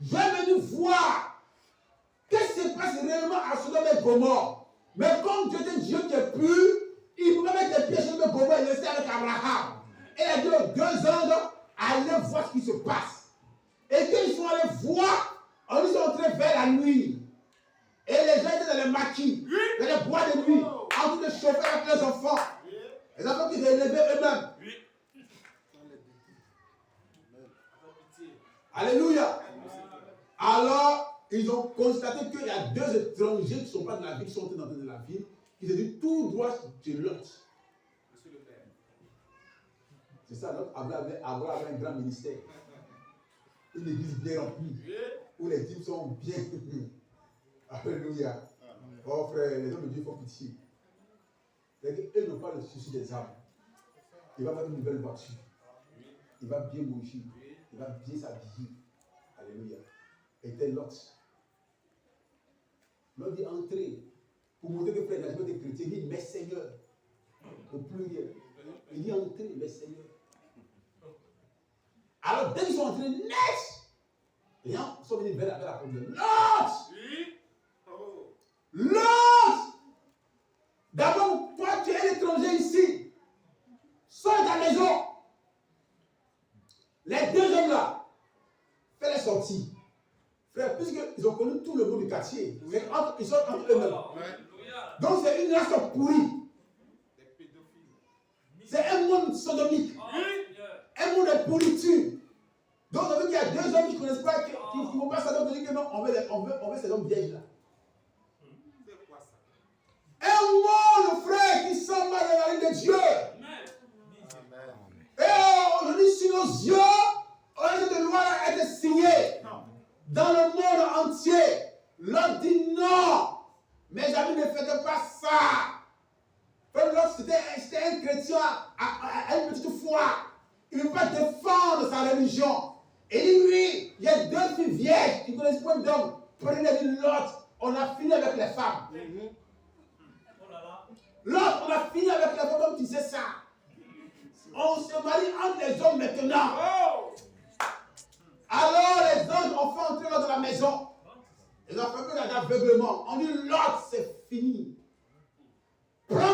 [SPEAKER 1] Je vais venir voir qu'est-ce qui se passe réellement à Sodome et Gomorrhe. Mais comme Dieu est Dieu qui est pur, il pouvait mettre les pieds sur Sodome et Gomorrhe et rester avec Abraham. Et il a dit aux 2 anges, allez voir ce qui se passe. Et quand ils sont allés voir, on ils sont entrés vers la nuit. Et les gens étaient dans les maquis, dans les bois de nuit, en train de chauffer avec leurs enfants. Les enfants qui étaient élevés eux-mêmes. Alléluia. Alors, ils ont constaté qu'il y a 2 étrangers qui ne sont pas dans la ville, qui sont entrés dans la ville, qui se disent tout droit de Lot. C'est ça, Lot avait un grand ministère. Une église bien remplie, où les types sont bien. Alléluia. Oh frère, les hommes de Dieu font pitié. Eux n'ont pas le souci des âmes. Il va avoir une nouvelle voiture. Il va bien manger. Il va bien s'habiller. Alléluia. Et tel Lot. L'homme dit entrez. Pour montrer que frère, il n'a jamais été chrétien. Il dit mes seigneurs. Au pluriel. Il dit entrez, mes seigneurs. Alors dès qu'ils sont entrés net, les gens sont venus vers la porte de Lot. Lot! D'abord, toi tu es étranger ici. Sors de ta maison. Les 2 hommes là, fais-les sortir. Frère, puisqu'ils ont connu tout le monde du quartier, ils sont entre eux-mêmes. Donc c'est une race pourrie. C'est un monde sodomique. Un monde de pourriture. Donc ça veut dire qu'il y a 2 hommes qui ne connaissent pas, qui ne vont pas savoir dire que non, on veut ces hommes vieilles là. Un monde, frère, qui s'en va dans la ligne de Dieu. Et aujourd'hui, si nos yeux, cette loi a été signée dans le monde entier, l'homme dit non. Mes amis, ne faites pas ça. L'autre, c'était un chrétien à une petite foi. Il ne veut pas défendre sa religion. Et lui, il y a 2 filles vierges qui ne connaissent pas d'homme. Prenez l'autre. On a fini avec les femmes. L'autre, on a fini avec les femmes comme tu sais ça. On se marie entre les hommes maintenant. Alors les anges ont fait entrer dans la maison. Ils ont fait que l'aveuglement. On dit l'autre, c'est fini. Prends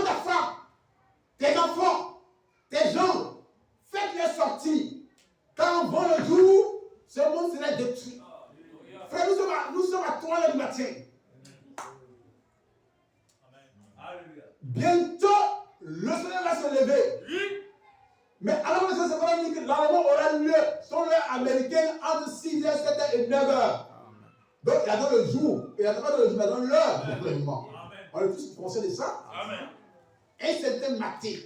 [SPEAKER 1] le soleil va se lever. Mais alors que ça va dire que l'enlèvement aura lieu sur l'heure américaine entre 6h, 7h et 9h. Donc il attend le jour. Il attend pas le jour, mais dans l'heure de l'enlèvement. On est tous conscients de ça.
[SPEAKER 2] Amen.
[SPEAKER 1] Et c'était matin.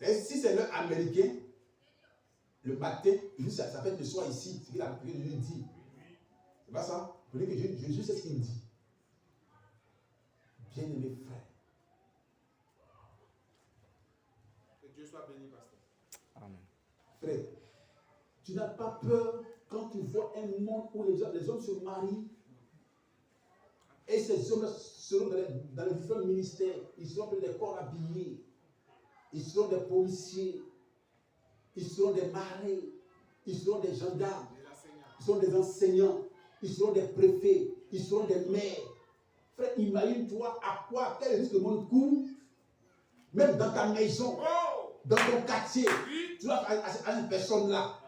[SPEAKER 1] Si c'est l'heure américaine, le matin, ça peut être le soir ici. C'est ce que Jésus dit. C'est pas ça? Vous voyez que Jésus sait ce qu'il dit. Bien-aimés frères.
[SPEAKER 3] Que Dieu soit béni, pasteur.
[SPEAKER 4] Amen.
[SPEAKER 1] Frère, tu n'as pas peur quand tu vois un monde où les hommes se marient et ces hommes seront dans les différents ministères. Ils seront des corps habillés. Ils seront des policiers. Ils seront des marais. Ils seront des gendarmes. Ils seront des enseignants. Ils seront des préfets. Ils seront des maires. Frère, imagine-toi à quoi, quel risque le monde court. Même dans ta maison, dans ton quartier, tu vas à une personne là.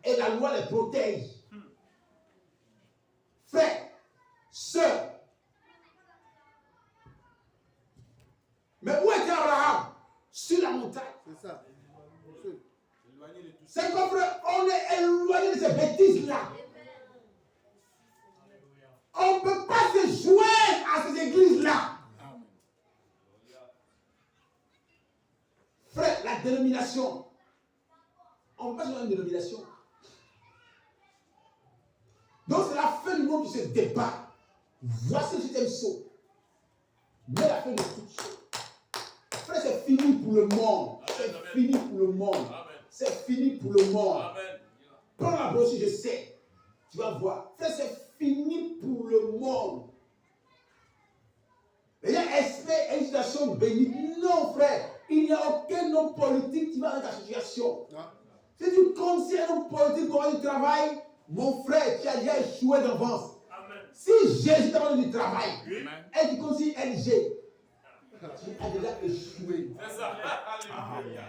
[SPEAKER 1] Et la loi les protège. Frère, sœur. Mais où était Abraham? Sur la montagne.
[SPEAKER 4] C'est ça.
[SPEAKER 1] C'est comme frère, on est éloigné de ces bêtises-là. On ne peut pas se joindre à ces églises-là. Frère, la dénomination. On ne peut pas se joindre à une dénomination. Donc c'est la fin du monde qui se débat. Voici le système saut. Mais la fin de toute chose. Frère, c'est fini pour le monde. C'est fini pour le monde. C'est fini pour le monde. Prends la brosse si je sais. Tu vas voir. Frère, c'est fini pour le monde. Il y a espère une situation bénie. Non, frère. Il n'y a aucun homme politique qui va dans ta situation. Si tu comptes si un homme politique pour avoir du travail, mon frère, tu as déjà échoué d'avance. Si Jésus t'a donné du travail, et tu comptes si LG, tu as déjà échoué.
[SPEAKER 2] C'est ça. Alléluia.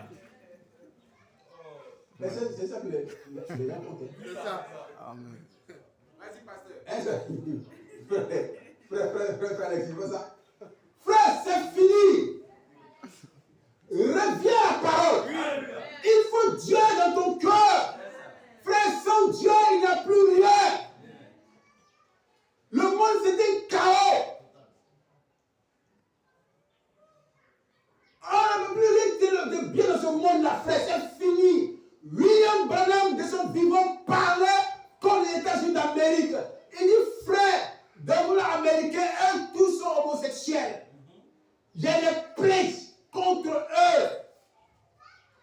[SPEAKER 1] Mais c'est ça que les gens comptent.
[SPEAKER 3] C'est ça.
[SPEAKER 4] Amen.
[SPEAKER 3] Vas-y, pasteur.
[SPEAKER 1] Frère, Alexis, c'est pas ça. Frère, c'est fini. Reviens à la parole. Il faut Dieu dans ton cœur. Frère, sans Dieu, il n'y a plus rien. Le monde, c'est un chaos. On ne peut plus rien de bien dans ce monde-là, frère. C'est fini. William Branham, de son vivant, parlait contre les États-Unis d'Amérique. Il dit, frère, dans le monde américain, eux, tous sont homosexuels. Il y a des plaintes contre eux.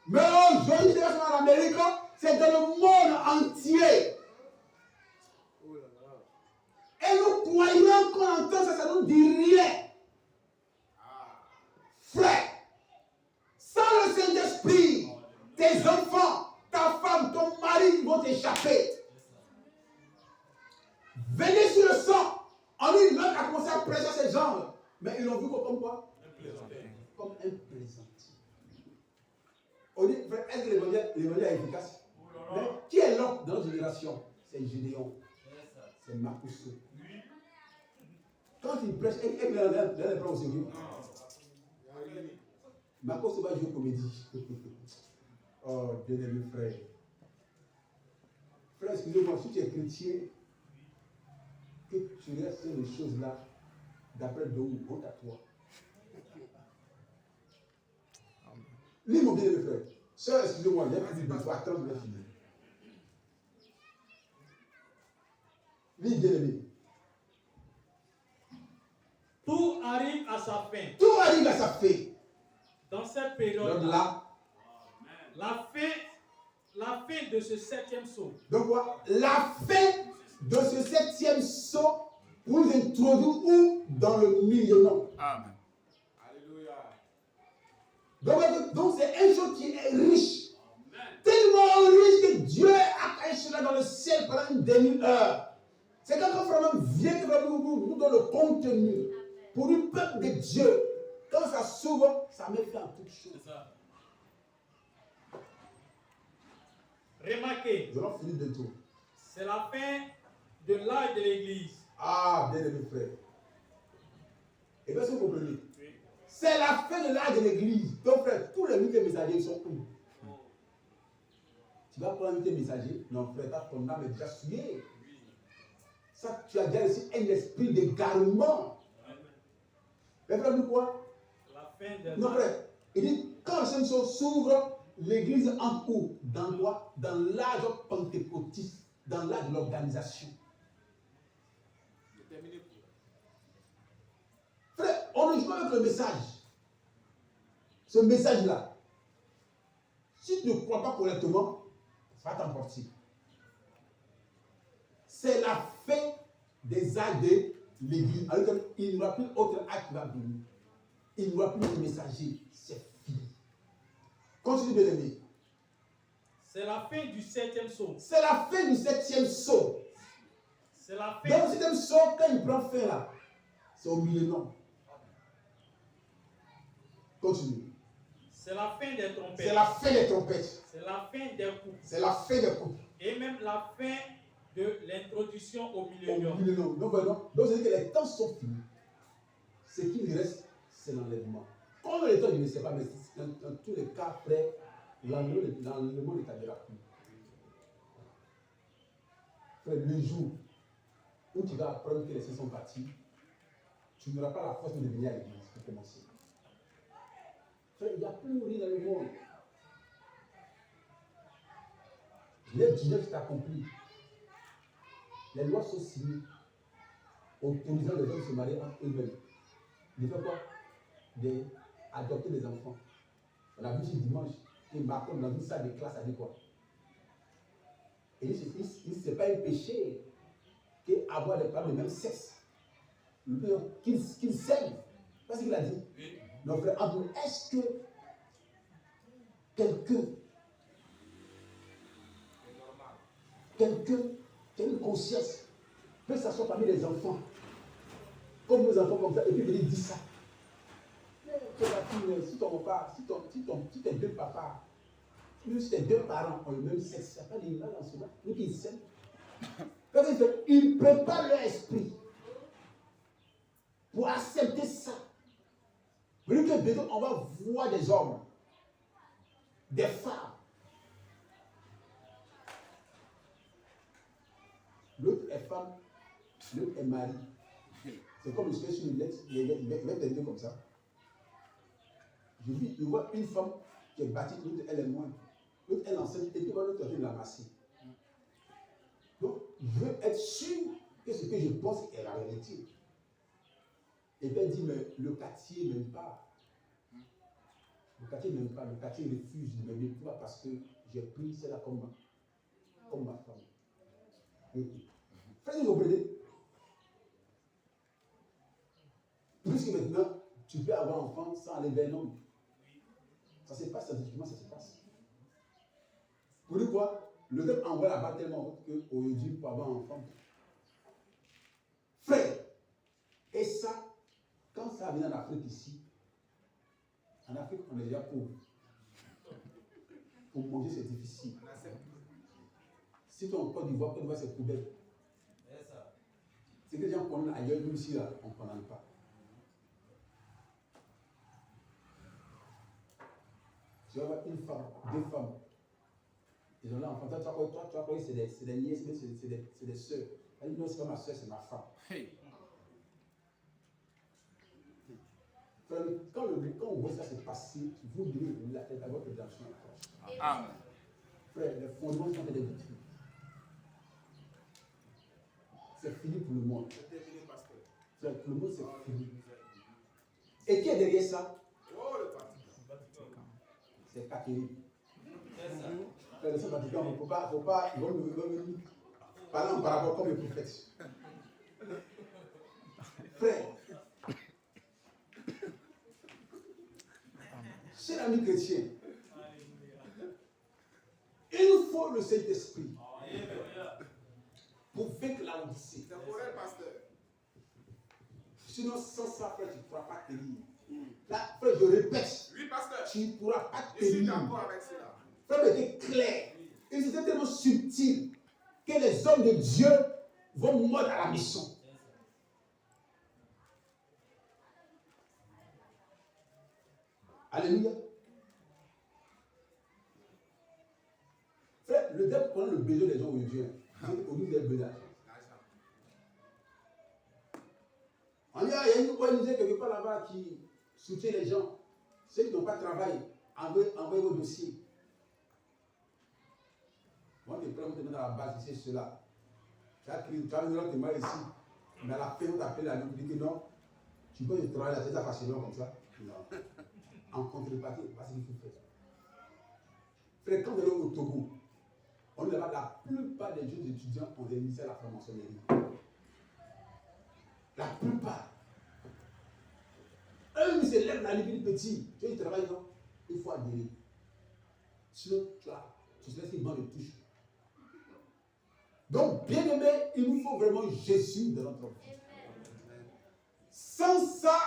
[SPEAKER 1] Mais aujourd'hui, c'est pas en Amérique, c'est dans le monde entier. Et nous croyons qu'on entend ça, ça ne nous dit rien. Frère, sans le Saint-Esprit, tes enfants, ta femme, ton mari vont t'échapper. Venez sur le sang. En une l'autre a commencé à prêcher ces gens. Mais ils l'ont vu comme quoi? Comme un plaisantin. On dit, frère, est-ce que l'évangile est efficace? Mais qui est l'homme dans notre génération? C'est Gédéon. C'est Marcus. Quand il prêche, il ne prend au sérieux. Marcus va jouer comédie. Oh, bien-aimé frère. Frère, excusez-moi, si tu es chrétien, que tu restes sur les choses-là, d'après Dou, honte à toi. Lis mon bien-aimé frère. Sœur, excusez-moi, il y a plus de fois, attends, je vais finir. Lis bien-aimé.
[SPEAKER 5] Tout arrive à sa fin.
[SPEAKER 1] Tout arrive à sa fin.
[SPEAKER 5] Dans cette période-là,
[SPEAKER 1] Là.
[SPEAKER 5] la fin de ce 7e saut.
[SPEAKER 1] Donc quoi? La fin de ce 7e saut pour nous introduire où? Dans le milieu.
[SPEAKER 4] Amen.
[SPEAKER 3] Alléluia.
[SPEAKER 1] Donc c'est un chose qui est riche. Tellement riche que Dieu a caché là dans le ciel pendant une demi-heure. C'est quand on vraiment vient que nous donne le contenu pour le peuple de Dieu. Quand ça s'ouvre, ça met fin à toute chose.
[SPEAKER 5] Remarquez,
[SPEAKER 1] Nous allons finir bientôt.
[SPEAKER 5] c'est la fin de l'âge de l'Église.
[SPEAKER 1] Ah, bien aimé frère. Et bien, si vous comprenez, C'est la fin de l'âge de l'église. Donc, frère, tous les invités messagers sont où? Tu vas prendre tes messagers. Non, frère, ton âme est déjà souillée. Ça, tu as déjà reçu un esprit d'égarement. Mais frère, nous quoi?
[SPEAKER 5] La fin des
[SPEAKER 1] Non, frère. Il dit, quand le Saint s'ouvre, l'église entre où? Dans quoi? Dans l'âge pentecôtiste, dans l'âge de l'organisation. Frère, on ne joue pas avec le message. Ce message-là, si tu ne crois pas correctement, ça va t'emporter. C'est la fin des âges de l'église. Il n'y aura plus autre acte qui va venir. Il n'y aura plus de messager. C'est fini. Continue de l'aimer.
[SPEAKER 5] C'est la fin du 7e saut.
[SPEAKER 1] C'est la fin du 7e saut.
[SPEAKER 5] C'est la fin.
[SPEAKER 1] Dans le 7e saut, quand il prend fin là, c'est au milieu, non. Continue.
[SPEAKER 5] C'est la fin des trompettes.
[SPEAKER 1] C'est la fin des trompettes.
[SPEAKER 5] C'est la fin des coupes.
[SPEAKER 1] C'est la fin des coupes.
[SPEAKER 5] Et même la fin de l'introduction au
[SPEAKER 1] Au
[SPEAKER 5] millénium.
[SPEAKER 1] milieu, non. Donc, c'est-à-dire que les temps sont finis. Ce qui lui reste, c'est l'enlèvement. Quand les temps, je ne sais pas, mais dans tous les cas, après, l'enlèvement n'établira plus. Frère, le jour où tu vas apprendre que les cieux sont bâtis, tu n'auras pas la force de venir à l'église pour commencer. Frère, il n'y a plus rien dans le monde. Les dîners sont accomplis. Les lois sont signées, autorisant les hommes à se marier entre eux-mêmes. De faire quoi? D'adopter des enfants. On a vu ce dimanche que Macron, on a vu ça des classes, a dit quoi? Et ce n'est pas un péché qu'avoir des femmes de même sexe. Qu'ils s'aiment. C'est ce qu'il a dit. Non, frère, est-ce que quelqu'un qui a une conscience peut s'asseoir parmi les enfants, comme nos enfants comme ça, et puis venir dire ça? Si ton papa, si tes deux papas, si tes deux parents ont le même sexe, il n'y a pas de mal en cela. Nous qui s'aiment. Ils préparent leur esprit pour accepter ça. Vous voyez que bientôt on va voir des hommes, des femmes. L'autre est femme, l'autre est mari. C'est comme je suis sur une lettre, les lettres comme ça. Je vois une femme qui est bâtie, l'autre elle est moins. L'autre elle enseigne, et puis l'autre elle la masser. Donc, je veux être sûr que ce que je pense est la réalité. Et bien elle dit, mais le quartier n'aime pas. Le quartier n'aime pas, le quartier refuse de m'aimer parce que j'ai pris celle-là comme ma femme. Frère, vous comprenez? Puisque maintenant, tu peux avoir un enfant sans aller vers un homme. Ça se passe scientifiquement, ça se passe. Pour dire quoi? Le peuple envoie là-bas tellement qu'aujourd'hui, pour avoir un enfant. Frère, et ça, quand ça vient en Afrique ici, en Afrique, on est déjà pauvre. Pour manger, c'est difficile. Si tu es en Côte d'Ivoire, c'est poubelle. C'est que les gens condamnent ailleurs, nous ici, là, on ne condamne pas. Tu vas avoir une femme, deux femmes. Ils ont là enfant. Toi, tu vas croire que c'est des nièces, mais c'est des soeurs. Elle dit non, c'est pas ma soeur, c'est ma femme. Hey. Quand on voit ça se passer, vous devez la tête à votre rédemption encore. Amen. Frère, les fondements sont des détruits. C'est fini pour le monde. Frère, pour le monde, c'est fini. Et qui est derrière ça? C'est Catherine. Frère, le Saint-Vatican, il ne faut pas, ils vont venir parler en parabole comme les prophètes. Frère, cher ami chrétien, il faut le Saint-Esprit pour vaincre la Odyssée. C'est pour elle, pasteur. Sinon, sans ça, frère, tu ne pourras pas tenir. Là, frère, je répète. Oui, pasteur. Tu ne pourras pas tenir. Je suis d'accord avec cela. Frère, c'était clair. Et c'était tellement subtil que les hommes de Dieu vont mordre à la mission. Alléluia. Frère, le diable connaît le besoin des gens aujourd'hui. Au niveau des besoins. Il y a une ONG quelque part là-bas qui soutient les gens. Ceux qui n'ont pas de travail, envoyez vos dossiers. Moi, je prends maintenant dans la base, c'est cela. Tu as un autre témoin ici, mais à la fin, on t'appelle à nous, tu dis que non, tu peux travailler là, c'est ça facilement comme ça. Non. En contrepartie, pas ce qu'il faut faire. Frère, quand vous allez au Togo, on est là-bas, la plupart des jeunes étudiants ont des lycées à la franc-maçonnerie. La plupart. Eux, ils se lèvent la nuit petit. Tu vois, ils travaillent, non? Il faut adhérer. Sinon, tu te laisses une bande de touche. Donc, bien aimé, il nous faut vraiment Jésus dans notre vie. Sans ça,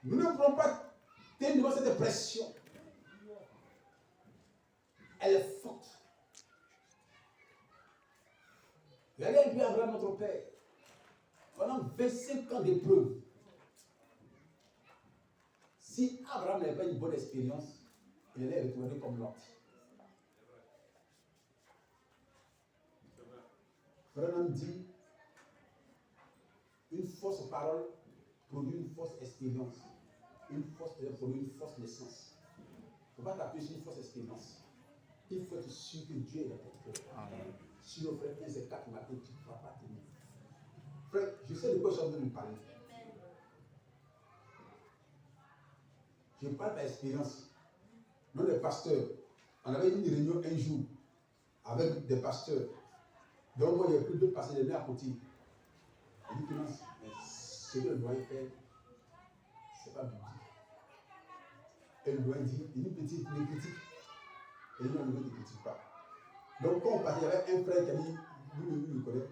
[SPEAKER 1] nous ne pourrons pas tenir cette pression. Elle est forte. Regardez un peu Abraham, notre père. Pendant 25 ans d'épreuve. Si Abraham n'avait pas une bonne expérience, il allait retourner comme Lot. Frère dit, une fausse parole produit une fausse expérience. Une fausse produit une fausse naissance. Il ne faut pas t'appuyer sur une fausse expérience. Il faut être sûr que Dieu est dans ton cœur. Sinon, frère, 15 et 4 matin, tu ne pourras pas tenir. Frère, je sais de quoi je suis en train de parler. Je parle par expérience. Nous, les pasteurs, on avait une réunion un jour avec des pasteurs. Donc, moi, il y a plus de pasteurs de à côté. Il dit que non, ce que le doyen fait, ce n'est pas biblique. Et le doyen dit, il dit petit, il critique. Et nous, on ne le critique pas. Donc, quand on parlait, il y avait un frère qui a dit, lui, le connaît.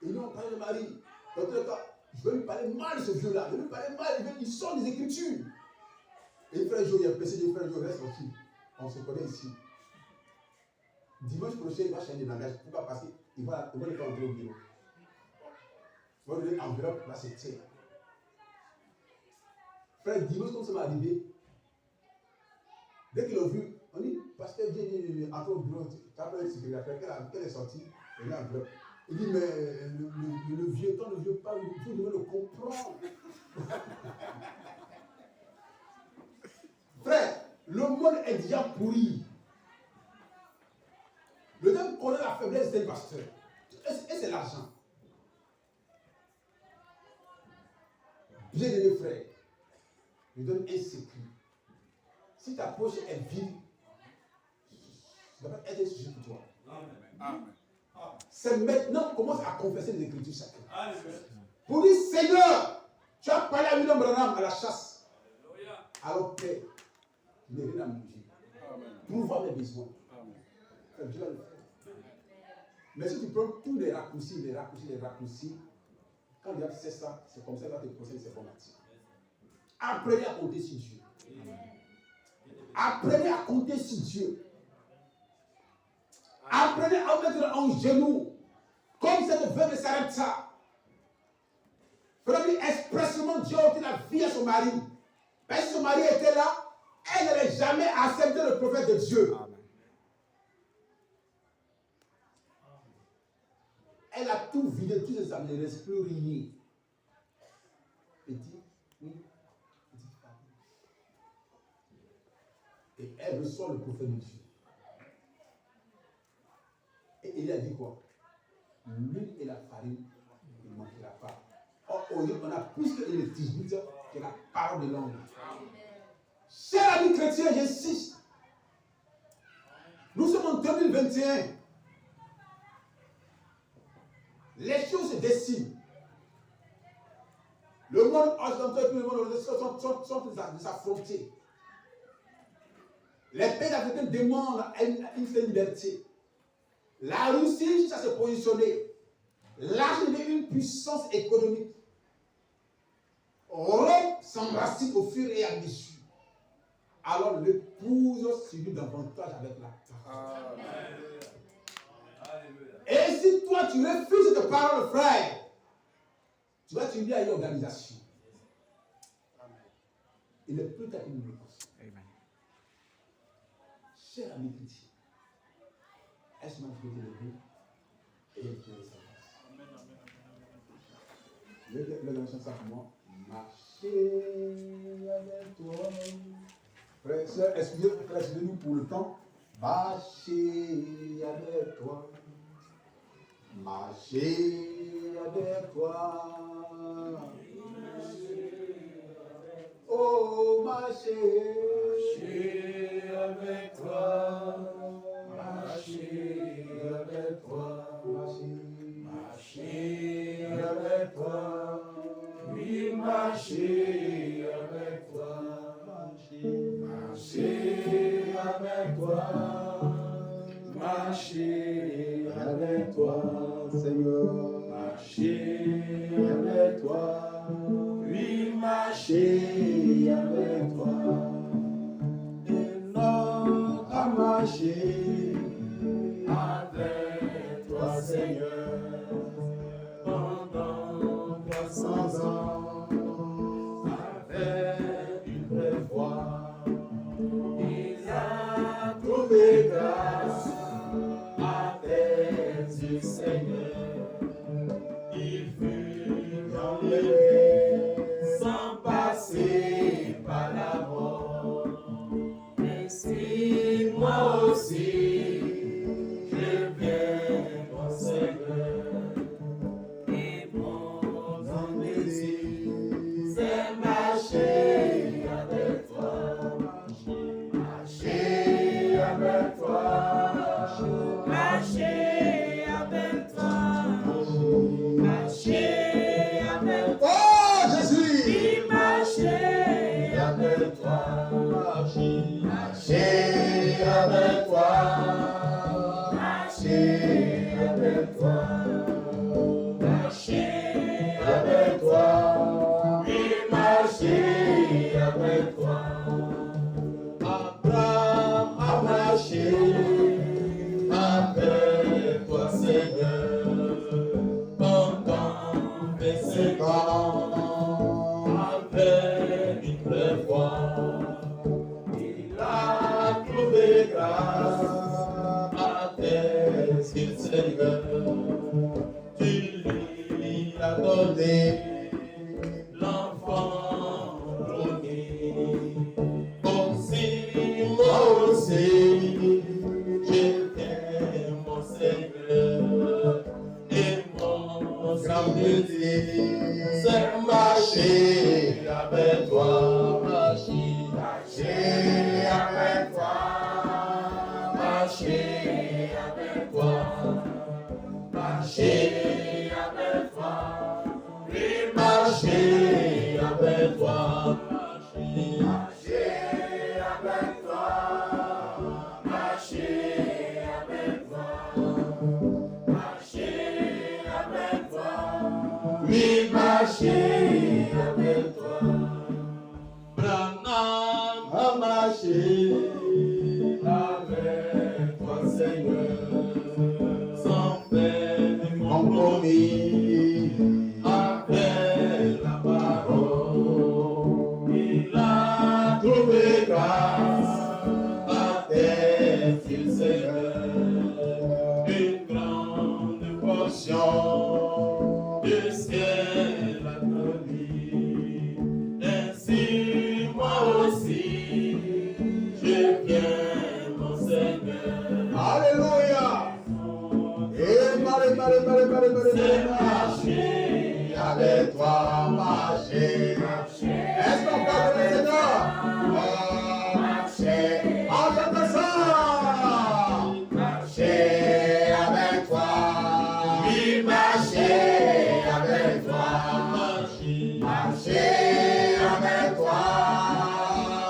[SPEAKER 1] Et nous, on parlait de Marie. Dans tous les cas, je vais lui parler mal de ce vieux-là. Je vais lui parler mal, il sort des Écritures. Et le frère Jo, il a pressé, le frère Jo, reste tranquille. On se connaît ici. Dimanche prochain, il va changer de langage. Pourquoi? Parce qu'il va le faire entrer au bureau. Il va donner enveloppe, là c'est tiens. Frère, dimanche, comme ça m'est arrivé, dès qu'ils l'ont vu, on dit, pasteur, viens, entre au bureau, tu as appelé le secrétaire, qu'elle est sortie, il y a une enveloppe. Il dit, mais le vieux, quand le vieux parle, vous devez le comprendre. Frère, le monde est déjà pourri. Le diable connaît la faiblesse des pasteurs. Et c'est l'argent. Bien aimé frère, je donne un secret. Si ta poche est vide, ça va être un sujet pour toi. Amen. C'est maintenant qu'on commence à confesser les Écritures sacrées. Pour dire, Seigneur, tu as parlé à William Branham à la chasse. Alors Père, je n'ai rien à manger. Pour voir mes besoins. Dieu va le faire. Mais si tu prends tous les raccourcis, quand Dieu sait ça, c'est comme ça qu'il va te poser ces informations. Apprenez à compter sur Dieu. Apprenez à compter sur Dieu. Apprenez à vous mettre en genoux. Comme cette veuve de Sarepta. Frère, expressement, Dieu a ôté la vie à son mari. Parce que son mari était là, elle n'allait jamais accepter le prophète de Dieu. Amen. Elle a tout vidé, tous ses amis, il ne reste plus rien. Petit, oui, petit femme. Et elle reçoit le prophète de Dieu. Et il a dit quoi? L'huile et la farine, il ne manquera pas. Or, on a plus que l'électricité que la parole de l'homme. Chers amis chrétiens, j'insiste. Nous sommes en 2021. Les choses se dessinent. Le monde occidental et le monde occidental sont s'affronter. Les pays africains demandent une certaine liberté. La Russie cherche à se positionner. L'Argentine est une puissance économique. Rome s'enracine au fur et à mesure. Alors l'épouse subit davantage avec la tâche. Et si toi tu refuses cette parole, frère, tu vas t'unir à une organisation. Il n'est plus qu'à une réponse. Amen. cher ami chrétien, est-ce que vous pouvez lever et éclairer sa face? Le grand chant simplement, marcher avec toi. Frères et sœurs, excusez-nous pour le temps. Marcher avec toi. Marcher avec toi. Oh, marcher avec toi. Marcher avec toi. Marcher avec toi. Oui, marcher avec toi. Marcher avec toi. Marcher avec toi, Seigneur. Marcher avec toi. Oui, marcher avec toi. Et non à marcher avec toi, Seigneur. Pendant 300 ans, avec une vraie foi, il a trouvé grâce à tes yeux, Seigneur. Il fut enlevé sans passer par la mort. Ainsi, moi aussi, je viens, mon Seigneur. Et mon désir, c'est marcher avec toi. Marcher avec toi. Marcher avec toi. Marcher avec toi. Oh Jésus! Oui, marcher avec toi. Marcher avec toi. Marcher avec toi. Marcher avec toi. Oui, marcher avec toi. Abraham a marché avec toi, Seigneur, pendant 25 ans, avec une vraie foi. Il a trouvé grâce à tes yeux, Seigneur. Tu lui as donné l'enfant promis. Aussi, moi aussi, je t'aime, mon Seigneur. Et mon grand désir, c'est marcher avec toi. Marcher avec toi. Marcher avec toi. Marcher avec toi. Oui, marcher avec toi. Marcher avec toi. Marcher avec toi. Marcher avec toi. Oui, marcher avec toi. Branham a marché avec toi, Seigneur, sans faire compromis avec la parole. Il a trouvé grâce à tes yeux, Seigneur, une grande portion de ciel accordé. Ainsi, moi aussi, je viens, mon Seigneur. Alléluia! Et marcher avec toi, marcher. Est-ce qu'on parle de Seigneur? Marcher. Entendez ça! Marcher avec toi. Oui, marcher avec toi. Marcher avec toi.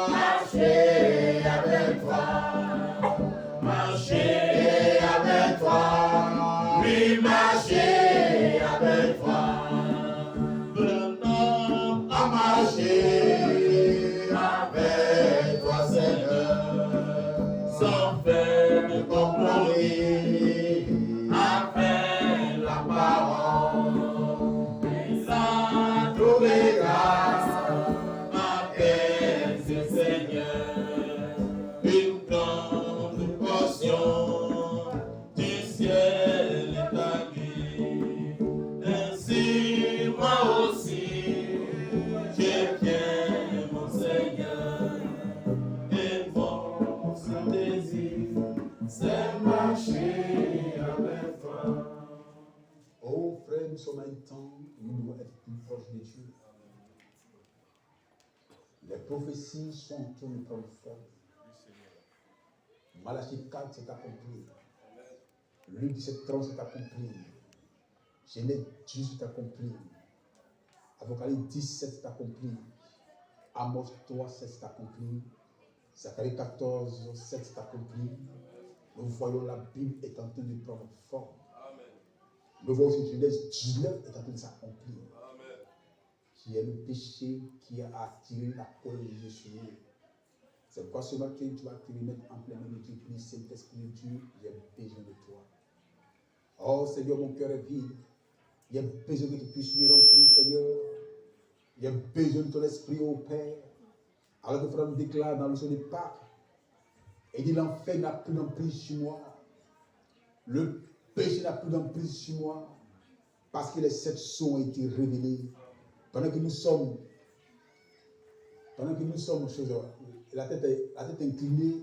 [SPEAKER 1] Marcher avec toi. Marcher avec toi. Oui, marcher avec toi. Branham a marché avec toi, Seigneur, sans faire de compromis avec la parole. Il a trouvé grâce à tes yeux, Seigneur, une grande Les prophéties sont en train de prendre forme. Malachie 4 s'est accompli. Luc 17:30 s'est accompli. Genèse 10 s'est accompli. Apocalypse 17 s'est accompli. Amos 3:7 s'est accompli. Zacharie 14:7 s'est accompli. Nous voyons la Bible est en train de prendre forme. Nous voyons aussi Genèse 19 est en train de s'accomplir. Qui est le péché qui a attiré la colère de Dieu sur nous. C'est pourquoi ce matin, tu vas te remettre en plein milieu du Christ, Saint-Esprit de Dieu, j'ai besoin de toi. Oh Seigneur, mon cœur est vide. Il y a besoin que tu puisses me remplir, Seigneur. Il y a besoin de ton esprit, ô Père. Alors que frère me déclare dans le son de Pâques, et dit l'enfer n'a plus d'emprise sur moi. Le péché n'a plus d'emprise sur moi. Parce que les 7 sons ont été révélés. Pendant que nous sommes, la tête inclinée,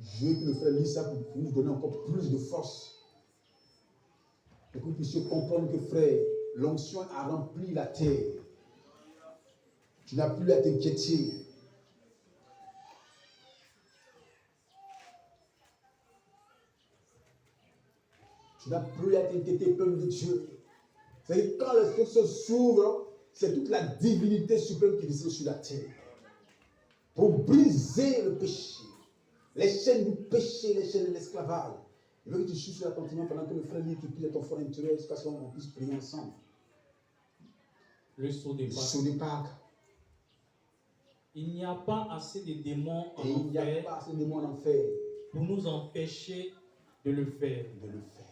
[SPEAKER 1] je veux que le frère lise ça pour nous donner encore plus de force. Et que vous puissiez comprendre que, frère, l'onction a rempli la terre. Tu n'as plus à t'inquiéter. Tu n'as plus à t'inquiéter, peuple de Dieu. C'est-à-dire quand les choses s'ouvrent, c'est toute la divinité suprême qui descend sur la terre. Pour briser le péché, les chaînes du péché, les chaînes de l'esclavage. Je veux que tu suives sur la continent pendant que le frère lit, tu pries à ton fort intérieur jusqu'à ce qu'on puisse prier ensemble.
[SPEAKER 5] Le saut des
[SPEAKER 1] Le saut de Pâques.
[SPEAKER 5] Il n'y a pas assez de démons en
[SPEAKER 1] Et il n'y a
[SPEAKER 5] enfer
[SPEAKER 1] pas assez de démons en enfer
[SPEAKER 5] pour nous empêcher de le faire.
[SPEAKER 1] de le faire.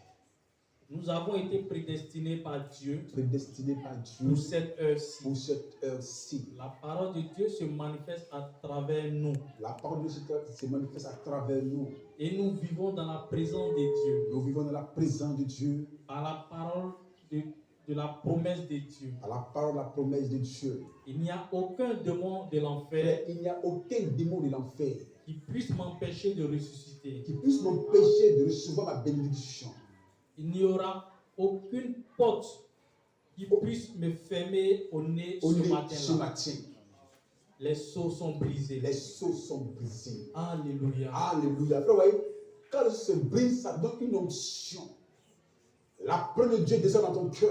[SPEAKER 5] Nous avons été prédestinés par Dieu
[SPEAKER 1] Prédestiné par Dieu
[SPEAKER 5] pour cette heure-ci.
[SPEAKER 1] pour cette heure-ci.
[SPEAKER 5] La parole de Dieu se manifeste à travers nous
[SPEAKER 1] La parole de Dieu se manifeste à travers nous.
[SPEAKER 5] et nous vivons dans la présence de Dieu
[SPEAKER 1] Nous vivons dans la présence de Dieu,
[SPEAKER 5] par la parole de la promesse de Dieu.
[SPEAKER 1] à la parole de la promesse de Dieu.
[SPEAKER 5] Il n'y a aucun démon de l'enfer
[SPEAKER 1] Il n'y a aucun démon de l'enfer
[SPEAKER 5] qui puisse m'empêcher de ressusciter.
[SPEAKER 1] qui puisse m'empêcher de recevoir ma bénédiction.
[SPEAKER 5] Il n'y aura aucune porte qui puisse me fermer au nez
[SPEAKER 1] Au
[SPEAKER 5] ce
[SPEAKER 1] nez ce
[SPEAKER 5] matin-là.
[SPEAKER 1] matin,
[SPEAKER 5] Les sceaux sont brisés.
[SPEAKER 1] les sceaux sont brisés.
[SPEAKER 5] Alléluia.
[SPEAKER 1] Alléluia. Vous voyez, quand le se brise, ça donne une onction. La parole de Dieu descend dans ton cœur.